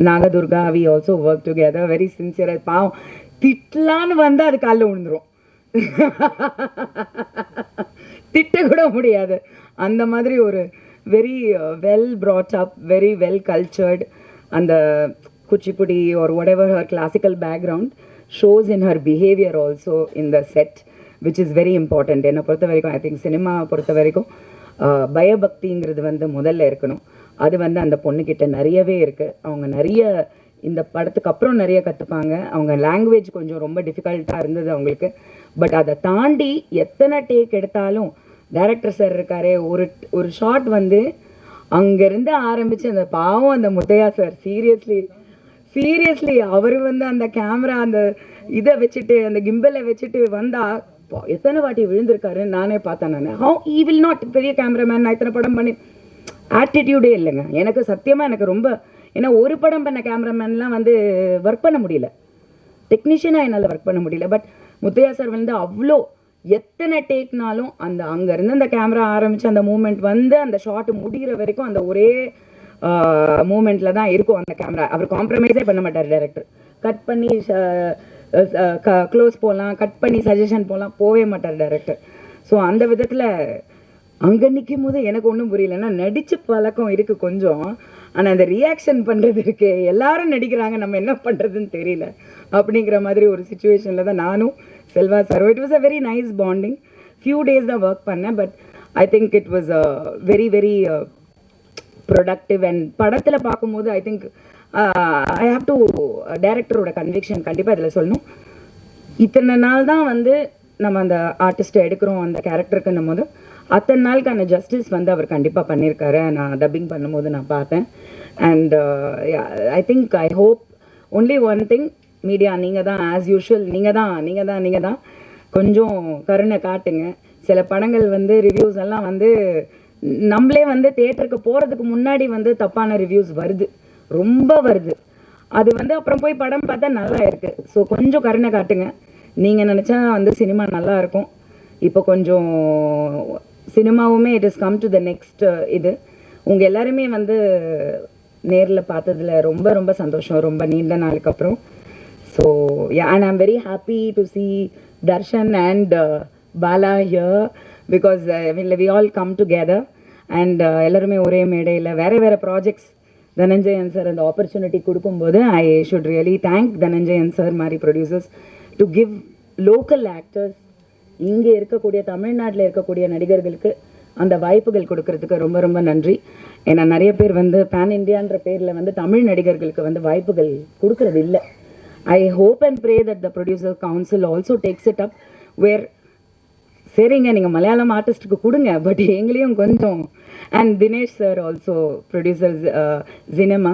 Nagadurga we also work together, very சின்சியராக. பாவம் திட்டலான்னு வந்து அது காலில் விழுந்துரும், திட்ட கூட முடியாது. அந்த மாதிரி ஒரு very well brought up, very well cultured. அந்த Kuchipudi or whatever her classical background shows in her behaviour also in the set, which is very important. என்னை பொறுத்த வரைக்கும் ஐ திங்க் சினிமா பொறுத்த வரைக்கும் பயபக்திங்கிறது வந்து முதல்ல இருக்கணும். அது வந்து அந்த பொண்ணுக்கிட்ட நிறையவே இருக்குது. அவங்க நிறைய இந்த படத்துக்கு அப்புறம் நிறைய கற்றுப்பாங்க. அவங்க லாங்குவேஜ் கொஞ்சம் ரொம்ப டிஃபிகல்ட்டாக இருந்தது அவங்களுக்கு. பட் அதை தாண்டி எத்தனை டேக் எடுத்தாலும் டைரக்டர் சார் இருக்காரே, ஒரு ஷாட் வந்து அங்கேருந்து ஆரம்பித்து அந்த பாவம் அந்த முத்தையா சார் சீரியஸ்லி அவர் வந்து அந்த கேமரா அந்த இதை வச்சுட்டு அந்த கிம்பலை வச்சுட்டு வந்தால் எத்தனை வாட்டி விழுந்திருக்காருன்னு நானே பார்த்தேன். ஹவு ஈ வில் நாட், பெரிய கேமராமேன், நான் இத்தனை படம் பண்ணி ஆட்டிடியூடே இல்லைங்க எனக்கு சத்தியமாக. எனக்கு ரொம்ப, ஏன்னா ஒரு படம் பண்ண கேமராமேன்லாம் வந்து ஒர்க் பண்ண முடியல, டெக்னீஷியனாக என்னால் ஒர்க் பண்ண முடியல. பட் முத்தையா சார் வந்து அவ்வளோ எத்தனை டேக்னாலும் அந்த அங்கேருந்து அந்த கேமரா ஆரம்பித்து அந்த மூமெண்ட் வந்து அந்த ஷாட் முடிகிற வரைக்கும் அந்த ஒரே மூமெண்ட்டில் தான் இருக்கும் அந்த கேமரா. அவர் காம்ப்ரமைஸே பண்ண மாட்டார் டைரக்டர். கட் பண்ணி க்ளோஸ் போகலாம், கட் பண்ணி சஜஷன் போகலாம், போகவே மாட்டார் டைரக்டர். ஸோ அந்த விதத்தில் அங்கே நிற்கும் போது எனக்கு ஒன்றும் புரியல. ஏன்னா நடிச்சு பழக்கம் இருக்குது கொஞ்சம், ஆனால் அந்த ரியாக்ஷன் பண்ணுறது இருக்கு, எல்லாரும் நடிக்கிறாங்க, நம்ம என்ன பண்ணுறதுன்னு தெரியல அப்படிங்கிற மாதிரி ஒரு சுச்சுவேஷனில் தான் நானும் Selva sir, it was a very nice bonding. Few days தான் ஒர்க் பண்ணேன், but I think it was very very productive. And படத்தில் பார்க்கும்போது I think I have to டைரக்டரோட கன்விக்ஷன் கண்டிப்பாக இதில் சொல்லணும். இத்தனை நாள் தான் வந்து நம்ம அந்த ஆர்டிஸ்ட்டை எடுக்கிறோம் அந்த கேரக்டருக்குன்னும் போது அத்தனை நாளுக்கான ஜஸ்டிஸ் வந்து அவர் கண்டிப்பாக பண்ணியிருக்காரு. நான் டப்பிங் பண்ணும்போது நான் பார்த்தேன். And I think I hope only one thing, media நீங்கள் தான் ஆஸ் யூஷுவல், நீங்கள் தான் கொஞ்சம் கருணை காட்டுங்க. சில படங்கள் வந்து ரிவ்யூஸ் எல்லாம் வந்து நம்மளே வந்து தியேட்டருக்கு போகிறதுக்கு முன்னாடி வந்து தப்பான ரிவ்யூஸ் வருது, ரொம்ப வருது. அது வந்து அப்புறம் போய் படம் பார்த்தா நல்லா இருக்குது. ஸோ கொஞ்சம் கருணை காட்டுங்க. நீங்கள் நினச்சா வந்து சினிமா நல்லா இருக்கும். இப்போ கொஞ்சம் சினிமாவுமே it is come to the next இது. உங்கள் எல்லாருமே வந்து நேரில் பார்த்ததில் ரொம்ப ரொம்ப சந்தோஷம், ரொம்ப நீண்ட நாளுக்கு அப்புறம். So and I'm very happy to see Darshan and Bala here because we all come together and எல்லாருமே ஒரே மேடையில் வேறு ப்ராஜெக்ட்ஸ் தனஞ்சயன் சார் அந்த ஆப்பர்ச்சுனிட்டி கொடுக்கும்போது I should really thank Dhananjayan sir மாதிரி producers to give local actors, இங்கே இருக்கக்கூடிய தமிழ்நாட்டில் இருக்கக்கூடிய நடிகர்களுக்கு அந்த வாய்ப்புகள் கொடுக்கறதுக்கு ரொம்ப ரொம்ப நன்றி. ஏன்னா நிறைய பேர் வந்து பேன் இண்டியான்ற பேரில் வந்து தமிழ் நடிகர்களுக்கு வந்து வாய்ப்புகள் கொடுக்கறது இல்லை. I hope and pray that the producer council also takes it up where சரிங்க நீங்கள் மலையாளம் ஆர்டிஸ்ட்டுக்கு கொடுங்க, பட் எங்களையும் கொஞ்சம். And Dinesh sir also producers cinema,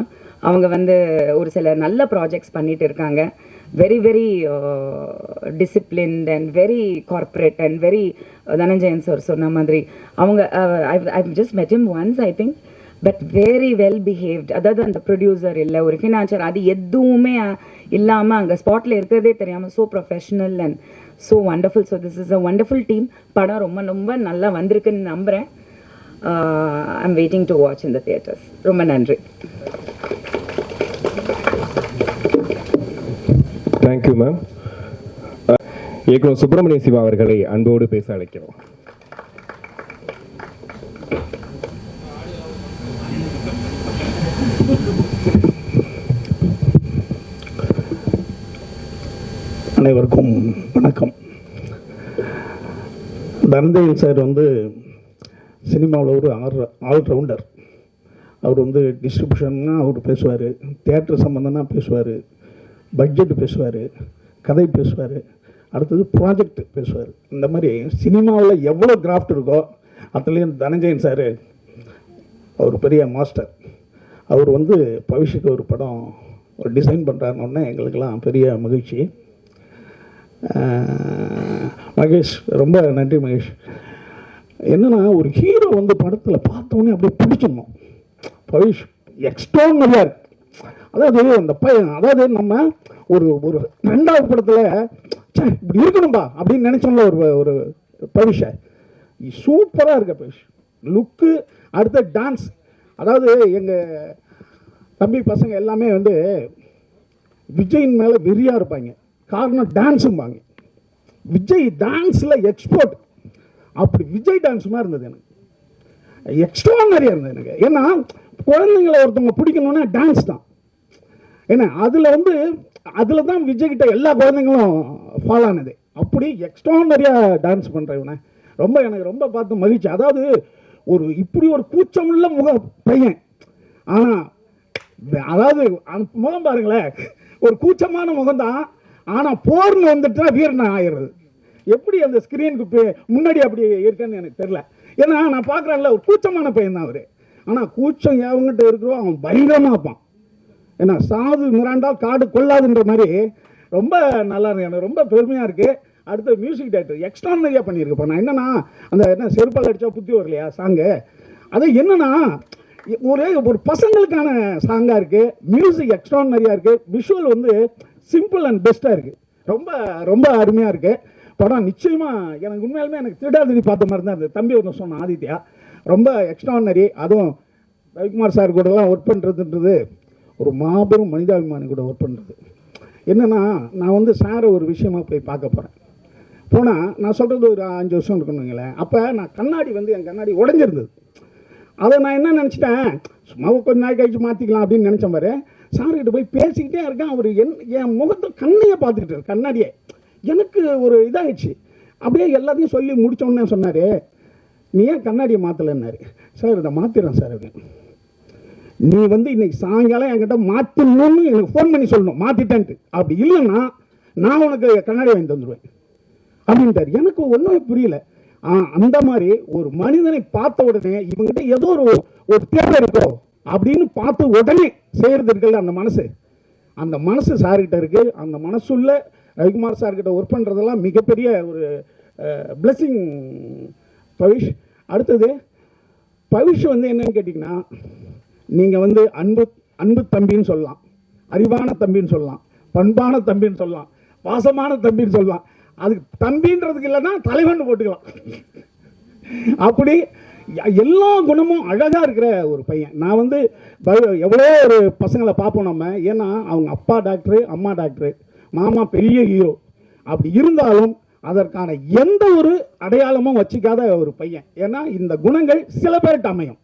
அவங்க வந்து ஒரு சில நல்ல ப்ராஜெக்ட்ஸ் பண்ணிட்டு இருக்காங்க. Very very disciplined and very corporate and very Dhananjayan sir சொன்ன மாதிரி அவங்க I just met him once I think, but very well behaved. அதாவது அந்த ப்ரொடியூசர் இல்லை ஒரு ஃபினான்ஷியர் அது எதுவுமே இல்லாமல் அங்கே ஸ்பாட்டில் இருக்கிறதே தெரியாமல் so professional and so wonderful. So this is a wonderful team. படம் ரொம்ப ரொம்ப நல்லா வந்திருக்குன்னு நம்புகிறேன். I'm waiting to watch in the theatres. ரொம்ப நன்றி. Thank you ma'am. இயக்குனர் சுப்பிரமணிய சிவா அவர்களை அன்போடு பேச அழைக்கிறோம். அனைவருக்கும் வணக்கம். தனஞ்சயன் சார் வந்து சினிமாவில் ஒரு ஆல்ரவுண்டர். அவர் வந்து டிஸ்ட்ரிபியூஷன்னா அவர் பேசுவார், தியேட்டர் சம்மந்தம்னா பேசுவார், பட்ஜெட் பேசுவார், கதை பேசுவார், அடுத்தது ப்ராஜெக்ட் பேசுவார். இந்த மாதிரி சினிமாவில் எவ்வளோ கிராஃப்ட் இருக்கோ அதுலேயும் தனஞ்சயன் சார் அவர் பெரிய மாஸ்டர். அவர் வந்து பவிஷுக்கு ஒரு படம் ஒரு டிசைன் பண்ணுறாருன்னொன்னே எங்களுக்கெல்லாம் பெரிய மகிழ்ச்சி. மகேஷ் ரொம்ப நன்றி மகேஷ். என்னென்னா ஒரு ஹீரோ வந்து படத்தில் பார்த்தோன்னே அப்படியே பிடிச்சிடணும். பவிஷ் எக்ஸ்ட்ரானரியாக இருக்கு. அதாவது அந்த அதாவது நம்ம ஒரு ஒரு ரெண்டாவது படத்தில் இப்படி இருக்கணும்பா அப்படின்னு நினச்சோம்ல ஒரு பவிஷை சூப்பராக இருக்க பவிஷ் லுக்கு. அடுத்த டான்ஸ், அதாவது எங்கள் தம்பி பசங்க எல்லாமே வந்து விஜயின் மேலே வெறியாக இருப்பாங்க. காரணம் டான்ஸும்பாங்க. விஜய் டான்ஸில் எக்ஸ்போர்ட். அப்படி விஜய் டான்ஸ் மாதிரி இருந்தது எனக்கு, எக்ஸ்ட்ரானரியாக இருந்தது எனக்கு. ஏன்னா குழந்தைங்களை ஒருத்தவங்க பிடிக்கணுன்னா டான்ஸ் தான். ஏன்னா அதில் தான் விஜய்கிட்ட எல்லா குழந்தைங்களும் ஃபாலோ ஆனது. அப்படி எக்ஸ்ட்ரானரியாக டான்ஸ் பண்ணுறவனே எனக்கு ரொம்ப பார்த்து மகிழ்ச்சி. அதாவது இப்படி ஒரு கூச்சமுள்ள பையன், ஆனால் அதாவது முகம் பாருங்களேன், ஒரு கூச்சமான முகம்தான், ஆனால் போர்னு வந்துட்டுனா வீரன் ஆயிடுறது. எப்படி அந்த ஸ்க்ரீனுக்கு முன்னாடி அப்படி இருக்கேன்னு எனக்கு தெரியல. ஏன்னா நான் பார்க்குறேன்ல, ஒரு கூச்சமான பையன் தான் அவர். ஆனால் கூச்சம் எவங்கிட்ட இருக்கிறோம் அவன் பயங்கரமாக இருப்பான். ஏன்னா சாது மிராண்டால் காடு கொள்ளாதுன்ற மாதிரி ரொம்ப நல்லா இருக்கு. எனக்கு ரொம்ப பெருமையாக இருக்குது. அடுத்த மியூசிக் டைரக்டர் எக்ஸ்ட்ரானரியாக பண்ணியிருக்கப்போ நான் என்னன்னா, அந்த என்ன செருப்பால் அடித்தா புத்தி வரலையா சாங்கு, அது என்னன்னா ஒரு பசங்களுக்கான சாங்காக இருக்குது. மியூசிக் எக்ஸ்ட்ரானரியாக இருக்குது. விஷுவல் வந்து சிம்பிள் அண்ட் பெஸ்ட்டாக இருக்குது. ரொம்ப ரொம்ப அருமையாக இருக்குது படம். நிச்சயமாக எனக்கு உண்மையாலுமே எனக்கு திருடாதிரி பார்த்த மாதிரி தான் இருந்தது. தம்பி ஒன்று சொன்ன ஆதித்யா ரொம்ப எக்ஸ்ட்ரானரி. அதுவும் ரவிக்குமார் சார் கூடலாம் ஒர்க் பண்ணுறதுன்றது ஒரு மாபெரும் மனிதாபிமானி கூட ஒர்க் பண்ணுறது. என்னென்னா நான் வந்து சாரை ஒரு விஷயமா போய் பார்க்க போகிறேன். போனால் நான் சொல்கிறது ஒரு 5 வருஷம் இருக்கணுங்களேன். அப்போ நான் கண்ணாடி வந்து என் கண்ணாடி உடஞ்சிருந்தது. அதை நான் என்ன நினச்சிட்டேன், சும்மா கொஞ்ச நாள் கழிச்சு மாற்றிக்கலாம் அப்படின்னு நினச்ச மாதிரி சார்கிட்ட போய் பேசிக்கிட்டே இருக்கேன். அவர் என் முகத்தை கண்ணையே பார்த்துக்கிட்டு கண்ணாடியே எனக்கு ஒரு இதாகிடுச்சு. அப்படியே எல்லாத்தையும் சொல்லி முடித்தோன்னே சொன்னார், நீ ஏன் கண்ணாடியை மாற்றலைன்னாரு. சார் இதை மாற்றிடுறேன் சார் அப்படின்னு. நீ வந்து இன்னைக்கு சாயங்காலம் என்கிட்ட மாற்றணும்னு எனக்கு ஃபோன் பண்ணி சொல்லணும் மாற்றிட்டேன்ட்டு. அப்படி இல்லைன்னா நான் உனக்கு கண்ணாடி வாங்கி தந்துடுவேன் அப்படின்ட்டார். எனக்கு ஒன்றுமே புரியல. அந்த மாதிரி ஒரு மனிதனை பார்த்த உடனே இவங்ககிட்ட ஏதோ ஒரு தேவை இருக்கோ அப்படின்னு பார்த்து உடனே செய்கிறது இருக்குல்ல அந்த மனசு சார்கிட்ட இருக்கு. அந்த மனசுள்ள ரவிக்குமார் சார்கிட்ட ஒர்க் பண்ணுறதெல்லாம் மிகப்பெரிய ஒரு பிளெஸிங் பவிஷ். அடுத்தது பவிஷ் வந்து என்னன்னு கேட்டிங்கன்னா, நீங்கள் வந்து அன்பு தம்பின்னு சொல்லலாம், அறிவான தம்பின்னு சொல்லலாம், பண்பான தம்பின்னு சொல்லலாம், பாசமான தம்பின்னு சொல்லலாம். அதுக்கு தம்பின்றதுக்கு இல்லைன்னா தலைவன் போட்டுக்கலாம். அப்படி எல்லா குணமும் அழகாக இருக்கிற ஒரு பையன். நான் வந்து எவ்வளோ ஒரு பசங்களை பார்ப்போம் நம்ம. ஏன்னா அவங்க அப்பா டாக்டரு, அம்மா டாக்டரு, மாமா பெரிய ஹீரோ. அப்படி இருந்தாலும் அதற்கான எந்த ஒரு அடையாளமும் வச்சுக்காத ஒரு பையன். ஏன்னா இந்த குணங்கள் சில பேர்கிட்ட அமையும்.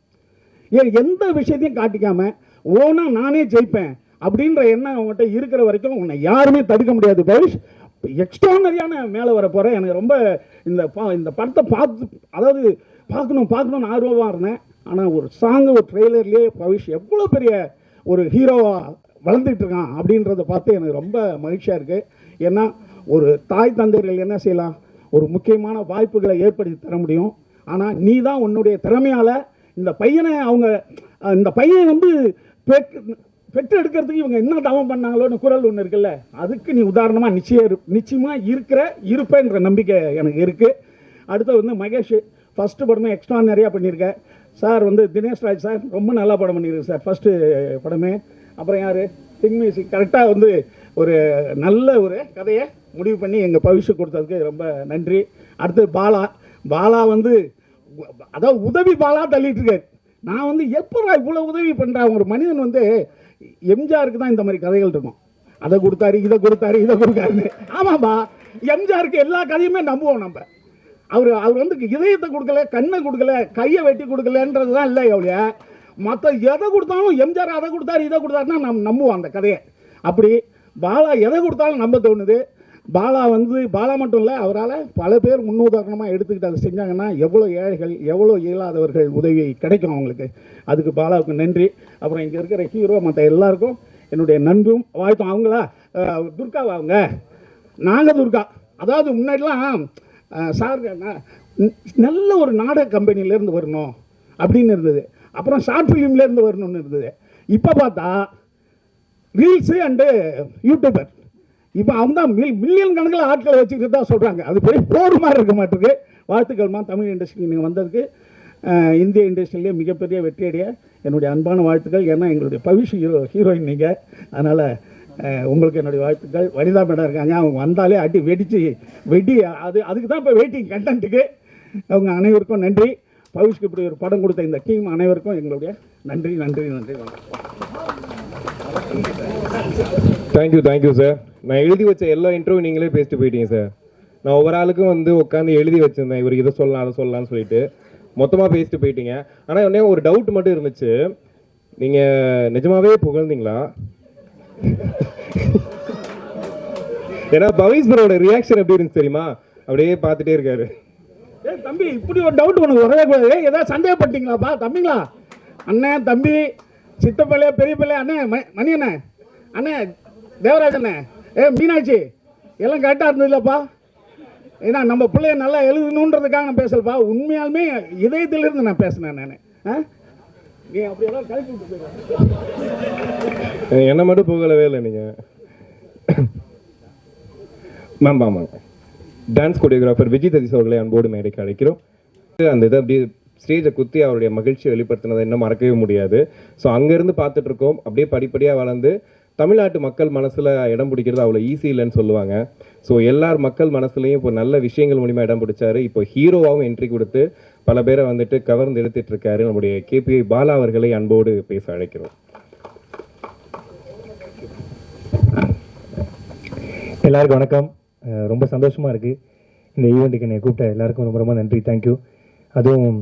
எந்த விஷயத்தையும் காட்டிக்காம ஓனா நானே ஜெயிப்பேன் அப்படின்ற எண்ணம் அவங்ககிட்ட இருக்கிற வரைக்கும் உன்னை யாருமே தடுக்க முடியாது பவிஷ். எக்ஸ்ட்ரானரியான மேலே வர போகிற. எனக்கு ரொம்ப இந்த படத்தை பார்க்கணும்னு ஆர்வமாக இருந்தேன். ஆனால் ஒரு சாங்கு ஒரு ட்ரெய்லர்லேயே பவிஷ் எவ்வளோ பெரிய ஒரு ஹீரோவாக வளர்ந்துட்டு இருக்கான் அப்படின்றத பார்த்து எனக்கு ரொம்ப மகிழ்ச்சியாக இருக்குது. ஏன்னா ஒரு தாய் தந்தையர்கள் என்ன செய்யலாம், ஒரு முக்கியமான வாய்ப்புகளை ஏற்படுத்தி தர முடியும். ஆனால் நீ தான் உன்னுடைய திறமையால் இந்த பையன் வந்து பெற்று எடுக்கிறதுக்கு இவங்க என்ன தவம் பண்ணாங்களோன்னு குரல் ஒன்று இருக்குல்ல, அதுக்கு நீ உதாரணமாக நிச்சயமாக இருப்பேன்ற நம்பிக்கை எனக்கு இருக்குது. அடுத்து வந்து மகேஷ் ஃபஸ்ட்டு படமே எக்ஸ்ட்ரா நிறையா பண்ணியிருக்கேன் சார். வந்து தினேஷ் ராஜ் சார் ரொம்ப நல்லா படம் பண்ணியிருக்கு சார் ஃபஸ்ட்டு படமே. அப்புறம் யார் திங் மியூசிக் கரெக்டாக வந்து ஒரு நல்ல ஒரு கதையை முடிவு பண்ணி எங்கள் பவிஷு கொடுத்ததுக்கு ரொம்ப நன்றி. அடுத்து பாலா வந்து அதாவது உதவி பாலா தள்ளிட்டு இருக்காரு. நான் வந்து எப்போ இவ்வளோ உதவி பண்ணுறேன். ஒரு மனிதன் வந்து எம்ஜிஆருக்கு தான் இந்த மாதிரி கதைகள் இருக்கும். அதை கொடுத்தாரு, இதை கொடுக்காருன்னு. ஆமாம்பா, எம்ஜிஆருக்கு எல்லா கதையுமே நம்புவோம் நம்ம. அவர் வந்து இதயத்தை கொடுக்கல, கண்ணை கொடுக்கல, கையை வெட்டி கொடுக்கலன்றது தான் இல்லை எவ்வளோ. மற்ற எதை கொடுத்தாலும் எம்ஜிஆர் அதை கொடுத்தாரு இதை கொடுத்தாருன்னா நம்ம நம்புவோம் அந்த கதையை. அப்படி பாலா எதை கொடுத்தாலும் நம்ப தோணுது. பாலா மட்டும் இல்லை, அவரால் பல பேர் முன்னுதாரணமாக எடுத்துக்கிட்டு அதை செஞ்சாங்கன்னா எவ்வளோ ஏழைகள் எவ்வளோ இயலாதவர்கள் உதவி கிடைக்கும் அவங்களுக்கு. அதுக்கு பாலாவுக்கு நன்றி. அப்புறம் இங்கே இருக்கிற ஹீரோ மற்ற எல்லாருக்கும் என்னுடைய நன்றும் வாழ்த்தும். அவங்களா துர்காவா அவங்க நாங்கள் துர்கா. அதாவது முன்னாடிலாம் சார் நல்ல ஒரு நாடக கம்பெனிலேருந்து வரணும் அப்படின்னு இருந்தது. அப்புறம் ஷார்ட் ஃபிலிம்லேருந்து வரணும்னு இருந்தது. இப்போ பார்த்தா ரீல்ஸு அண்டு யூடியூபர். இப்போ அவங்க தான் மில்லியன் கணக்கில் ஆட்களை வச்சுக்கிட்டு தான் சொல்கிறாங்க. அது பெரிய போர் மாதிரி இருக்க மாட்டிருக்கு. வாழ்த்துக்கள்மா தமிழ் இண்டஸ்ட்ரிக்கு நீங்கள் வந்ததுக்கு. இந்திய இண்டஸ்ட்ரியிலே மிகப்பெரிய வெற்றியடைய என்னுடைய அன்பான வாழ்த்துக்கள். ஏன்னா எங்களுடைய பவிஷ் ஹீரோயின் நீங்கள். அதனால் உங்களுக்கு என்னுடைய வாழ்த்துக்கள். வனிதா மேடம் இருக்காங்க, அவங்க வந்தாலே வெடி அதுக்கு தான் இப்போ வெயிட்டிங் கண்டென்ட்டுக்கு. அவங்க அனைவருக்கும் நன்றி. பவிஷ்க்கு இப்படி ஒரு படம் கொடுத்த இந்த டீம் அனைவருக்கும் எங்களுடைய நன்றி. Thank you sir. நான் எழுதி வச்ச எல்லா இன்டர்வியூ நீங்களே பேசிட்டு போயிட்டீங்க சார். நான் ஒவ்வொரு ஆளுக்கும் வந்து உட்காந்து எழுதி வச்சிருந்தேன், இவர் இதை சொல்லலாம் அதை சொல்லலாம்னு சொல்லிட்டு மொத்தமாக பேசிட்டு போயிட்டீங்க. ஆனால் உடனே ஒரு டவுட் மட்டும் இருந்துச்சு, நீங்கள் நிஜமாவே புகழ்ந்தீங்களா? ஏன்னா பவிஷ் ப்ரோட ரியாக்ஷன் எப்படி இருந்துச்சு தெரியுமா? அப்படியே பார்த்துட்டே இருக்காரு. தம்பி இப்படி ஒரு டவுட் உனக்கு வரவே கூடாது. ஏதாவது சந்தேகப்பட்டீங்களாப்பா தம்பிங்களா? அண்ணன் தம்பி சித்தப்பள்ளையா பெரிய பிள்ளை அண்ணே மணி அண்ணே அண்ணே தேவராஜ் அண்ணே மீனாட்சி எல்லாம் கரெக்டாக இருந்ததுலப்பா. ஏன்னா நம்ம பிள்ளைய நல்லா எழுதணுன்றதுக்காக நான் பேசலப்பா, உண்மையாலுமே இதயத்திலிருந்து நான் பேசினேன் நான். நீ அப்படியெல்லாம் கழிச்சு விட்டு போயிடுவேன். என்ன மட்டும் போகலவே இல்லை நீங்கள். மேம் ஆமாங்க, டான்ஸ் கொரியோகிராஃபர் விஜய் சதீஷ் அவர்களை அன்போடு மேடைக்கு அழைக்கிறோம். அந்த இதை அப்படியே ஸ்டேஜை குத்தி அவருடைய மகிழ்ச்சியை வெளிப்படுத்தினதை இன்னும் மறக்கவே முடியாது. ஸோ அங்கேருந்து பார்த்துட்டு இருக்கோம், அப்படியே படிப்படியாக வளர்ந்து தமிழ்நாட்டு மக்கள் மனசில் இடம் பிடிக்கிறது அவ்வளோ ஈஸி இல்லைன்னு சொல்லுவாங்க. ஸோ எல்லார் மக்கள் மனசுலையும் இப்போ நல்ல விஷயங்கள் மூலிமா இடம் பிடிச்சாரு. இப்போ ஹீரோவாகவும் என்ட்ரி கொடுத்து பல பேரை வந்துட்டு கவர்ந்து எடுத்துட்டு இருக்காரு. நம்முடைய கேபி பாலா அவர்களை அன்போடு பேச அழைக்கிறோம். எல்லாருக்கும் வணக்கம். ரொம்ப சந்தோஷமாக இருக்குது இந்த ஈவெண்ட்டுக்கு என்னை கூப்பிட்ட எல்லாருக்கும் ரொம்ப ரொம்ப நன்றி, தேங்க்யூ. அதுவும்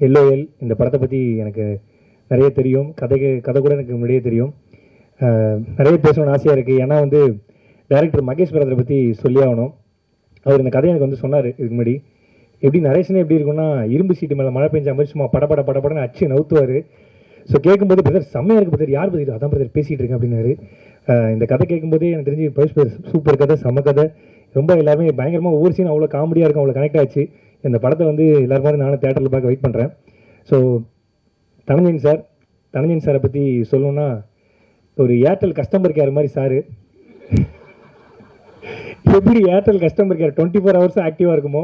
எல்ஓஎல் இந்த படத்தை பற்றி எனக்கு நிறைய தெரியும், கதை கூட எனக்கு முன்னாடியே தெரியும். நிறைய பேசணும்னு ஆசையாக இருக்குது. ஏன்னா வந்து டைரக்டர் மகேஷ் பிரதரை பற்றி சொல்லி ஆகணும். அவர் இந்த கதையை எனக்கு வந்து சொன்னார் இதுக்கு முன்னாடி. எப்படி நரேஷனே எப்படி இருக்குன்னா, இரும்பு சீட்டு மேலே மழை பெஞ்ச மாதிரி சும்மா படப்படன்னு அச்சு நவுத்துவார். ஸோ கேட்கும்போது பிரதர் செம்மையாக இருக்குது பிரதர், யார் பிரதர் அதான் பிரதர் பேசிகிட்டு இருக்கேன் அப்படின்னாரு. இந்த கதை கேட்கும்போதே எனக்கு தெரிஞ்சு பவிஷ் பிரதர் சூப்பர் கதை, செம்ம கதை, ரொம்ப எல்லாமே பயங்கரமாக ஒவ்வொரு சீன் அவ்வளோ காமெடியாக இருக்கும், அவ்வளோ கனெக்ட் ஆச்சு. இந்த படத்தை வந்து எல்லாரும் மாதிரி நானும் தேட்டரில் பார்க்க வெயிட் பண்ணுறேன். ஸோ தனஞ்சயன் சாரை பற்றி சொல்லணுன்னா, ஒரு ஏர்டெல் கஸ்டமர் கேர் மாதிரி சார். எப்படி ஏர்டெல் கஸ்டமர் கேர் 24 hours ஆக்டிவாக இருக்குமோ,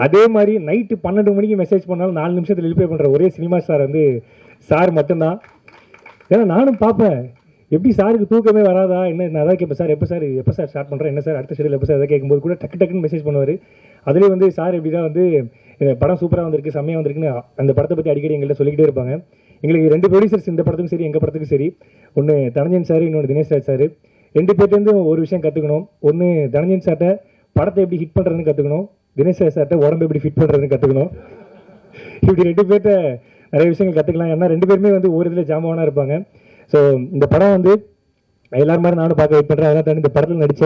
அதே மாதிரி நைட்டு 12 மணிக்கு மெசேஜ் பண்ணாலும் 4 நிமிஷத்தில் ரிப்ளை பண்ணுற ஒரே சினிமா ஸ்டார் வந்து சார் மட்டும்தான். ஏன்னா நானும் பார்ப்பேன், எப்படி சாருக்கு தூக்கமே வராதா என்ன, நான் அதான் கேட்பேன், சார் எப்போ சார் ஸ்டார்ட் பண்ணுறேன், என்ன சார் அடுத்த ஷெடியூல் எப்போ சார், எதாவது கேட்கும்போது கூட டக்குன்னு மெசேஜ் பண்ணுவார். அதுலேயே வந்து சார் எப்படி தான் வந்து இந்த படம் சூப்பராக வந்திருக்கு, செம்மையாக வந்திருக்குன்னு அந்த படத்தை பற்றி அடிக்கடி எங்கள்கிட்ட சொல்லிக்கிட்டே இருப்பாங்க. எங்களுக்கு 2 ப்ரொடியூசர்ஸ் இந்த படத்துக்கும் சரி எங்கள் படத்துக்கும் சரி, ஒன்று தனஞ்சயன் சார், இன்னொன்று தினேஷ் ராஜ் சார். 2 பேர்ட்டேருந்து ஒரு விஷயம் கற்றுக்கணும். ஒன்று தனஞ்சயன் சார்ட்ட படத்தை எப்படி ஹிட் பண்ணுறதுன்னு கற்றுக்கணும், தினேஷ் ராஜ் சார்ட்ட உடம்பு எப்படி ஃபிட் பண்ணுறதுன்னு கற்றுக்கணும். இப்படி 2 பேர்ட்ட நிறைய விஷயங்கள் கற்றுக்கலாம். ஏன்னா 2 பேருமே வந்து ஒரு இதில் ஜாமாவானா இருப்பாங்க. ஸோ இந்த படம் வந்து எல்லாரும் மாதிரி நானும் பார்க்க வெயிட் பண்ணுறேன். அதெல்லாம் தாண்டி இந்த படத்தில் நடித்த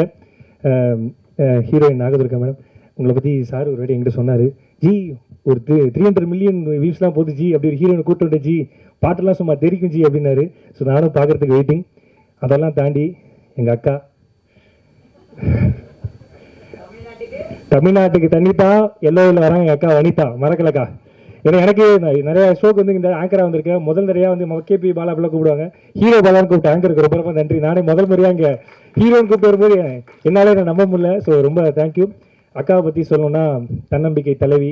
ஹீரோயின் நாகதுர்கா மேடம், உங்களை பற்றி சார் ஒரு வாட்டி என்கிட்ட சொன்னார், ஜி ஒரு 300 million வியூஸ்லாம் போகுது ஜி, அப்படி ஒரு ஹீரோயினை கூப்பிட்டு விட்ட ஜி, பாட்டெல்லாம் சும்மா தெரிக்கும் ஜி அப்படின்னாரு. ஸோ நானும் பார்க்குறதுக்கு வெயிட்டிங். அதெல்லாம் தாண்டி எங்கள் அக்கா தமிழ்நாட்டுக்கு தண்ணித்தா எல்லோவில் வராங்க எங்கள் அக்கா வனிதா, மறக்கலக்கா. ஏன்னா எனக்கு நிறைய ஷோக்கு வந்து இந்த ஆங்கராக வந்திருக்கேன். முதல் நிறையா வந்து கேபி பாலா அப்படிலாம் கூப்பிடுவாங்க, ஹீரோ பாலான்னு கூப்பிட்டு ஆங்கருக்கு ரொம்ப ரொம்ப நன்றி. நானே முதல் முறையாக இங்கே ஹீரோன்னு கூப்பிட்டு வரும்போது என்னாலே நான் நம்ப முடியல. ஸோ ரொம்ப தேங்க்யூ. அக்காவை பற்றி சொல்லணும்னா, தன்னம்பிக்கை தலைவி,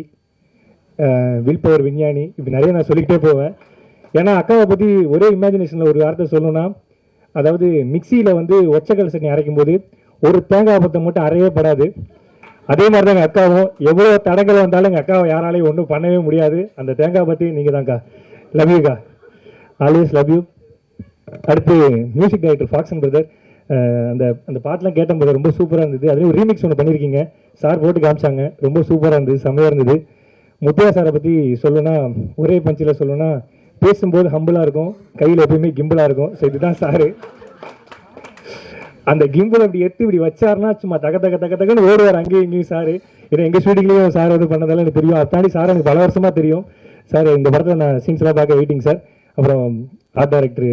வில் பவர் விஞ்ஞானி, இப்படி நிறைய நான் சொல்லிக்கிட்டே போவேன். ஏன்னா அக்காவை பற்றி ஒரே இமேஜினேஷனில் ஒரு வார்த்தை சொல்லணும்னா, அதாவது மிக்சியில் வந்து ஒச்சக்கல் சட்னி அரைக்கும் போது ஒரு தேங்காய் பத்தை மட்டும் அரையே படாது. அதே மாதிரி தான் எங்கள் அக்காவும், எவ்வளோ தடங்கள் வந்தாலும் எங்கள் அக்காவை யாராலையும் ஒன்றும் பண்ணவே முடியாது. அந்த தேங்காய் பற்றி நீங்கள் தான்க்கா. லவ் யூக்கா, ஆல்வேஸ் லவ் யூ. அடுத்து மியூசிக் டைரக்டர் ஃபாக்சன் பிரதர், அந்த பாட்டெலாம் கேட்டபோது ரொம்ப சூப்பராக இருந்தது. அதுலேயும் ரீமிக்ஸ் ஒன்று பண்ணியிருக்கீங்க, சார் போட்டு காமிச்சாங்க, ரொம்ப சூப்பராக இருந்தது, செம்மையாக இருந்தது. முத்தையா சாரை பற்றி சொல்லணும்னா, ஒரே பஞ்சில் சொல்லணும்னா, பேசும்போது ஹம்பிளாக இருக்கும், கையில் எப்பயுமே கிம்பிளாக இருக்கும். ஸோ இதுதான் சாரு. அந்த கிம்பிள் அப்படி எடுத்து இப்படி வச்சாருன்னா சும்மா தகன்னு ஓடுவார் அங்கேயும் இங்கேயும் சார். ஏன்னா எங்கள் ஷூட்டிங்லேயும் சார் வந்து பண்ணதால எனக்கு தெரியும். அதை தாண்டி சார் எனக்கு பல வருஷமாக தெரியும். சார் இந்த படத்தில் நான் சீன்ஸ்லாம் பார்க்க வெயிட்டிங் சார். அப்புறம் ஆர்ட் டைரக்டர்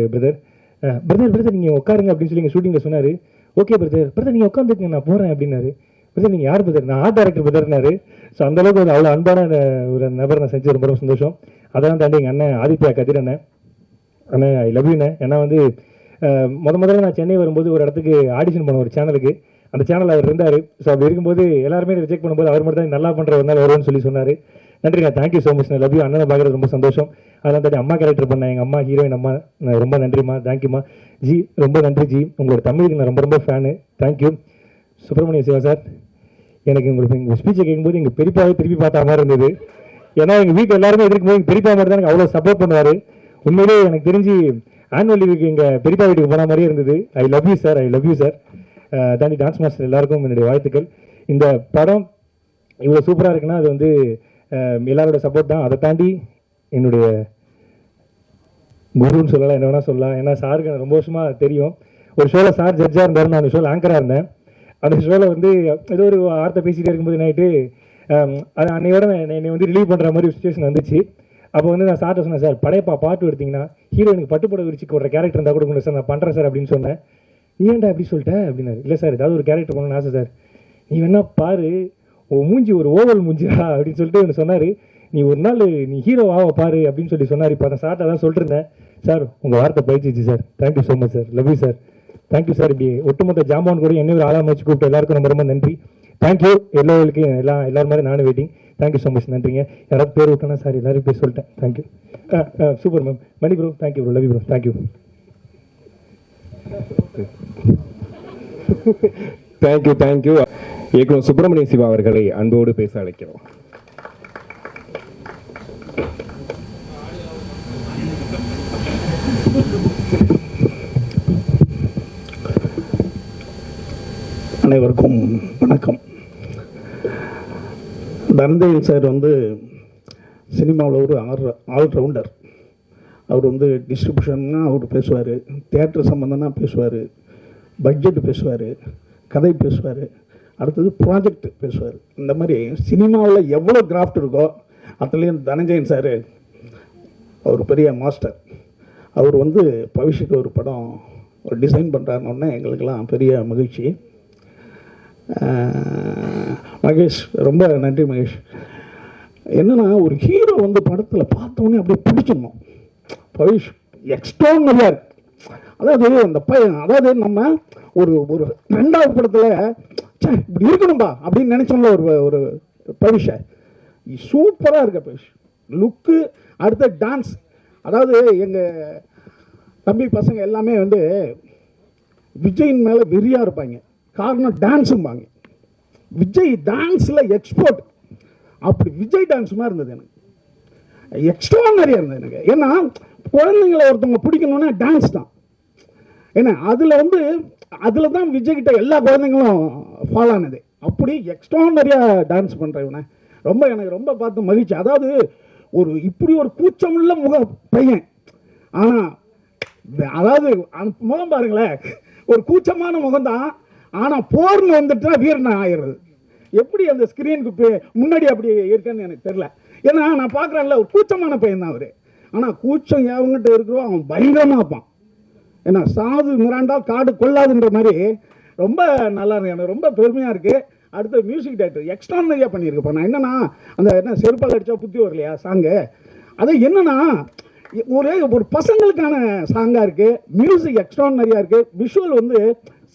பிரதர் நீங்கள் உட்காருங்க அப்படின்னு சொல்லி எங்கள் ஷூட்டிங்கில் சொன்னார். ஓகே பிரதர் நீங்கள் உட்காந்துருக்கீங்க, நான் போகிறேன் அப்படின்னாரு. பிரதர் நீங்கள் யார் பிரதர்? நான் ஆர்ட் டைரக்டர் பிரதர்னாரு. ஸோ அந்தளவுக்கு ஒரு அவ்வளோ அன்பான ஒரு நபர் நான் செஞ்சு ரொம்ப ரொம்ப சந்தோஷம். அதெல்லாம் தாண்டி எங்கள் அண்ணன் ஆதித்யா கதிர் அண்ணன் ஐ லவ் யூண்ணே. ஏன்னா வந்து முதல்ல நான் சென்னை வரும்போது ஒரு இடத்துக்கு ஆடிஷன் பண்ண ஒரு சேனலுக்கு, அந்த சேனல் அவர் இருந்தார். ஸோ அப்படி இருக்கும்போது எல்லாருமே ரிஜெக்ட் பண்ணும்போது அவர் மட்டும் தான் நல்லா பண்ணுற ஒரு நாள் வரும்னு சொல்லி சொன்னார். நன்றி நான், தேங்க்யூ ஸோ மச். நான் லவ் யூ. அண்ணனை பார்க்குறது ரொம்ப சந்தோஷம். அதெல்லாம் தாண்டி அம்மா கேரக்டர் பண்ணேன், எங்கள் அம்மா ஹீரோயின் அம்மா, ரொம்ப நன்றிம்மா, தேங்க்யூம்மா. ஜி ரொம்ப நன்றி ஜி, உங்களோட தமிழுக்கு நான் ரொம்ப ரொம்ப fan, thank you. Subramaniya Siva sir, எனக்கு உங்களுக்கு எங்கள் ஸ்பீச்சை கேட்கும்போது எங்கள் பெரியப்பாவே திருப்பி பார்த்தா மாதிரி இருந்தது. ஏன்னா எங்கள் வீட்டில் எல்லாருமே எதிர்க்கும்போது எங்கள் பெரியப்பா மாதிரி தான் எனக்கு அவ்வளோ சப்போர்ட் பண்ணுவார். உண்மையிலே எனக்கு தெரிஞ்சு ஆனுவல் லீவுக்கு எங்கள் பெரியப்பா வீட்டுக்கு போன மாதிரியே இருந்தது. I love you sir, I love you sir. தாண்டி டான்ஸ் மாஸ்டர் எல்லாருக்கும் என்னுடைய வாழ்த்துக்கள். இந்த படம் இவ்வளோ சூப்பராக இருக்குன்னா அது வந்து எல்லாரோட சப்போர்ட் தான். அதை தாண்டி என்னுடைய குருன்னு சொல்லலாம், என்ன வேணால் சொல்லலாம். ஏன்னா சாருக்கு எனக்கு ரொம்ப வருஷமாக தெரியும். ஒரு ஷோவில் சார் ஜட்ஜாக இருந்தார், நான் அந்த ஷோவில் ஆங்கராக இருந்தேன். அந்த ஷோவில் வந்து ஏதோ ஒரு வார்த்தை பேசிகிட்டே இருக்கும்போது நைட்டு அது அன்னையோட என்னை வந்து ரிலீவ் பண்ணுற மாதிரி ஒரு சுச்சுவேஷன் வந்துச்சு. அப்போ வந்து நான் சார்ட்ட சொன்னேன், சார் படையப்பா பாட்டு எடுத்தீங்கன்னா ஹீரோயினுக்கு பட்டுப்பட விரிச்சு போடுற கேரக்டர் இருந்தால் கொடுங்க சார், நான் பண்ணுறேன் சார் அப்படின்னு சொன்னேன். நீ ஏன்டா அப்படி சொல்லிட்டேன் அப்படின்னாரு. இல்லை சார் ஏதாவது ஒரு கேரக்டர் பண்ணணும்னு ஆசை சார், நீ வேணா பாரு உன் மூஞ்சி ஒரு ஓவல் மூஞ்சிடா அப்படின்னு சொல்லிட்டு எனக்கு சொன்னார். நீ ஒரு நாள் நீ ஹீரோ ஆவ பாரு அப்படின்னு சொல்லி சொன்னார். இப்போ நான் சார்ட்ட தான் சொல்லிருந்தேன். சார் உங்கள் வார்த்தை பயிற்சிச்சு sir, thank you so much sir, love you sir, thank you sir. இப்படி ஒட்டுமொத்த ஜாமான் கூட என்ன ஒரு ஆளாக வச்சு கூப்பிட்டு எல்லாருக்கும் ரொம்ப ரொம்ப நன்றி. தேங்க்யூ. எல்லோருக்கும் எல்லாரும் மாதிரி நானும் வெயிட்டிங். தேங்க்யூ ஸோ மச், நன்றிங்க. யாராவது பேர் விட்டோன்னா சார் எல்லாரும் பேர் சொல்லிட்டேன். Thank you. Super ma'am. Mani bro thank you bro, love you bro, thank you. Thank you thank you. இயக்குனர் சுப்பிரமணிய சிவா அவர்களை அன்போடு பேச அழைக்கிறோம். அனைவருக்கும் வணக்கம். தனஞ்சயன் சார் வந்து சினிமாவில் ஒரு ஆல்ரவுண்டர். அவர் வந்து டிஸ்ட்ரிபியூஷன்னா அவர் பேசுவார், தியேட்டர் சம்மந்தம்னா பேசுவார், பட்ஜெட் பேசுவார், கதை பேசுவார், அடுத்தது ப்ராஜெக்ட் பேசுவார். இந்த மாதிரி சினிமாவில் எவ்வளோ கிராஃப்ட் இருக்கோ அதுலேயும் தனஞ்சயன் சார் அவர் பெரிய மாஸ்டர். அவர் வந்து பவிஷுக்கு ஒரு படம் ஒரு டிசைன் பண்ணுறாருன்னொன்னே எங்களுக்கெல்லாம் பெரிய மகிழ்ச்சி. மகேஷ் ரொம்ப நன்றி மகேஷ். என்னென்னா ஒரு ஹீரோ வந்து படத்தில் பார்த்தோன்னே அப்படியே பிடிச்சிடணும். பவிஷ் எக்ஸ்ட்ரானரியாக இருக்கு. அதாவது அந்த அதாவது நம்ம ஒரு ஒரு 2வது படத்தில் இப்படி இருக்கணும்பா அப்படின்னு நினச்சோம்ல ஒரு ஒரு பவிஷை. சூப்பராக இருக்க பவிஷ் லுக்கு. அடுத்த டான்ஸ், அதாவது எங்கள் தம்பி பசங்க எல்லாமே வந்து விஜயின் மேலே வெறியாக இருப்பாங்க. காரணம் டான்ஸும்பாங்க. விஜய் டான்ஸில் எக்ஸ்போர்ட். அப்படி விஜய் டான்ஸ் மாதிரி இருந்தது எனக்கு, எக்ஸ்ட்ரானரியாக இருந்தது எனக்கு. ஏன்னா குழந்தைங்களை ஒருத்தவங்க பிடிக்கணுன்னா டான்ஸ் தான். ஏன்னா அதில் தான் விஜய்கிட்ட எல்லா குழந்தைங்களும் ஃபாலோ ஆனது. அப்படி எக்ஸ்ட்ரானரியாக டான்ஸ் பண்ணுறவனே எனக்கு ரொம்ப பார்த்து மகிழ்ச்சி. அதாவது இப்படி ஒரு கூச்சமுள்ள பையன், ஆனால் அதாவது முகம் பாருங்களேன், ஒரு கூச்சமான முகம்தான், ஆனால் போர்னு வந்துட்டுனா வீரனை ஆயிடுறது. எப்படி அந்த ஸ்க்ரீனுக்கு முன்னாடி அப்படி இருக்கேன்னு எனக்கு தெரியல. ஏன்னா நான் பார்க்குறேன்ல ஒரு கூச்சமான பையன் தான் அவர். ஆனால் கூச்சம் எவங்கிட்ட இருக்கிறோ அவன் பயங்கரமாக இருப்பான். ஏன்னா சாது மிராண்டால் காடு கொள்ளாதுன்ற மாதிரி ரொம்ப நல்லா இருக்கு. எனக்கு ரொம்ப பெருமையாக இருக்குது. அடுத்த மியூசிக் டைரக்டர் எக்ஸ்ட்ரானரியாக பண்ணியிருக்கப்போ நான் என்னன்னா அந்த செருப்பால் அடித்தா புத்தி வரலையா சாங்கு, அது என்னன்னா ஒரு பசங்களுக்கான சாங்காக இருக்குது. மியூசிக் எக்ஸ்ட்ரானரியாக இருக்குது. விஷுவல் வந்து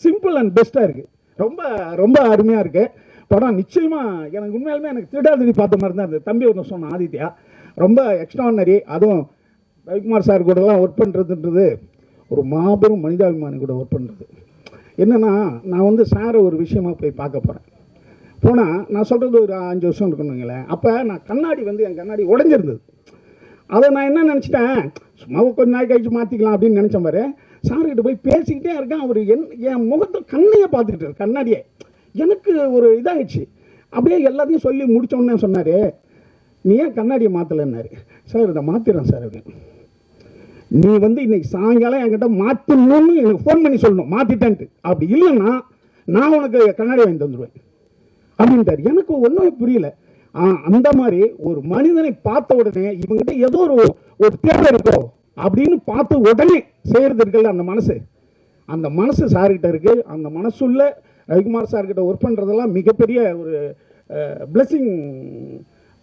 சிம்பிள் அண்ட் பெஸ்ட்டாக இருக்குது. ரொம்ப ரொம்ப அருமையாக இருக்குது படம். நிச்சயமாக எனக்கு உண்மையாலுமே எனக்கு திருடாதிரி பார்த்த மாதிரி தான் இருந்தது. தம்பி ஒன்று சொன்னான் ஆதித்யா, ரொம்ப எக்ஸ்ட்ரானரி. அதுவும் ரவிக்குமார் சார் கூடலாம் ஒர்க் பண்ணுறதுன்றது ஒரு மாபெரும் மனிதாபிமானி கூட ஒர்க் பண்ணுறது. என்னென்னா நான் வந்து சாரை ஒரு விஷயமாக போய் பார்க்க போகிறேன். போனால் நான் சொல்கிறது ஒரு 5 வருஷம் இருக்கணுங்களேன். அப்போ நான் கண்ணாடி வந்து என் கண்ணாடி உடஞ்சிருந்தது. அதை நான் என்ன நினச்சிட்டேன், சும்மா கொஞ்சம் நாள் கழிச்சு மாற்றிக்கலாம் அப்படின்னு நினச்சேன். பாரு சார்கிட்ட போய் பேசிக்கிட்டே இருக்கேன். அவர் என் முகத்தை கண்ணையே பார்த்துக்கிட்டு கண்ணாடியே. எனக்கு ஒரு இதாகிடுச்சு. அப்படியே எல்லாத்தையும் சொல்லி முடித்தோன்னே சொன்னார், நீ ஏன் கண்ணாடியை மாற்றலைன்னாரு. சார் இதை மாற்றிடுறேன் சார் அப்படின்னு. நீ வந்து இன்னைக்கு சாயங்காலம் என்கிட்ட மாற்றணும்னு எனக்கு ஃபோன் பண்ணி சொல்லணும் மாற்றிட்டேன்ட்டு. அப்படி இல்லைன்னா நான் உனக்கு கண்ணாடி வாங்கி தந்துடுவேன் அப்படின்ட்டார். எனக்கு ஒன்றுமே புரியல. அந்த மாதிரி ஒரு மனிதனை பார்த்த உடனே இவங்ககிட்ட ஏதோ ஒரு தேவை இருக்கோ அப்படின்னு பார்த்து உடனே செய்கிறது இருக்குல்ல அந்த மனசு சார்கிட்ட இருக்கு. அந்த மனசுள்ள ரவிக்குமார் சார்கிட்ட ஒர்க் பண்ணுறதெல்லாம் மிகப்பெரிய ஒரு பிளெஸிங்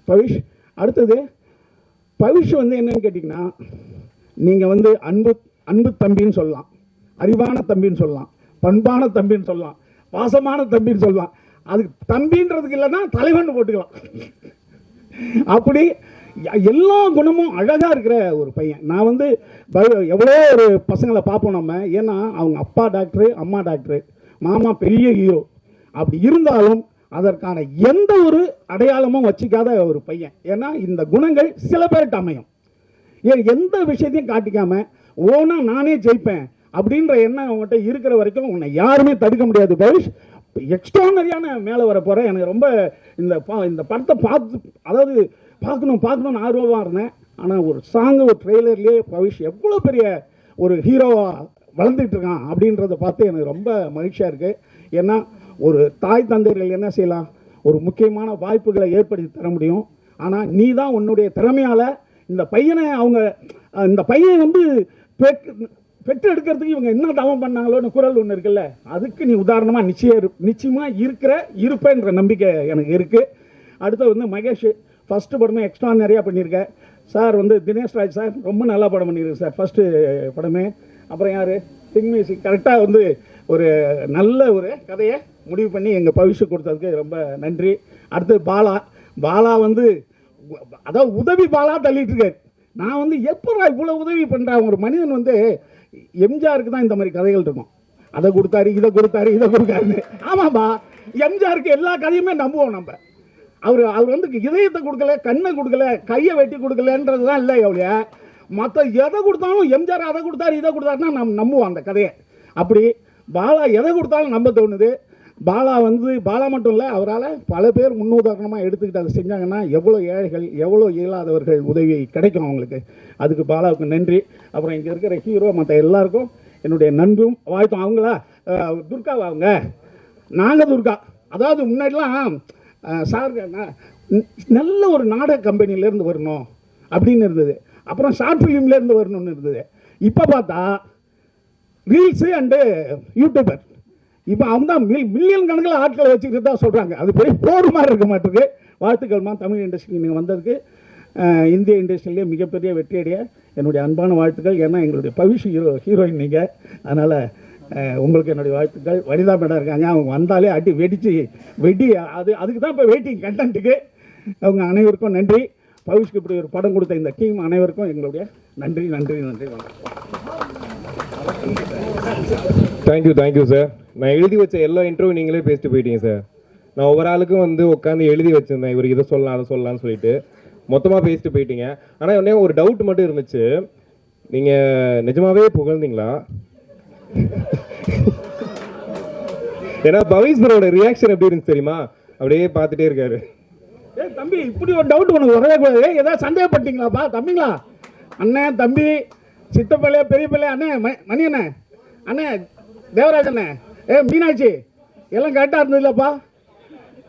பவிஷ். அடுத்தது பவிஷ் வந்து என்னன்னு கேட்டிங்கன்னா, நீங்கள் வந்து அன்பு தம்பின்னு சொல்லலாம், அறிவான தம்பின்னு சொல்லலாம், பண்பான தம்பின்னு சொல்லலாம், பாசமான தம்பின்னு சொல்லலாம். அதுக்கு தம்பின்றதுக்கு இல்லைன்னா தலைவன் போட்டுக்கலாம். அப்படி எல்லா குணமும் அழகாக இருக்கிற ஒரு பையன். நான் வந்து எவ்வளோ ஒரு பசங்களை பார்ப்போம் நம்ம. ஏன்னா அவங்க அப்பா டாக்டரு, அம்மா டாக்டரு, மாமா பெரிய ஹீரோ. அப்படி இருந்தாலும் அதற்கான எந்த ஒரு அடையாளமும் வச்சுக்காத ஒரு பையன். ஏன்னா இந்த குணங்கள் சில பேர்கிட்ட அமையும். எந்த விஷயத்தையும் காட்டிக்காம ஓனா நானே ஜெயிப்பேன் அப்படின்ற எண்ணம் அவங்ககிட்ட இருக்கிற வரைக்கும் உன்னை யாருமே தடுக்க முடியாது. பவிஷ் எக்ஸ்ட்ரானரியான மேலே வர போகிற. எனக்கு ரொம்ப இந்த படத்தை அதாவது பார்க்கணும்னு ஆர்வமாக இருந்தேன். ஆனால் ஒரு சாங்கு ஒரு ட்ரெய்லர்லேயே பவிஷ் எவ்வளோ பெரிய ஒரு ஹீரோவாக வளர்ந்துட்டு இருக்கான் அப்படின்றத பார்த்து எனக்கு ரொம்ப மகிழ்ச்சியாக இருக்குது. ஏன்னா ஒரு தாய் தந்தைகள் என்ன செய்யலாம், ஒரு முக்கியமான வாய்ப்புகளை ஏற்படுத்தி தர முடியும். ஆனால் நீ தான் உன்னுடைய திறமையால் இந்த பையனை அவங்க இந்த பையன் வந்து பெற்று எடுக்கிறதுக்கு இவங்க என்ன தவம் பண்ணாங்களோன்னு குரல் ஒன்று இருக்குல்ல, அதுக்கு நீ உதாரணமாக நிச்சயமாக இருப்பேன்ற நம்பிக்கை எனக்கு இருக்குது. அடுத்து வந்து மகேஷ் ஃபஸ்ட்டு படமே எக்ஸ்ட்ரா நிறையா பண்ணியிருக்கேன் சார். வந்து தினேஷ் ராஜ் சார் ரொம்ப நல்லா படம் பண்ணியிருக்கு சார் ஃபஸ்ட்டு படமே. அப்புறம் யார் திங் மியூசிக் கரெக்டாக வந்து ஒரு நல்ல ஒரு கதையை முடிவு பண்ணி எங்கள் பவிஷு கொடுத்ததுக்கு ரொம்ப நன்றி. அடுத்து பாலா வந்து அதாவது உதவி பாலா தள்ளிட்டு இருக்காரு. நான் வந்து எப்போ இவ்வளோ உதவி பண்ணுறேன். ஒரு மனிதன் வந்து எம்ஜிஆருக்கு தான் இந்த மாதிரி கதைகள் இருக்கும். அதை கொடுத்தாரு இதை கொடுக்காருன்னு. ஆமாம்பா, எம்ஜிஆருக்கு எல்லா கதையுமே நம்புவோம் நம்ம. அவர் வந்து இதயத்தை கொடுக்கல, கண்ணை கொடுக்கல, கையை வெட்டி கொடுக்கலன்றது தான் இல்லை எவ்வளோ. மற்ற எதை கொடுத்தாலும் எம்ஜிஆர் அதை கொடுத்தாரு இதை கொடுத்தாருன்னா நம்ம நம்புவோம் அந்த கதையை. அப்படி பாலா எதை கொடுத்தாலும் நம்ப தோணுது. பாலா மட்டும் இல்லை, அவரால் பல பேர் முன்னுதாரணமாக எடுத்துக்கிட்டு அதை செஞ்சாங்கன்னா எவ்வளோ ஏழைகள் எவ்வளோ இயலாதவர்கள் உதவி கிடைக்கும் அவங்களுக்கு. அதுக்கு பாலாவுக்கு நன்றி. அப்புறம் இங்கே இருக்கிற ஹீரோ மற்ற எல்லாருக்கும் என்னுடைய நன்றும் வாழ்த்தும். அவங்களா துர்காவா அவங்க நாங்கள் துர்கா. அதாவது முன்னாடிலாம் சார் நல்ல ஒரு நாடக கம்பெனிலேருந்து வரணும் அப்படின்னு இருந்தது. அப்புறம் ஷார்ட் ஃபிலிம்லேருந்து வரணும்னு இருந்தது. இப்போ பார்த்தா ரீல்ஸு அண்டு யூடியூபர். இப்போ அவங்க தான் மில்லியன் கணக்கில் ஆட்களை வச்சுக்கிட்டு தான் சொல்கிறாங்க. அது போய் போர் மாதிரி இருக்க மாட்டிருக்கு. வாழ்த்துக்கள்மா தமிழ் இண்டஸ்ட்ரிக்கு நீங்கள் வந்ததுக்கு. இந்திய இண்டஸ்ட்ரியிலே மிகப்பெரிய வெற்றியடைய என்னுடைய அன்பான வாழ்த்துக்கள். ஏன்னா எங்களுடைய பவிஷ் ஹீரோயின் நீங்கள், அதனால் உங்களுக்கு என்னுடைய வாழ்த்துக்கள். வனிதா மேடம் இருக்காங்க, அவங்க வந்தாலே வெடி அதுக்கு தான் இப்போ வெயிட்டிங் கண்டென்ட்டுக்கு. அவங்க அனைவருக்கும் நன்றி. பவிஷ்க்கு இப்படி ஒரு படம் கொடுத்த இந்த டீம் அனைவருக்கும் எங்களுடைய நன்றி. Thank you sir. நான் எழுதி வச்ச எல்லா இன்டர்வியூ நீங்களே பேசிட்டு போயிட்டீங்க சார். நான் ஒவ்வொரு ஆளுக்கும் வந்து உட்காந்து எழுதி வச்சிருந்தேன், இவர் இதை சொல்லலாம் அதை சொல்லலாம்னு சொல்லிட்டு மொத்தமாக பேசிட்டு போயிட்டீங்க. ஆனால் உடனே ஒரு டவுட் மட்டும் இருந்துச்சு, நீங்கள் நிஜமாவே புகழ்ந்தீங்களா? ஏன்னா பவிஸ்வரோட ரியாக்ஷன் எப்படி இருந்துச்சு தெரியுமா? அப்படியே பார்த்துட்டே இருக்காரு. தம்பி இப்படி ஒரு டவுட் உனக்கு வரவே கூடாது. ஏதாவது சந்தேகப்பட்டீங்களாப்பா தம்பிங்களா? அண்ணன் தம்பி சித்தப்பள்ளே பெரிய பிள்ளை அண்ணே மணி அண்ணே தேவராஜ் அண்ணே மீனாட்சி எல்லாம் கரெக்டாக இருந்தது இல்லைப்பா.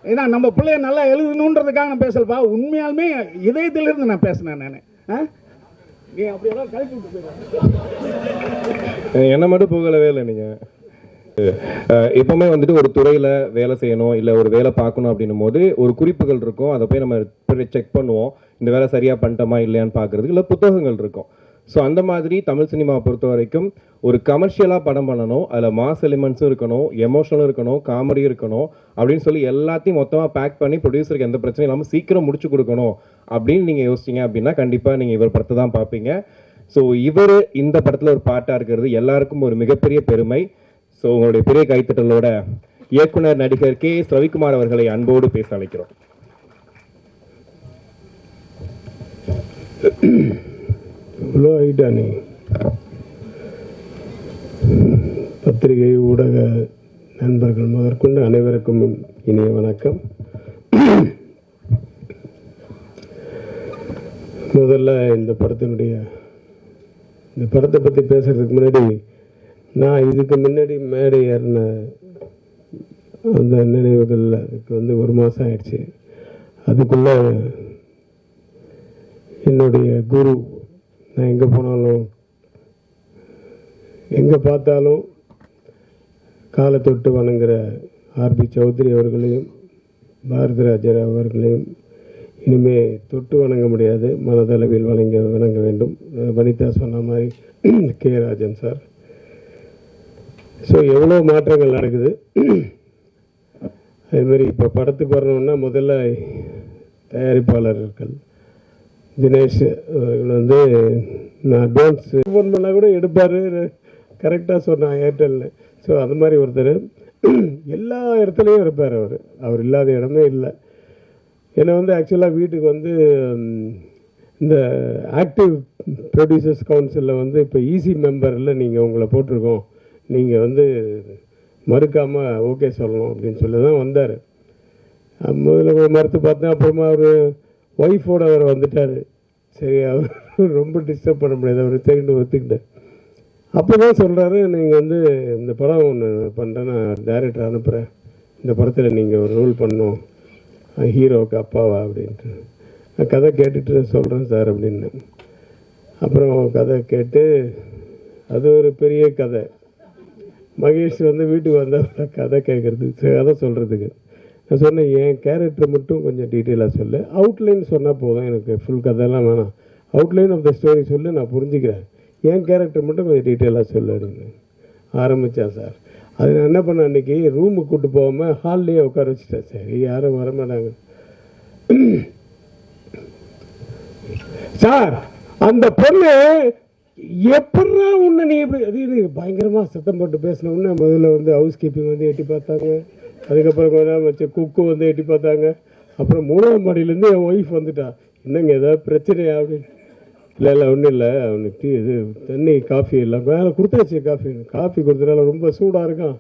ஏன்னா நம்ம பிள்ளைய நல்லா எழுதணுன்றதுக்காக நான் பேசலப்பா. உண்மையாலுமே இதயத்திலிருந்து நான் பேசினேன். நான் நீ அப்படியெல்லாம் கழிச்சு விட்டு போயிடுறேன். என்ன மட்டும் புகழவே இல்லை நீங்கள். எப்பவுமே வந்துட்டு ஒரு துறையில் வேலை செய்யணும் இல்லை ஒரு வேலை பார்க்கணும் அப்படின்னும் போது ஒரு குறிப்புகள் இருக்கும். அதை போய் நம்ம செக் பண்ணுவோம், இந்த வேலை சரியாக பண்ணிட்டோமா இல்லையான்னு பார்க்குறதுக்கு. இல்லை புத்தகங்கள் இருக்கும். ஸோ அந்த மாதிரி தமிழ் சினிமாவை பொறுத்த வரைக்கும் ஒரு கமர்ஷியலாக படம் பண்ணணும், அதில் மாஸ் எலிமெண்ட்ஸும் இருக்கணும், எமோஷனலும் இருக்கணும், காமெடியும் இருக்கணும் அப்படின்னு சொல்லி எல்லாத்தையும் மொத்தமாக பேக் பண்ணி ப்ரொடியூசருக்கு எந்த பிரச்சனையும் இல்லாமல் சீக்கிரம் முடிச்சு கொடுக்கணும் அப்படின்னு நீங்கள் யோசிச்சிங்க அப்படின்னா கண்டிப்பாக நீங்கள் இவர் படத்தை தான் பார்ப்பீங்க. ஸோ இவர் இந்த படத்தில் ஒரு பாட்டாக இருக்கிறது எல்லாருக்கும் ஒரு மிகப்பெரிய பெருமை. ஸோ உங்களுடைய பெரிய கைத்தட்டலோட இயக்குனர் நடிகர் கே எஸ் ரவிக்குமார் அவர்களை அன்போடு பேச அழைக்கிறோம். இவ்வளோ ஆகிட்டா நீ பத்திரிகை ஊடக நண்பர்கள் முதற்கொண்டு அனைவருக்கும் இனிய வணக்கம். முதல்ல இந்த படத்தை பற்றி பேசுறதுக்கு முன்னாடி நான் இதுக்கு முன்னாடி மேடை ஏறின அந்த நினைவுகள் அதுக்கு வந்து 1 மாதம் ஆயிடுச்சு. அதுக்குள்ள என்னுடைய குரு, நான் எங்கே போனாலும் எங்கே பார்த்தாலும் காலை தொட்டு வணங்குற ஆர்பி சௌத்ரி அவர்களையும் பாரதிராஜர் அவர்களையும் இனிமே தொட்டு வணங்க முடியாது, மனதளவில் வணங்க வேண்டும். வனிதா சொன்ன மாதிரி கே ராஜன் சார். ஸோ எவ்வளோ மாற்றங்கள் நடக்குது. அதுமாரி இப்போ படத்துக்கு வரணுன்னா முதல்ல தயாரிப்பாளர்கள் தினேஷ் வந்து நான் அட்வான்ஸ் ஃபோன் பண்ணால் கூட எடுப்பார், கரெக்டாக சொன்னான் ஏர்டெல்னு. ஸோ அது மாதிரி ஒருத்தர் எல்லா இடத்துலையும் இருப்பார். அவர் இல்லாத இடமே இல்லை. என்னை வந்து ஆக்சுவலாக வீட்டுக்கு வந்து இந்த ஆக்டிவ் ப்ரொடியூசர்ஸ் கவுன்சிலில் வந்து இப்போ ஈசி மெம்பரில் நீங்கள் உங்களை போட்டிருக்கோம், நீங்கள் வந்து மறுக்காமல் ஓகே சொல்லணும் அப்படின்னு சொல்லி தான் வந்தார். முதல்ல மறுத்து பார்த்தேன். அப்புறமா அவர் ஒய்ஃபோடு அவர் வந்துட்டார். சரி, அவர் ரொம்ப டிஸ்டர்ப் பண்ண முடியாது, அவர் தெரிந்து ஒத்துக்கிட்டேன். அப்போ தான் சொல்கிறாரு, நீங்கள் வந்து இந்த படம் ஒன்று பண்ணுறேன், நான் டைரக்டர் அனுப்புகிறேன், இந்த படத்தில் நீங்கள் ஒரு ரோல் பண்ணணும், ஹீரோவுக்கு அப்பாவா அப்படின்ட்டு. கதை கேட்டுட்டு சொல்கிறேன் சார் அப்படின்னு. அப்புறம் கதை கேட்டு அது ஒரு பெரிய கதை. மகேஷ் வந்து வீட்டுக்கு வந்தால் கதை கேட்குறதுக்கு கதை சொல்கிறதுக்கு நான் சொன்னேன், என் கேரக்டர் மட்டும் கொஞ்சம் டீட்டெயிலாக சொல்லு, அவுட்லைன் சொன்னால் போதும், எனக்கு ஃபுல் கதையெல்லாம் வேணாம், அவுட்லைன் ஆஃப் த ஸ்டோரி சொல்லு, நான் புரிஞ்சுக்கிறேன், என் கேரக்டர் மட்டும் கொஞ்சம் டீட்டெயிலாக சொல்லு அப்படின்னு ஆரம்பித்தான் சார். அது நான் என்ன பண்ணேன், அன்றைக்கி ரூமுக்கு கூப்பிட்டு போகாமல் ஹால்லேயே உட்கார வச்சுட்டேன். சரி யாரும் வரமாட்டாங்க சார், அந்த பொண்ணு எப்படா உன்னை நீ எப்படி அது பயங்கரமாக சத்தம் போட்டு பேசின உடனே முதல்ல வந்து ஹவுஸ் கீப்பிங் வந்து எட்டி பார்த்தாங்க, அதுக்கப்புறம் கொஞ்ச நேரம் வச்சு குக்கு வந்து எட்டி பார்த்தாங்க, அப்புறம் 3ஆம் மாடியிலேருந்து என் ஒய்ஃப் வந்துட்டா, என்னங்க ஏதாவது பிரச்சனையா அப்படின்னு. இல்லை ஒன்றும் இல்லை, அவனுக்கு இது தண்ணி காஃபி இல்லை வேலை கொடுத்தாச்சு, காஃபி கொடுத்தனால ரொம்ப சூடாக இருக்கான்,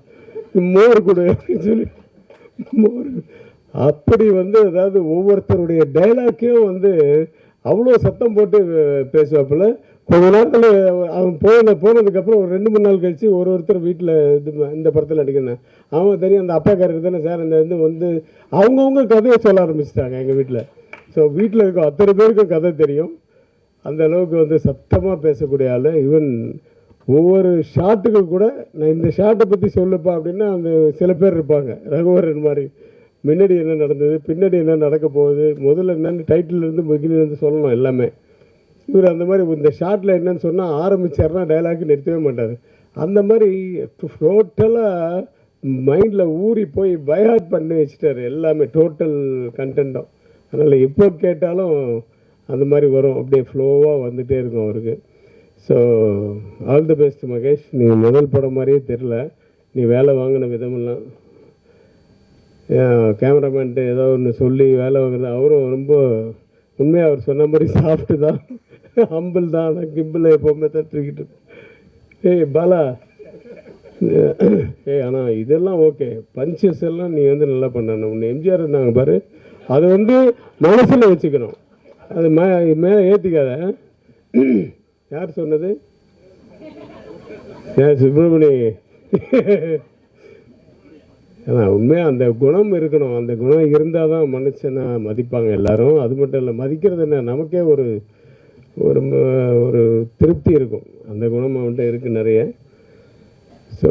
மோர் கொடு அப்படின்னு சொல்லி மோர். அப்படி வந்து அதாவது ஒவ்வொருத்தருடைய டைலாக்கையும் வந்து அவ்வளோ சத்தம் போட்டு பேசுவாப்புல. கொஞ்ச நேரத்தில் அவன் போனதுக்கப்புறம் ஒரு 2-3 நாள் கழித்து ஒருத்தர் வீட்டில் இந்த படத்தில் நடிக்கிறேன், அவன் தெரியும் அந்த அப்பா கேரக்டர் தானே சார், அந்த இது வந்து அவங்கவுங்க கதையை சொல்ல ஆரம்பிச்சிட்டாங்க எங்கள் வீட்டில். ஸோ வீட்டில் இருக்க அத்தனை பேருக்கும் கதை தெரியும், அந்த அளவுக்கு வந்து சத்தமாக பேசக்கூடிய ஆள். ஈவன் ஒவ்வொரு ஷாட்டுக்கு கூட நான் இந்த ஷாட்டை பற்றி சொல்லுப்பா அப்படின்னா அந்த சில பேர் இருப்பாங்க, ரகுவரன் மாதிரி, முன்னாடி என்ன நடந்தது, பின்னாடி என்ன நடக்க போகுது, முதல்ல என்னென்னு டைட்டிலேருந்து பிகினிலேருந்து சொல்லணும் எல்லாமே. இவர் அந்த மாதிரி இந்த ஷார்ட்டில் என்னன்னு சொன்னால் ஆரம்பிச்சார்னா டைலாக் நிறுத்தவே மாட்டார். அந்த மாதிரி டோட்டலாக மைண்டில் ஊறி போய் பைஹார்ட் பண்ணி வச்சுட்டார் எல்லாமே, டோட்டல் கண்டென்ட்டும். அதனால் எப்போ கேட்டாலும் அந்த மாதிரி வரும், அப்படியே ஃப்ளோவாக வந்துகிட்டே இருக்கும் அவருக்கு. So all the best Mahesh. நீ முதல் படம் மாதிரியே தெரில, நீ வேலை வாங்கின விதமெல்லாம் கேமராமேன்ட்டு ஏதோ ஒன்று சொல்லி வேலை வாங்குறது, அவரும் ரொம்ப உண்மையாக அவர் சொன்ன மாதிரி சாஃப்ட்டு தான், ஹம்பிள் தான், ஆனால் கிம்பில் எப்போவுமே தட்டுக்கிட்டு. ஏய் பாலா, ஆனால் இதெல்லாம் ஓகே, பஞ்சஸ் எல்லாம் நீ வந்து நல்லா பண்ணணும். உன்னை எம்ஜிஆர் இருந்தாங்க பாரு, அதை வந்து மனசில் வச்சுக்கணும், அது மேலே ஏற்றிக்காத. யார் சொன்னது? சுப்பிரமணி. ஆனால் உண்மையாக அந்த குணம் இருக்கணும், அந்த குணம் இருந்தால் தான் மனுஷனை மதிப்பாங்க எல்லாரும். அது மட்டும் இல்லை, மதிக்கிறது என்ன, நமக்கே ஒரு ஒரு ஒரு திருப்தி இருக்கும், அந்த குணம் அவன்கிட்ட இருக்குது நிறைய. ஸோ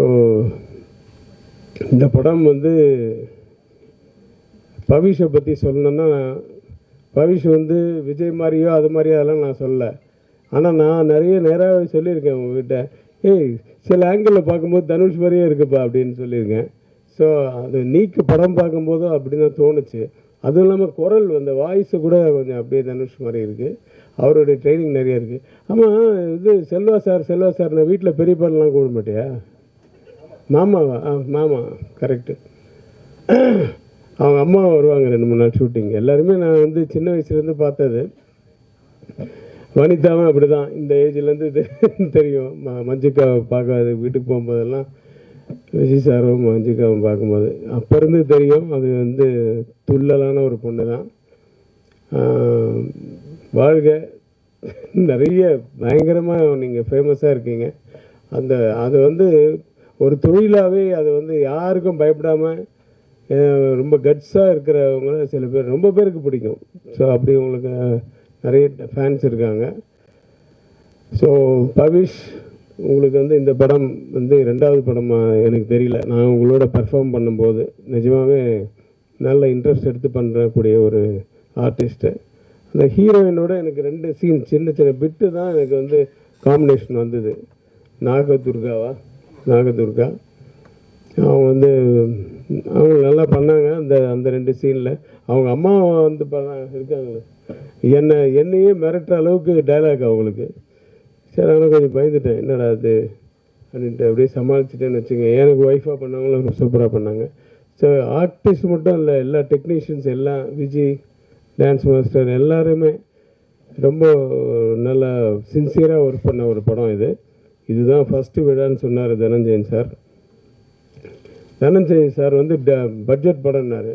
இந்த படம் வந்து பவிஷை பற்றி சொல்லணுன்னா, பவிஷ் வந்து விஜய் மாதிரியோ அது மாதிரியோ அதெல்லாம் நான் சொல்லலை, ஆனால் நான் நிறைய நேராக சொல்லியிருக்கேன் உங்ககிட்ட, ஏய் சில ஆங்கிளில் பார்க்கும்போது தனுஷ் மாதிரியே இருக்குப்பா அப்படின்னு சொல்லியிருக்கேன். ஸோ அது நீக்கு படம் பார்க்கும்போதும் அப்படி தான் தோணுச்சு. அதுவும் இல்லாமல் குரல் அந்த வாய்ஸு கூட கொஞ்சம் அப்படியே தனுஷ் மாதிரி இருக்குது, அவருடைய ட்ரைனிங் நிறைய இருக்குது. ஆமாம், இது செல்வா சார் நான் வீட்டில் பெரிய பாடலாம் கூட மாட்டியா? மாமாவா? மாமா கரெக்டு. அவங்க அம்மா வருவாங்க 2-3 நாள் ஷூட்டிங். எல்லாருமே நான் வந்து சின்ன வயசுலேருந்து பார்த்தது. வனிதாவும் அப்படி தான், இந்த ஏஜ்லேருந்து தெரியும். மஞ்சிகாவை பார்க்காது வீட்டுக்கு போகும்போதெல்லாம், விஜய் சாரும் மஞ்சிகாவும் பார்க்கும்போது அப்போ இருந்து தெரியும், அது வந்து துள்ளலான ஒரு பொண்ணு தான். வாழ்க, நிறைய பயங்கரமாக நீங்கள் ஃபேமஸாக இருக்கீங்க. அது வந்து ஒரு தொழிலாகவே அது வந்து யாருக்கும் பயப்படாமல் ரொம்ப கட்ஸாக இருக்கிறவங்கள சில பேர் ரொம்ப பேருக்கு பிடிக்கும். ஸோ அப்படி உங்களுக்கு நிறைய ஃபேன்ஸ் இருக்காங்க. ஸோ பவிஷ், உங்களுக்கு வந்து இந்த படம் வந்து 2வது படமாக எனக்கு தெரியல, நான் உங்களோட பர்ஃபார்ம் பண்ணும்போது நிஜமாகவே நல்ல இன்ட்ரெஸ்ட் எடுத்து பண்ணக்கூடிய ஒரு ஆர்டிஸ்ட்டு. அந்த ஹீரோயினோட எனக்கு 2 சீன் சின்ன சின்ன பிட்டு தான் எனக்கு வந்து காம்பினேஷன் வந்தது. நாகதுர்கா அவங்க வந்து அவங்க நல்லா பண்ணாங்க. அந்த 2 சீனில் அவங்க அம்மா வந்து இருக்காங்களே, என்னையே மிரட்டுற அளவுக்கு டைலாக் அவங்களுக்கு. சரி, ஆனால் கொஞ்சம் பயந்துட்டேன், என்னடா அது அப்படின்ட்டு அப்படியே சமாளிச்சுட்டேன்னு வச்சுங்க. எனக்கு ஒய்ஃபாக பண்ணவங்களும் சூப்பராக பண்ணாங்க. ஸோ ஆர்டிஸ்ட் மட்டும் இல்லை, எல்லா டெக்னீஷியன்ஸ் எல்லாம், விஜய் டான்ஸ் மாஸ்டர் எல்லாருமே ரொம்ப நல்லா சின்சியராக ஒர்க் பண்ண ஒரு படம் இது. இதுதான் ஃபஸ்ட்டு விழான்னு சொன்னார் தனஞ்சயன் சார். தனஞ்சயன் சார் வந்து பட்ஜெட் படம்னாரு.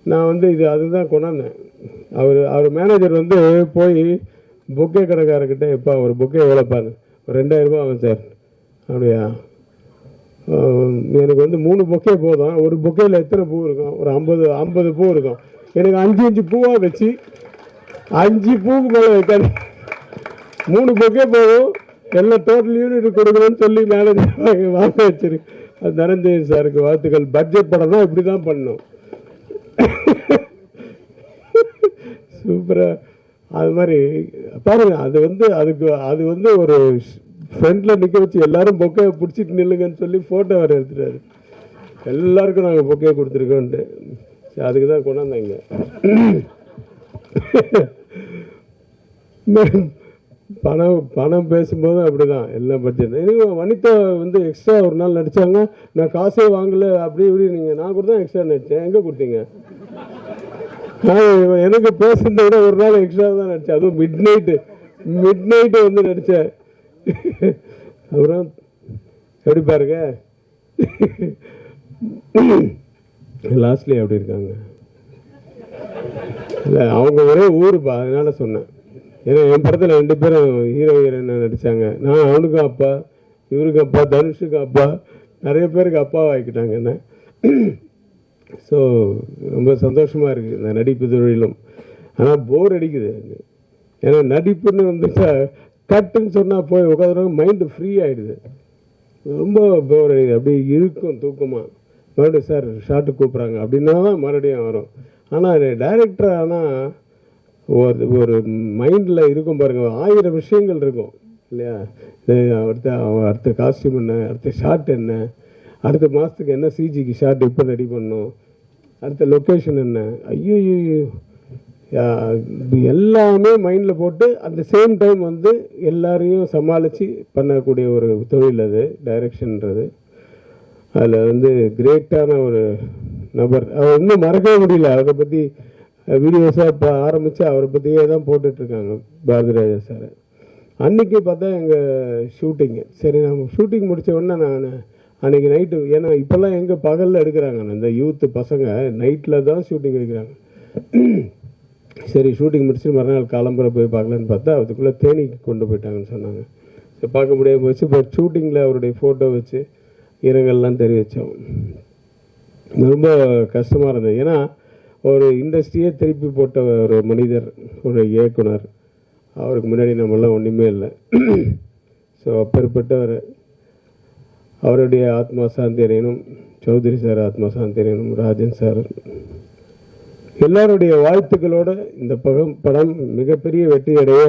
நான் வந்து அதுதான் கொண்டாந்தேன். அவர் மேனேஜர் வந்து போய் பொக்கே கடைக்காரர்கிட்ட, எப்பா ஒரு பொக்கே எவ்வளோப்பாரு, ஒரு 2000 ரூபா ஆகும் சார். அப்படியா, எனக்கு வந்து 3 பொக்கே போதும். ஒரு பொக்கேயில் எத்தனை பூ இருக்கும்? ஒரு 50 பூ இருக்கும். எனக்கு 5 பூவாக வச்சு 5 பூக்கு மேலே வைக்காது, 3 பொக்கே போதும், எல்லாம் டோட்டல் யூனிட் கொடுக்கணும்னு சொல்லி மேனேஜர் வாங்க வச்சிருக்கு. அது தனஞ்சயன் சாருக்கு வாழ்த்துக்கள். பட்ஜெட் படம்னா இப்படி தான் பண்ணணும். சூப்பராக அது மாதிரி பாருங்க. அது வந்து ஒரு ஃப்ரெண்டில் நிற்க வச்சு எல்லாரும் பொக்கே பிடிச்சிட்டு நில்லுங்கன்னு சொல்லி ஃபோட்டோ வர எடுத்துட்டாரு. எல்லாருக்கும் நாங்கள் பொக்கே கொடுத்துருக்கோன்ட்டு அதுக்கு தான் கொண்டாந்தாங்க. பணம் பேசும்போது அப்படிதான் எல்லாம் பட்ஜெட். வனிதா வந்து எக்ஸ்ட்ரா ஒரு நாள் நடிச்சாங்க, நான் காசே வாங்கல அப்படி இப்படி. நான் கூட தான் எக்ஸ்ட்ரா நடித்தேன், எங்கே கொடுத்தீங்க? எனக்கு பேசுறதை விட ஒரு நாள் எக்ஸ்ட்ரா தான் நடித்தேன், அதுவும் மிட் நைட்டு வந்து நடித்தேன். அப்புறம் எப்படி பாருங்க லாஸ்ட்லி அப்படி இருக்காங்க. இல்லை அவங்க ஒரே ஊருப்பா, அதனால சொன்னேன். ஏன்னா என் படத்தில் 2 பேரும் ஹீரோ ஹீரோயின் நடித்தாங்க. நான் அவனுக்கும் அப்பா, இவருக்கு அப்பா, தனுஷுக்கு அப்பா, நிறைய பேருக்கு அப்பாவை ஆக்கிட்டாங்க என்ன. ஸோ ரொம்ப சந்தோஷமாக இருக்குது இந்த நடிப்பு தொழிலும். ஆனால் போர் அடிக்குது. ஏன்னா நடிப்புன்னு வந்துட்டா கட்டுன்னு சொன்னால் போய் உட்காந்துருவாங்க, மைண்டு ஃப்ரீ ஆகிடுது. ரொம்ப போர் அடிக்குது, அப்படி இருக்கும் தூக்கமாக. மறுபடியும் சார் ஷார்ட்டு கூப்பிட்றாங்க அப்படின்னா தான் மறுபடியும் வரும். ஆனால் டைரக்டர் ஆனால் ஒரு மைண்டில் இருக்கும் பாருங்கள், 1000 விஷயங்கள் இருக்கும் இல்லையா. அடுத்த காஸ்டியூம் என்ன, அடுத்த ஷார்ட் என்ன, அடுத்த மாதத்துக்கு என்ன சிஜிக்கு ஷார்ட் இப்போ ரெடி பண்ணணும், அடுத்த லொக்கேஷன் என்ன, ஐயோ எல்லாமே மைண்டில் போட்டு அந்த சேம் டைம் வந்து எல்லாரையும் சமாளித்து பண்ணக்கூடிய ஒரு தொழில் அது டைரக்ஷன்ன்றது. அதில் வந்து கிரேட்டான ஒரு நபர். அவர் இன்னும் மறக்கவே முடியல. அவரை பற்றி வீடியோஸாக இப்போ ஆரம்பித்து அவரை பற்றியே தான் போட்டுட்ருக்காங்க பாரதிராஜா சார். அன்றைக்கி பார்த்தா எங்கள் ஷூட்டிங்கு சரி, நம்ம ஷூட்டிங் முடித்த உடனே நான் அன்றைக்கி நைட்டு, ஏன்னா இப்போல்லாம் எங்கே பகலில் எடுக்கிறாங்க, இந்த யூத்து பசங்க நைட்டில் தான் ஷூட்டிங் எடுக்கிறாங்க. சரி ஷூட்டிங் முடிச்சுட்டு மறுநாள் காலம்புரை போய் பார்க்கலான்னு பார்த்தா அதுக்குள்ளே தேனிக்கு கொண்டு போயிட்டாங்கன்னு சொன்னாங்க. சரி பார்க்க முடியாமல் போச்சு. இப்போ ஷூட்டிங்கில் அவருடைய ஃபோட்டோ வச்சு இரங்கல்லாம் தெரிவித்தோம். ரொம்ப கஷ்டமாக இருந்தது. ஏன்னா ஒரு இண்டஸ்ட்ரியே திருப்பி போட்ட ஒரு மனிதர், ஒரு இயக்குனர். அவருக்கு முன்னாடி நம்மளாம் ஒன்றுமே இல்லை. ஸோ அப்பேற்பட்டவர், அவருடைய ஆத்மா சாந்தி அடையணும். சௌத்ரி சார் ஆத்மா சாந்தி அடையணும். ராஜன் சார் எல்லாருடைய வாழ்த்துக்களோடு இந்த படம் மிகப்பெரிய வெற்றி அடைய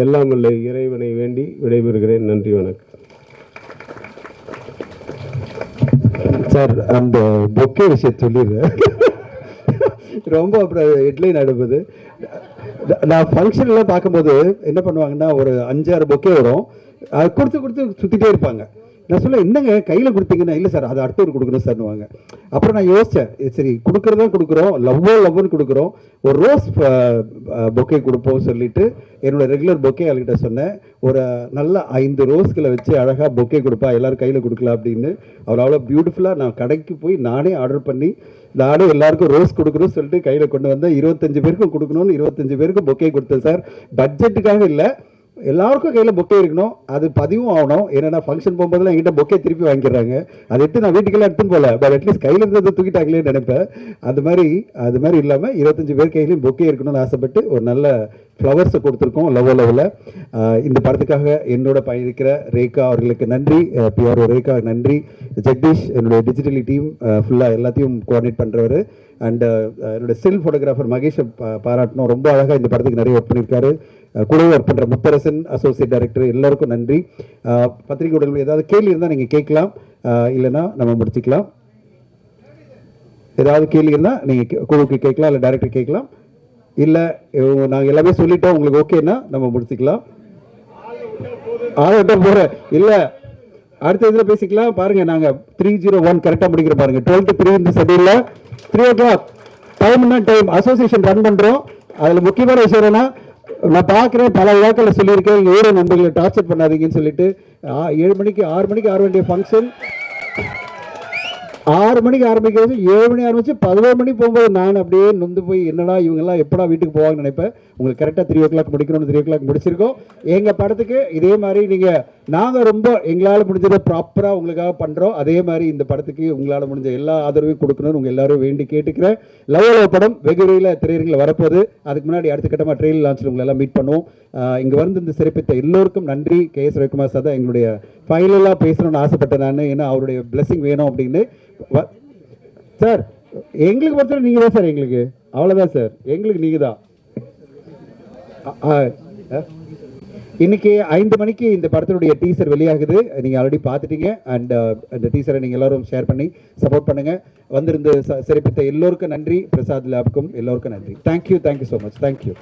எல்லாம் வல்ல இறைவனை வேண்டி விடைபெறுகிறேன். நன்றி, வணக்கம். சார் அந்த பொக்கே விஷயத்தை சொல்லிடுறேன். ரொம்ப அப்புறம் ஹெட்லைன் அடுப்புது. நான் ஃபங்க்ஷன்லாம் பார்க்கும்போது என்ன பண்ணுவாங்கன்னா ஒரு 5-6 பொக்கே வரும், அது கொடுத்து சுற்றிட்டே இருப்பாங்க. நான் சொல்ல என்னங்க கையில் கொடுத்தீங்கன்னா, இல்லை சார் அது அடுத்தவர் கொடுக்கணும் சார்னுவாங்க. அப்புறம் நான் யோசித்தேன், சரி கொடுக்குறதா கொடுக்குறோம், லவ்னு கொடுக்குறோம், ஒரு ரோஸ் பொக்கே கொடுப்போம் சொல்லிட்டு என்னோட ரெகுலர் பொக்கே அவள்கிட்ட சொன்னேன். ஒரு நல்ல 5 ரோஸ்களை வச்சு அழகாக பொக்கே கொடுப்பா, எல்லோரும் கையில் கொடுக்கலாம் அப்படின்னு. அவள் அவ்வளோ பியூட்டிஃபுல்லாக நான் கடைக்கு போய் நானே ஆர்டர் பண்ணி நானே எல்லாருக்கும் ரோஸ் கொடுக்கணும்னு சொல்லிட்டு கையில் கொண்டு வந்தேன். 25 பேருக்கும் கொடுக்கணும்னு 25 பேருக்கும் பொக்கே கொடுத்தேன் சார். பட்ஜெட்டுக்காக இல்லை, எல்லாருக்கும் கையில் பொக்கே இருக்கணும், அது பதிவும் ஆகணும். ஏன்னா ஃபங்க்ஷன் போகும்போதெல்லாம் என்கிட்ட பொக்கே திருப்பி வாங்கிடுறாங்க. அதை எடுத்து நான் வீட்டுக்கெல்லாம் எடுத்துன்னு போகல, பட் அட்லீஸ்ட் கையில் இருந்ததை தூக்கிட்டாங்களே நினைப்பேன். அது மாதிரி இல்லாமல் 25 பேர் கையிலையும் பொக்கே இருக்கணும்னு ஆசைப்பட்டு ஒரு நல்ல ஃப்ளவர்ஸை கொடுத்துருக்கோம் லெவலில். இந்த படத்துக்காக என்னோட பயணிக்கிற ரேகா அவர்களுக்கு நன்றி, பிஆர்ஓ ரேகா நன்றி, ஜெகதீஷ் என்னுடைய டிஜிட்டலி டீம் ஃபுல்லாக எல்லாத்தையும் கோஆர்டினேட் பண்ணுறவர், அண்ட் என்னோட ஸ்டில் ஃபோட்டோகிராஃபர் மகேஷை பாராட்டணும். ரொம்ப அழகாக இந்த படத்துக்கு நிறைய ஒர்க் பண்ணியிருக்காரு. கூடவே ஒர்க் பண்ணுற முத்தரசன் அசோசியேட் டைரக்டர் எல்லாருக்கும் நன்றி. பத்திரிகை உடல் ஏதாவது கேள்வி இருந்தால் நீங்கள் கேட்கலாம், இல்லைன்னா நம்ம முடிச்சுக்கலாம். ஏதாவது கேள்வி இருந்தால் நீங்கள் குழுவுக்கு கேட்கலாம், இல்லை டைரக்டர் கேட்கலாம். இல்லை நாங்கள் எல்லாமே சொல்லிட்டோம், உங்களுக்கு ஓகேன்னா நம்ம முடிச்சுக்கலாம். போகிறேன் இல்லை அடுத்த இதில் பேசிக்கலாம். பாருங்கள் நாங்கள் 301 கரெக்டாக முடிக்கிற பாருங்கள். 12:03 இந்த ஷெட்யூலில் 3 o'clock டைம்னா டைம் அசோசியேஷன் ரன் பண்ணுறோம். அதில் முக்கியமான விஷயம் என்னன்னா, நான் பார்க்குறேன் பல விழாக்களில் சொல்லியிருக்கேன், எங்கள் ஊரை நண்பர்களை டார்ச்சர் பண்ணாதீங்கன்னு சொல்லிட்டு 7 மணிக்கு 6 மணிக்கு ஆர வேண்டிய ஃபங்க்ஷன் 6 மணிக்கு ஆரம்பிக்கிறது 7 மணி ஆரம்பிச்சு 11 மணி போகும்போது நான் அப்படியே நொந்து போய் என்னடா இவங்கெல்லாம் எப்படா வீட்டுக்கு போவாங்கன்னு நினைப்பேன். உங்களுக்கு கரெக்டாக 3 o'clock முடிக்கணும்னு 3 o'clock முடிச்சிருக்கோம். எங்கள் படத்துக்கு இதே மாதிரி நாங்கள் ரொம்ப எங்களால் முடிஞ்சதை ப்ராப்பராக உங்களுக்காக பண்ணுறோம். அதே மாதிரி இந்த படத்துக்கு உங்களால் முடிஞ்ச எல்லா ஆதரவையும் கொடுக்கணும்னு உங்கள் எல்லாரும் வேண்டி கேட்டுக்கிறேன். லவ் படம் வெகு விரைவில் திரையரங்கில் வரப்போகுது. அதுக்கு முன்னாடி அடுத்த கட்டமாக ட்ரெயிலர் லான்ச்சில் உங்களை எல்லாம் மீட் பண்ணுவோம். இங்கே வந்து இந்த சிறப்பித்த எல்லோருக்கும் நன்றி. KS ரவிக்குமார் சார் தான் எங்களுடைய ஃபைனலாக பேசணும்னு ஆசைப்பட்டேன் நான். ஏன்னா அவருடைய பிளெஸிங் வேணும் அப்படின்னு. சார் எங்களுக்கு பொறுத்தவரை நீங்கள் தான் சார், எங்களுக்கு அவ்வளோதான் சார், எங்களுக்கு நீங்கள் தான். இன்னைக்கு 5 மணிக்கு இந்த படத்தினுடைய டீசர் வெளியாகுது. நீங்கள் ஆல்ரெடி பார்த்துட்டீங்க. அண்ட் அந்த டீசரை நீங்கள் எல்லாரும் ஷேர் பண்ணி சப்போர்ட் பண்ணுங்க. வந்திருந்து சிறப்பித்த எல்லோருக்கும் நன்றி. பிரசாத் லேப்க்கும் எல்லோருக்கும் நன்றி. Thank you so much. தேங்க்யூ.